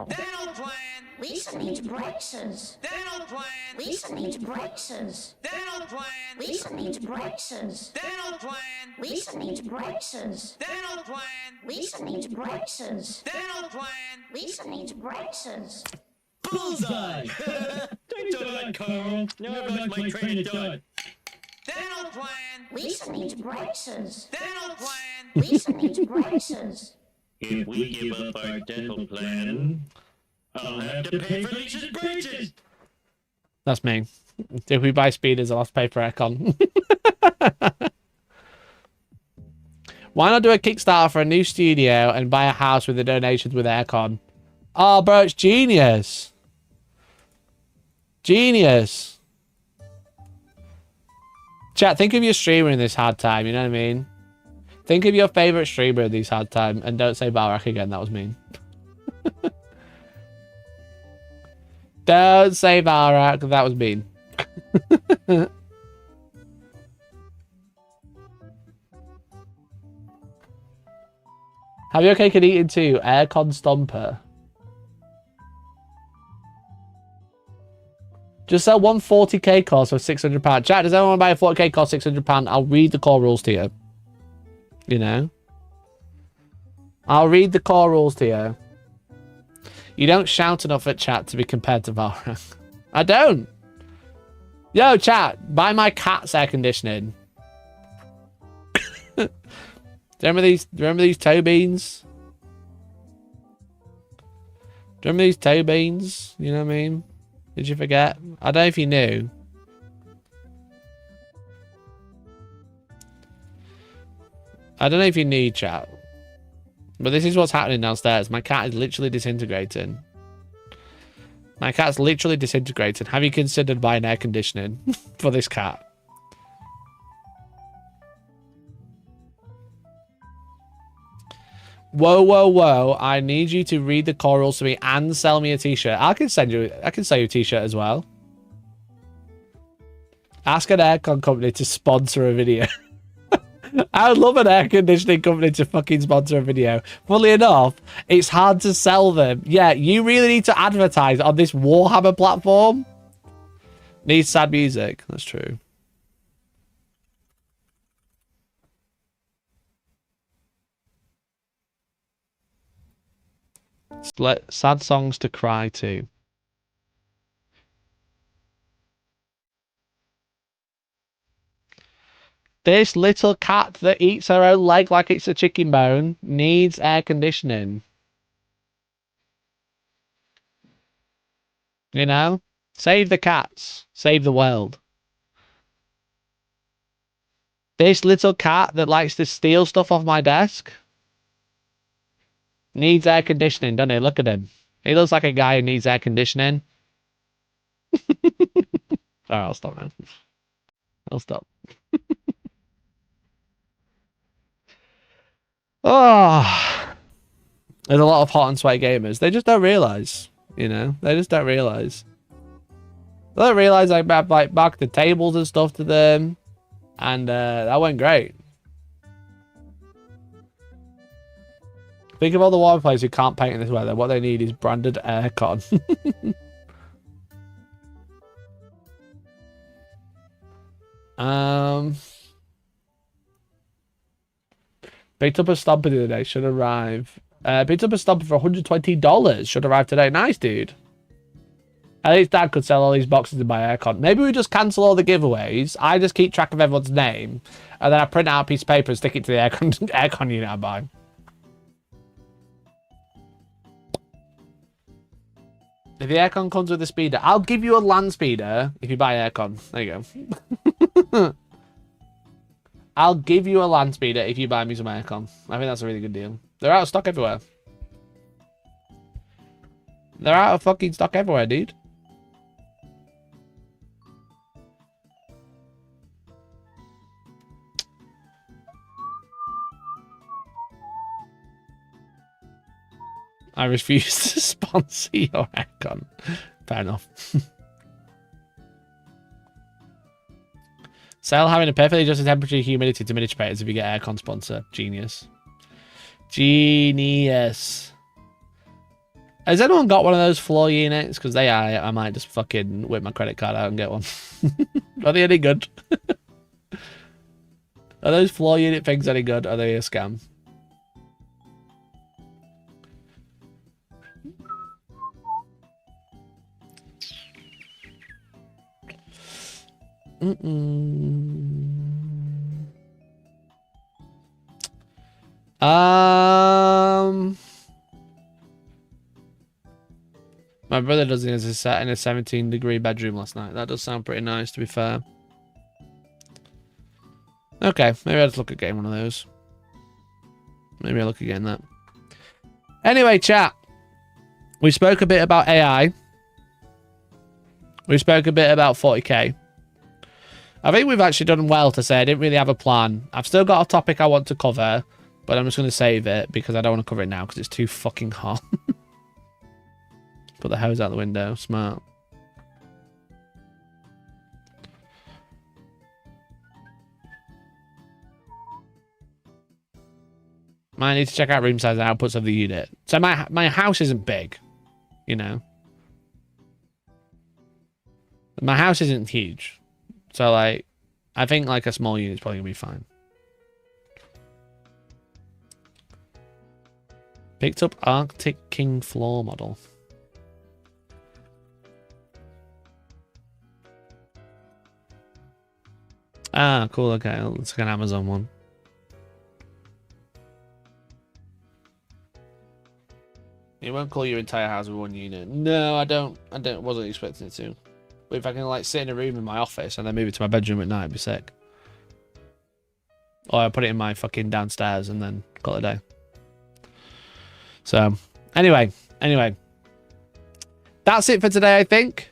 Dental plan! Lisa needs braces. Dental plan! Lisa needs braces. Dental plan! Lisa needs braces. Dental plan! Lisa needs braces. Dental plan! Lisa needs braces. Dental plan! Lisa needs braces. Bullseye! Thanks a lot, Carl. Now I've lost my train of thought. Dental plan. Lisa needs braces. Dental plan. Lisa needs braces. If we give up our dental plan, I'll have to pay for Lisa's braces. That's me. If we buy speeders, I'll have to pay for aircon. Why not do a Kickstarter for a new studio and buy a house with the donations with aircon? Oh, bro, it's genius. Genius. Chat, think of your streamer in this hard time, you know what I mean? Think of your favourite streamer in this hard time and don't say Balrak again, that was mean. Don't say Balrak, that was mean. Have your cake and eat it too? Aircon Stomper. Just sell one 40k course for £600. Chat, does anyone want to buy a 40k course £600? I'll read the core rules to you. You know? I'll read the core rules to you. You don't shout enough at chat to be compared to Valorant. I don't. Yo, chat, buy my cat's air conditioning. Remember these toe beans? Do you remember these toe beans? You know what I mean? Did you forget? I don't know if you knew. I don't know if you knew, chat. But this is what's happening downstairs. My cat is literally disintegrating. My cat's literally disintegrating. Have you considered buying air conditioning for this cat? Whoa, whoa, whoa. I need you to read the core rules to me and sell me a t-shirt. I can sell you a t-shirt as well. Ask an aircon company to sponsor a video. I would love an air conditioning company to fucking sponsor a video. Funnily enough, it's hard to sell them. Yeah, you really need to advertise on this Warhammer platform. Needs sad music. That's true. Sad songs to cry to. This little cat that eats her own leg like it's a chicken bone needs air conditioning. You know? Save the cats. Save the world. This little cat that likes to steal stuff off my desk needs air conditioning, doesn't he? Look at him. He looks like a guy who needs air conditioning. Alright, I'll stop now. I'll stop. Oh, there's a lot of hot and sweaty gamers. They just don't realise, you know? They just don't realise. They don't realise I like back the tables and stuff to them. And that went great. Think of all the Warhammer players who can't paint in this weather. What they need is branded aircon. Picked up a stomper the other day. Should arrive. Picked up a stomper for $120. Should arrive today. Nice, dude. At least Dad could sell all these boxes and buy aircon. Maybe we just cancel all the giveaways. I just keep track of everyone's name. And then I print out a piece of paper and stick it to the aircon unit I buy. If the aircon comes with a speeder, I'll give you a land speeder if you buy aircon. There you go. I'll give you a land speeder if you buy me some aircon. I think that's a really good deal. They're out of stock everywhere. They're out of fucking stock everywhere, dude. I refuse to sponsor your aircon. Fair enough. Sell having a perfectly adjusted temperature and humidity to miniature painters if you get aircon sponsor. Genius. Genius. Has anyone got one of those floor units? Because I might just fucking whip my credit card out and get one. Are they any good? Are those floor unit things any good? Are they a scam? My brother does it as a set in a 17-degree bedroom last night. That does sound pretty nice, to be fair. Okay, maybe I'll just look at getting one of those. Maybe I'll look at getting that. Anyway, chat. We spoke a bit about AI. We spoke a bit about 40k. I think we've actually done well to say I didn't really have a plan. I've still got a topic I want to cover, but I'm just going to save it because I don't want to cover it now because it's too fucking hot. Put the hose out the window. Smart. I need to check out room size and outputs of the unit. So my house isn't big, you know. My house isn't huge. So, like, I think, like, a small unit's probably going to be fine. Picked up Arctic King floor model. Ah, cool. Okay, it's like an Amazon one. You won't call your entire house with one unit. No, I don't. Wasn't expecting it to. But if I can like sit in a room in my office and then move it to my bedroom at night, it'd be sick. Or I put it in my fucking downstairs and then call it a day. So, anyway. That's it for today, I think.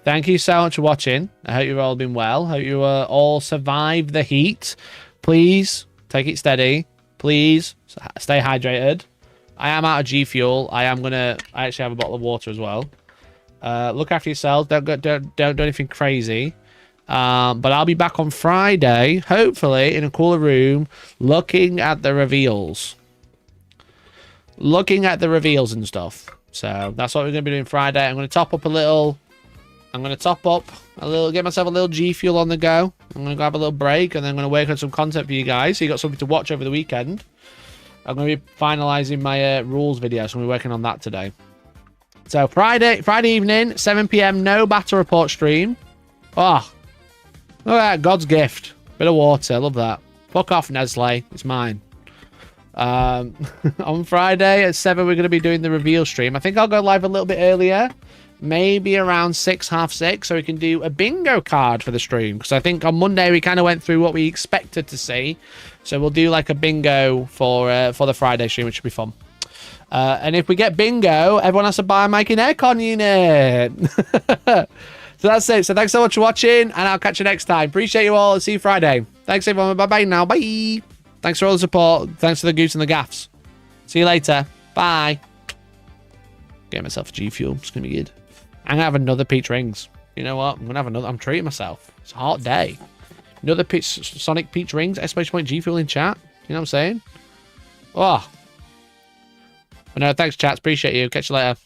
Thank you so much for watching. I hope you've all been well. Hope you all survived the heat. Please, take it steady. Please, stay hydrated. I am out of G Fuel. I actually have a bottle of water as well. Look after yourselves. Don't do anything crazy. But I'll be back on Friday, hopefully, in a cooler room, looking at the reveals. Looking at the reveals and stuff. So that's what we're going to be doing Friday. I'm going to top up a little. Get myself a little G Fuel on the go. I'm going to go have a little break, and then I'm going to work on some content for you guys, so you got something to watch over the weekend. I'm going to be finalising my rules video, so I'm working on that today. So Friday evening, 7 PM, no battle report stream. Oh, look at that, God's gift. Bit of water, love that. Fuck off, Nestle, it's mine. On Friday at 7, we're going to be doing the reveal stream. I think I'll go live a little bit earlier. Maybe around 6, half 6, so we can do a bingo card for the stream. Because I think on Monday we kind of went through what we expected to see. So we'll do like a bingo for the Friday stream, which should be fun. And if we get bingo, everyone has to buy a mic and aircon unit. So that's it. So thanks so much for watching, and I'll catch you next time. Appreciate you all. See you Friday. Thanks everyone. Bye-bye now. Bye. Thanks for all the support. Thanks for the goose and the gaffs. See you later. Bye. Get myself a G Fuel. It's going to be good. I'm going to have another peach rings. You know what? I'm going to have another. I'm treating myself. It's a hot day. Another Sonic peach rings. Exclamation point G Fuel in chat. You know what I'm saying? Oh. But no, thanks, chats. Appreciate you. Catch you later.